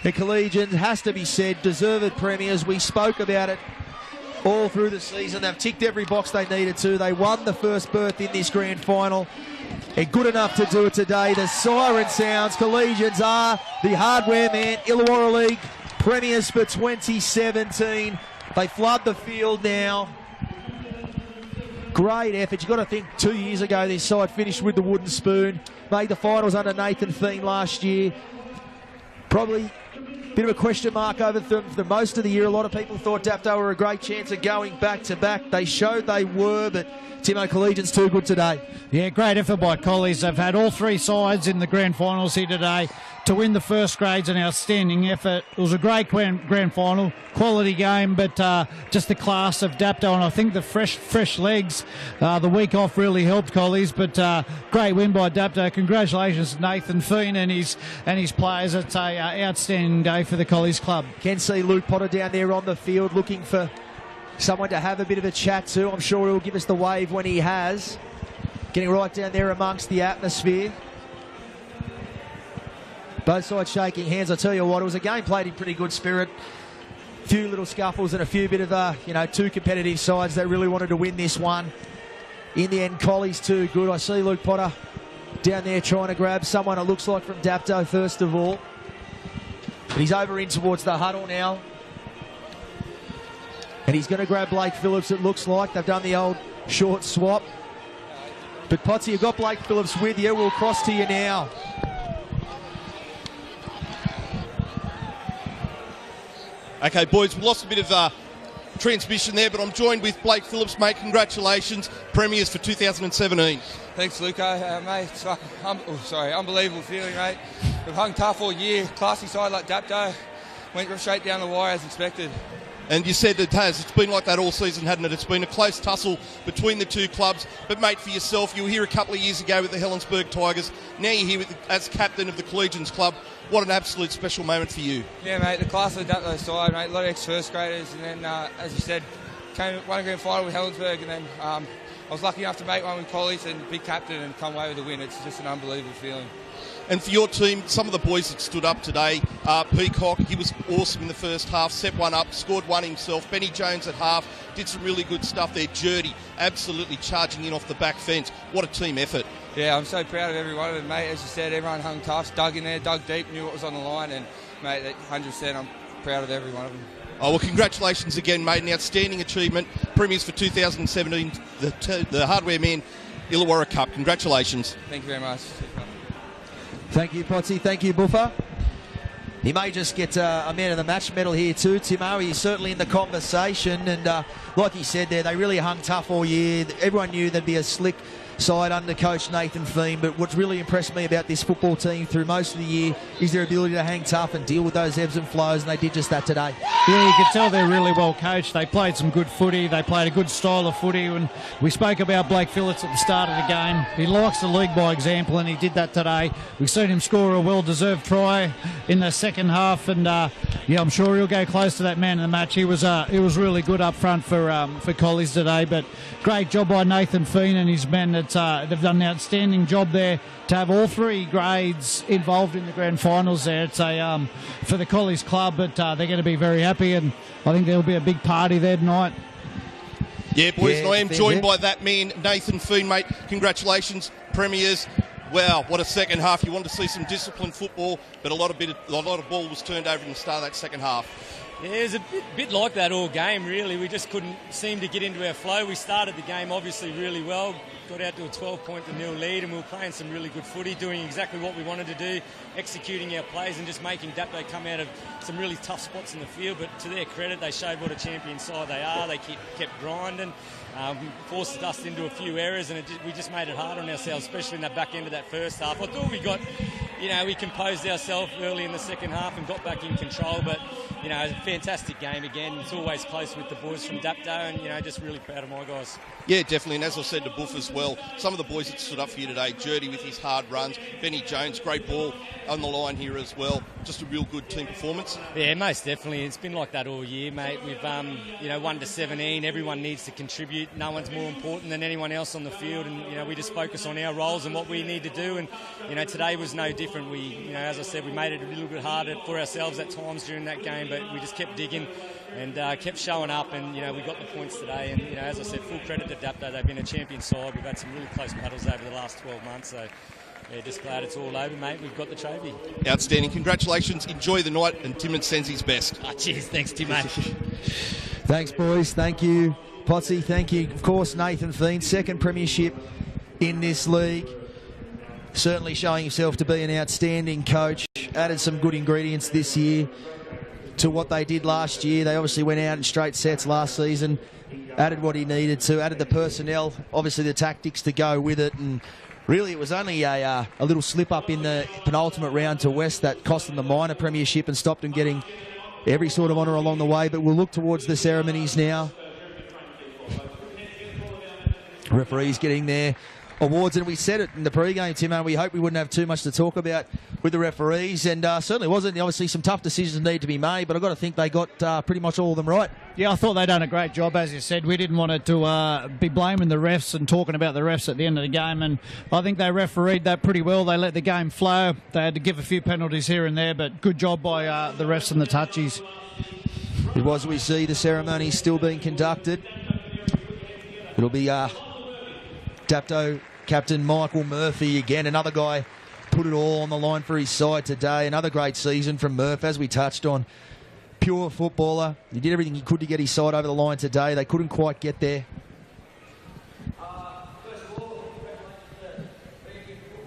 B: The Collegians, has to be said, deserved premiers. We spoke about it all through the season. They've ticked every box they needed to. They won the first berth in this grand final. They're good enough to do it today. The siren sounds. Collegians are the hardware man. Illawarra League premiers for 2017. They flood the field now. Great effort. You've got to think 2 years ago this side finished with the wooden spoon. Made the finals under Nathan Thien last year. Probably a bit of a question mark over them for most of the year. A lot of people thought Dapto were a great chance of going back-to-back. They showed they were, but Timo, Collegians too good today.
C: Yeah, great effort by Collies. They've had all three sides in the grand finals here today. To win the first grade's an outstanding effort. It was a great grand final, quality game, but just the class of Dapto, and I think the fresh legs, the week off really helped Collies, but great win by Dapto. Congratulations to Nathan Thien and his players. It's a outstanding day for the Collies club.
B: Can see Luke Potter down there on the field looking for someone to have a bit of a chat to. I'm sure he'll give us the wave when he has. Getting right down there amongst the atmosphere. Both sides shaking hands. I tell you what, it was a game played in pretty good spirit. A few little scuffles and a few bit of, two competitive sides that really wanted to win this one. In the end, Collies too good. I see Luke Potter down there trying to grab someone, it looks like, from Dapto first of all. But he's over in towards the huddle now. And he's going to grab Blake Phillips, it looks like. They've done the old short swap. But Potsy, you've got Blake Phillips with you. We'll cross to you now.
A: Okay, boys, we lost a bit of transmission there, but I'm joined with Blake Phillips, mate. Congratulations, premiers for 2017.
E: Thanks, Luca. Mate, it's unbelievable feeling, mate. We've hung tough all year. Classy side like Dapto went straight down the wire as expected.
A: And you said it has. It's been like that all season, hasn't it? It's been a close tussle between the two clubs. But, mate, for yourself, you were here a couple of years ago with the Helensburgh Tigers. Now you're here as captain of the Collegians club. What an absolute special moment for you.
E: Yeah, mate, the class of the Dapto side, mate. A lot of ex-first graders. And then, as you said, won a grand final with Helensburgh. And then I was lucky enough to make one with Collies and be captain and come away with a win. It's just an unbelievable feeling.
A: And for your team, some of the boys that stood up today, Peacock, he was awesome in the first half, set one up, scored one himself. Benny Jones at half, did some really good stuff there. Jurdy, absolutely charging in off the back fence. What a team effort.
E: Yeah, I'm so proud of every one of them, mate. As you said, everyone hung tough, dug in there, dug deep, knew what was on the line. And, mate, 100%, I'm proud of every one of them.
A: Oh, well, congratulations again, mate. An outstanding achievement. Premiers for 2017, the Hardware Man Illawarra Cup. Congratulations.
E: Thank you very much.
B: Thank you, Potsy. Thank you, Buffer. He may just get a man of the match medal here too, Timo. He's certainly in the conversation, and like he said there, they really hung tough all year. Everyone knew there'd be a slick side under coach Nathan Fiend, but what's really impressed me about this football team through most of the year is their ability to hang tough and deal with those ebbs and flows, and they did just that today.
C: Yeah, you can tell they're really well coached. They played some good footy. They played a good style of footy. And we spoke about Blake Phillips at the start of the game. He likes the league by example, and he did that today. We've seen him score a well-deserved try in the second half, and I'm sure he'll go close to that man in the match. He was really good up front for Collies today, but great job by Nathan Fiend and his men. They've done an outstanding job there to have all three grades involved in the grand finals there. It's for the Collies club, but they're going to be very happy, and I think there'll be a big party there tonight.
A: Yeah, boys, and I am joined by that man, Nathan Fiend, mate. Congratulations, Premiers. Wow, what a second half. You wanted to see some disciplined football, but a lot of ball was turned over in the start of that second half.
F: Yeah, it was a bit like that all game, really. We just couldn't seem to get into our flow. We started the game obviously really well, got out to a 12-point-0 lead, and we were playing some really good footy, doing exactly what we wanted to do, executing our plays and just making Dapto come out of some really tough spots in the field. But to their credit, they showed what a champion side they are. They kept grinding, forced us into a few errors, and we just made it hard on ourselves, especially in that back end of that first half. I thought we composed ourselves early in the second half and got back in control, but a fantastic game again. It's always close with the boys from Dapto, and just really proud of my guys.
A: Yeah, definitely, and as I said to Buff as well, some of the boys that stood up for you today, Jurdy with his hard runs, Benny Jones, great ball on the line here as well. Just a real good team performance.
F: Yeah, most definitely. It's been like that all year, mate. We've 1 to 17. Everyone needs to contribute. No one's more important than anyone else on the field, and we just focus on our roles and what we need to do. And today was no different. We, as I said, we made it a little bit harder for ourselves at times during that game, but we just kept digging and kept showing up, and we got the points today. And as I said, full credit to Dapto. They've been a champion side. We've had some really close battles over the last 12 months. So yeah, just glad it's all over, mate. We've got the trophy.
A: Outstanding. Congratulations. Enjoy the night, and Tim sends his best.
F: Cheers. Thanks, Tim, mate.
B: Thanks, boys. Thank you, Potsy. Thank you, of course, Nathan Fiend. Second premiership in this league. Certainly showing himself to be an outstanding coach. Added some good ingredients this year to what they did last year. They obviously went out in straight sets last season. Added what he needed to. Added the personnel, obviously the tactics to go with it, and really, it was only a little slip-up in the penultimate round to West that cost them the minor premiership and stopped them getting every sort of honour along the way. But we'll look towards the ceremonies now. Referees getting their awards, and we said it in the pre-game, Timo, we hope we wouldn't have too much to talk about with the referees, and certainly wasn't. Obviously some tough decisions need to be made, but I've got to think they got pretty much all of them right.
C: Yeah, I thought they'd done a great job. As you said, we didn't want it to be blaming the refs and talking about the refs at the end of the game, and I think they refereed that pretty well. They let the game flow. They had to give a few penalties here and there, but good job by the refs and the touchies.
B: It was, we see the ceremony still being conducted. It'll be Dapto captain Michael Murphy again, another guy put it all on the line for his side today. Another great season from Murph, as we touched on. Pure footballer. He did everything he could to get his side over the line today. They couldn't quite get there.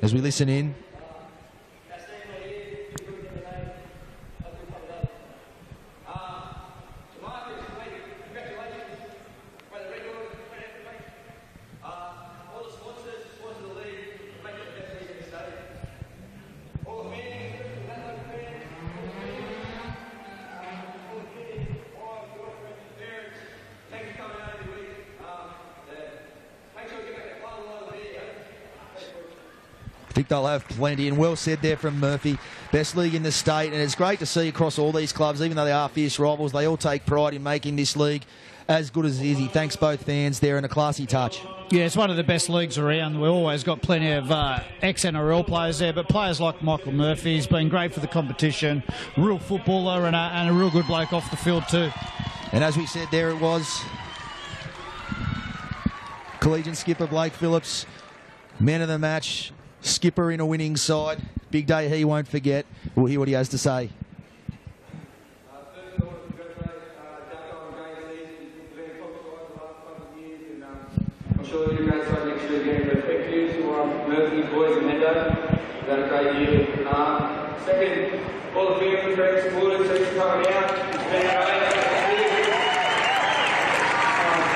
B: As we listen in. I think they'll have plenty, and well said there from Murphy. Best league in the state, and it's great to see across all these clubs, even though they are fierce rivals, they all take pride in making this league as good as it is. He thanks both fans there, and a classy touch.
C: Yeah, it's one of the best leagues around. We've always got plenty of ex-NRL players there, but players like Michael Murphy has been great for the competition. Real footballer and a real good bloke off the field too.
B: And as we said, there it was. Collegian skipper Blake Phillips, man of the match. Skipper in a winning side. Big day he won't forget. We'll hear what he has to say.
G: First of all, congratulations sure you guys are next year again, but thank you to Murphy, boys and Mendo. We've had a great year. Second, all the family, friends, supporters, thanks for coming out. It's been great.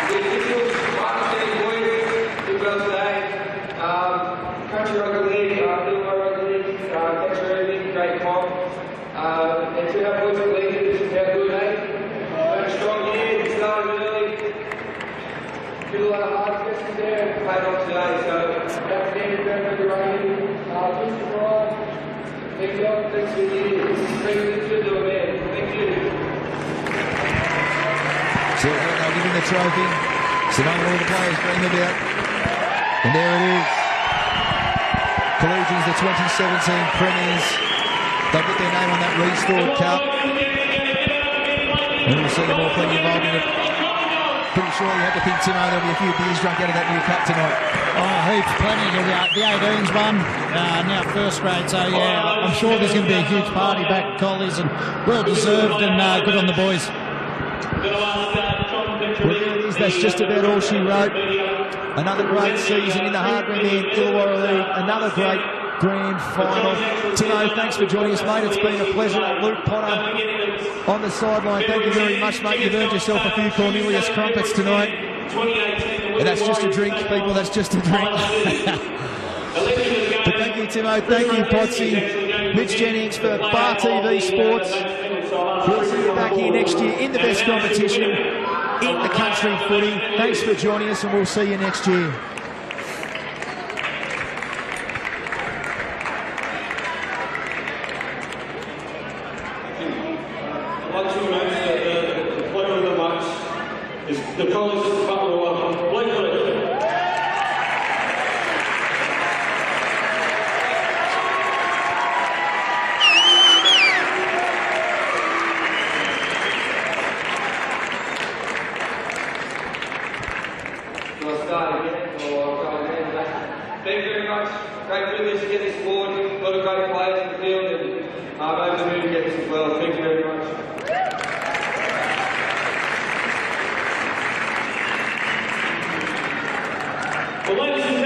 G: The officials, Martin boys, did well today. Country Rugby League, Illinois Rugby League, thanks for everything, great comp. And to our boys at Collegians, this is how good, eh? Had a strong year, started early. Did a lot of hard questions there, played off today, so that's the end of the running. Thanks for the year. Thank you to the man. Thank you.
B: So they'll give him the trophy. So now all the players dream about. And there it is. Collegians, the 2017 Premiers. They'll get their name on that restored cup. And we'll see them all plenty involved in it. Pretty sure you had to think, Timo, there'll be a few beers drunk out of that new cup tonight.
C: Oh, heaps, plenty. The 18s won, now first grade, so yeah, I'm sure there's going to be a huge party back at Collies, and well deserved, and good on the boys.
B: Well, there it is, that's just about all she wrote. Another great season in the Hardware Man Illawarra League, another great grand final. Timo, thanks for joining us, mate. It's been a pleasure. Luke Potter on the sideline, thank you very much, mate. You've earned yourself a few Cornelius crumpets tonight. And that's just a drink, people, that's just a drink. But thank you, Timo, thank you, Potsy, Mitch Jennings for Bar TV Sports. We'll see you back here next year in the best competition in the country footy. Thanks for joining us, and we'll see you next year.
H: I'd like to announce that the player of the match is the College Department of Blake Collection.
G: Thank you very much. Great privilege to get this forward. A lot of great players in the field, and over the moon to get this as well. Thank you very much.
H: Well, ladies and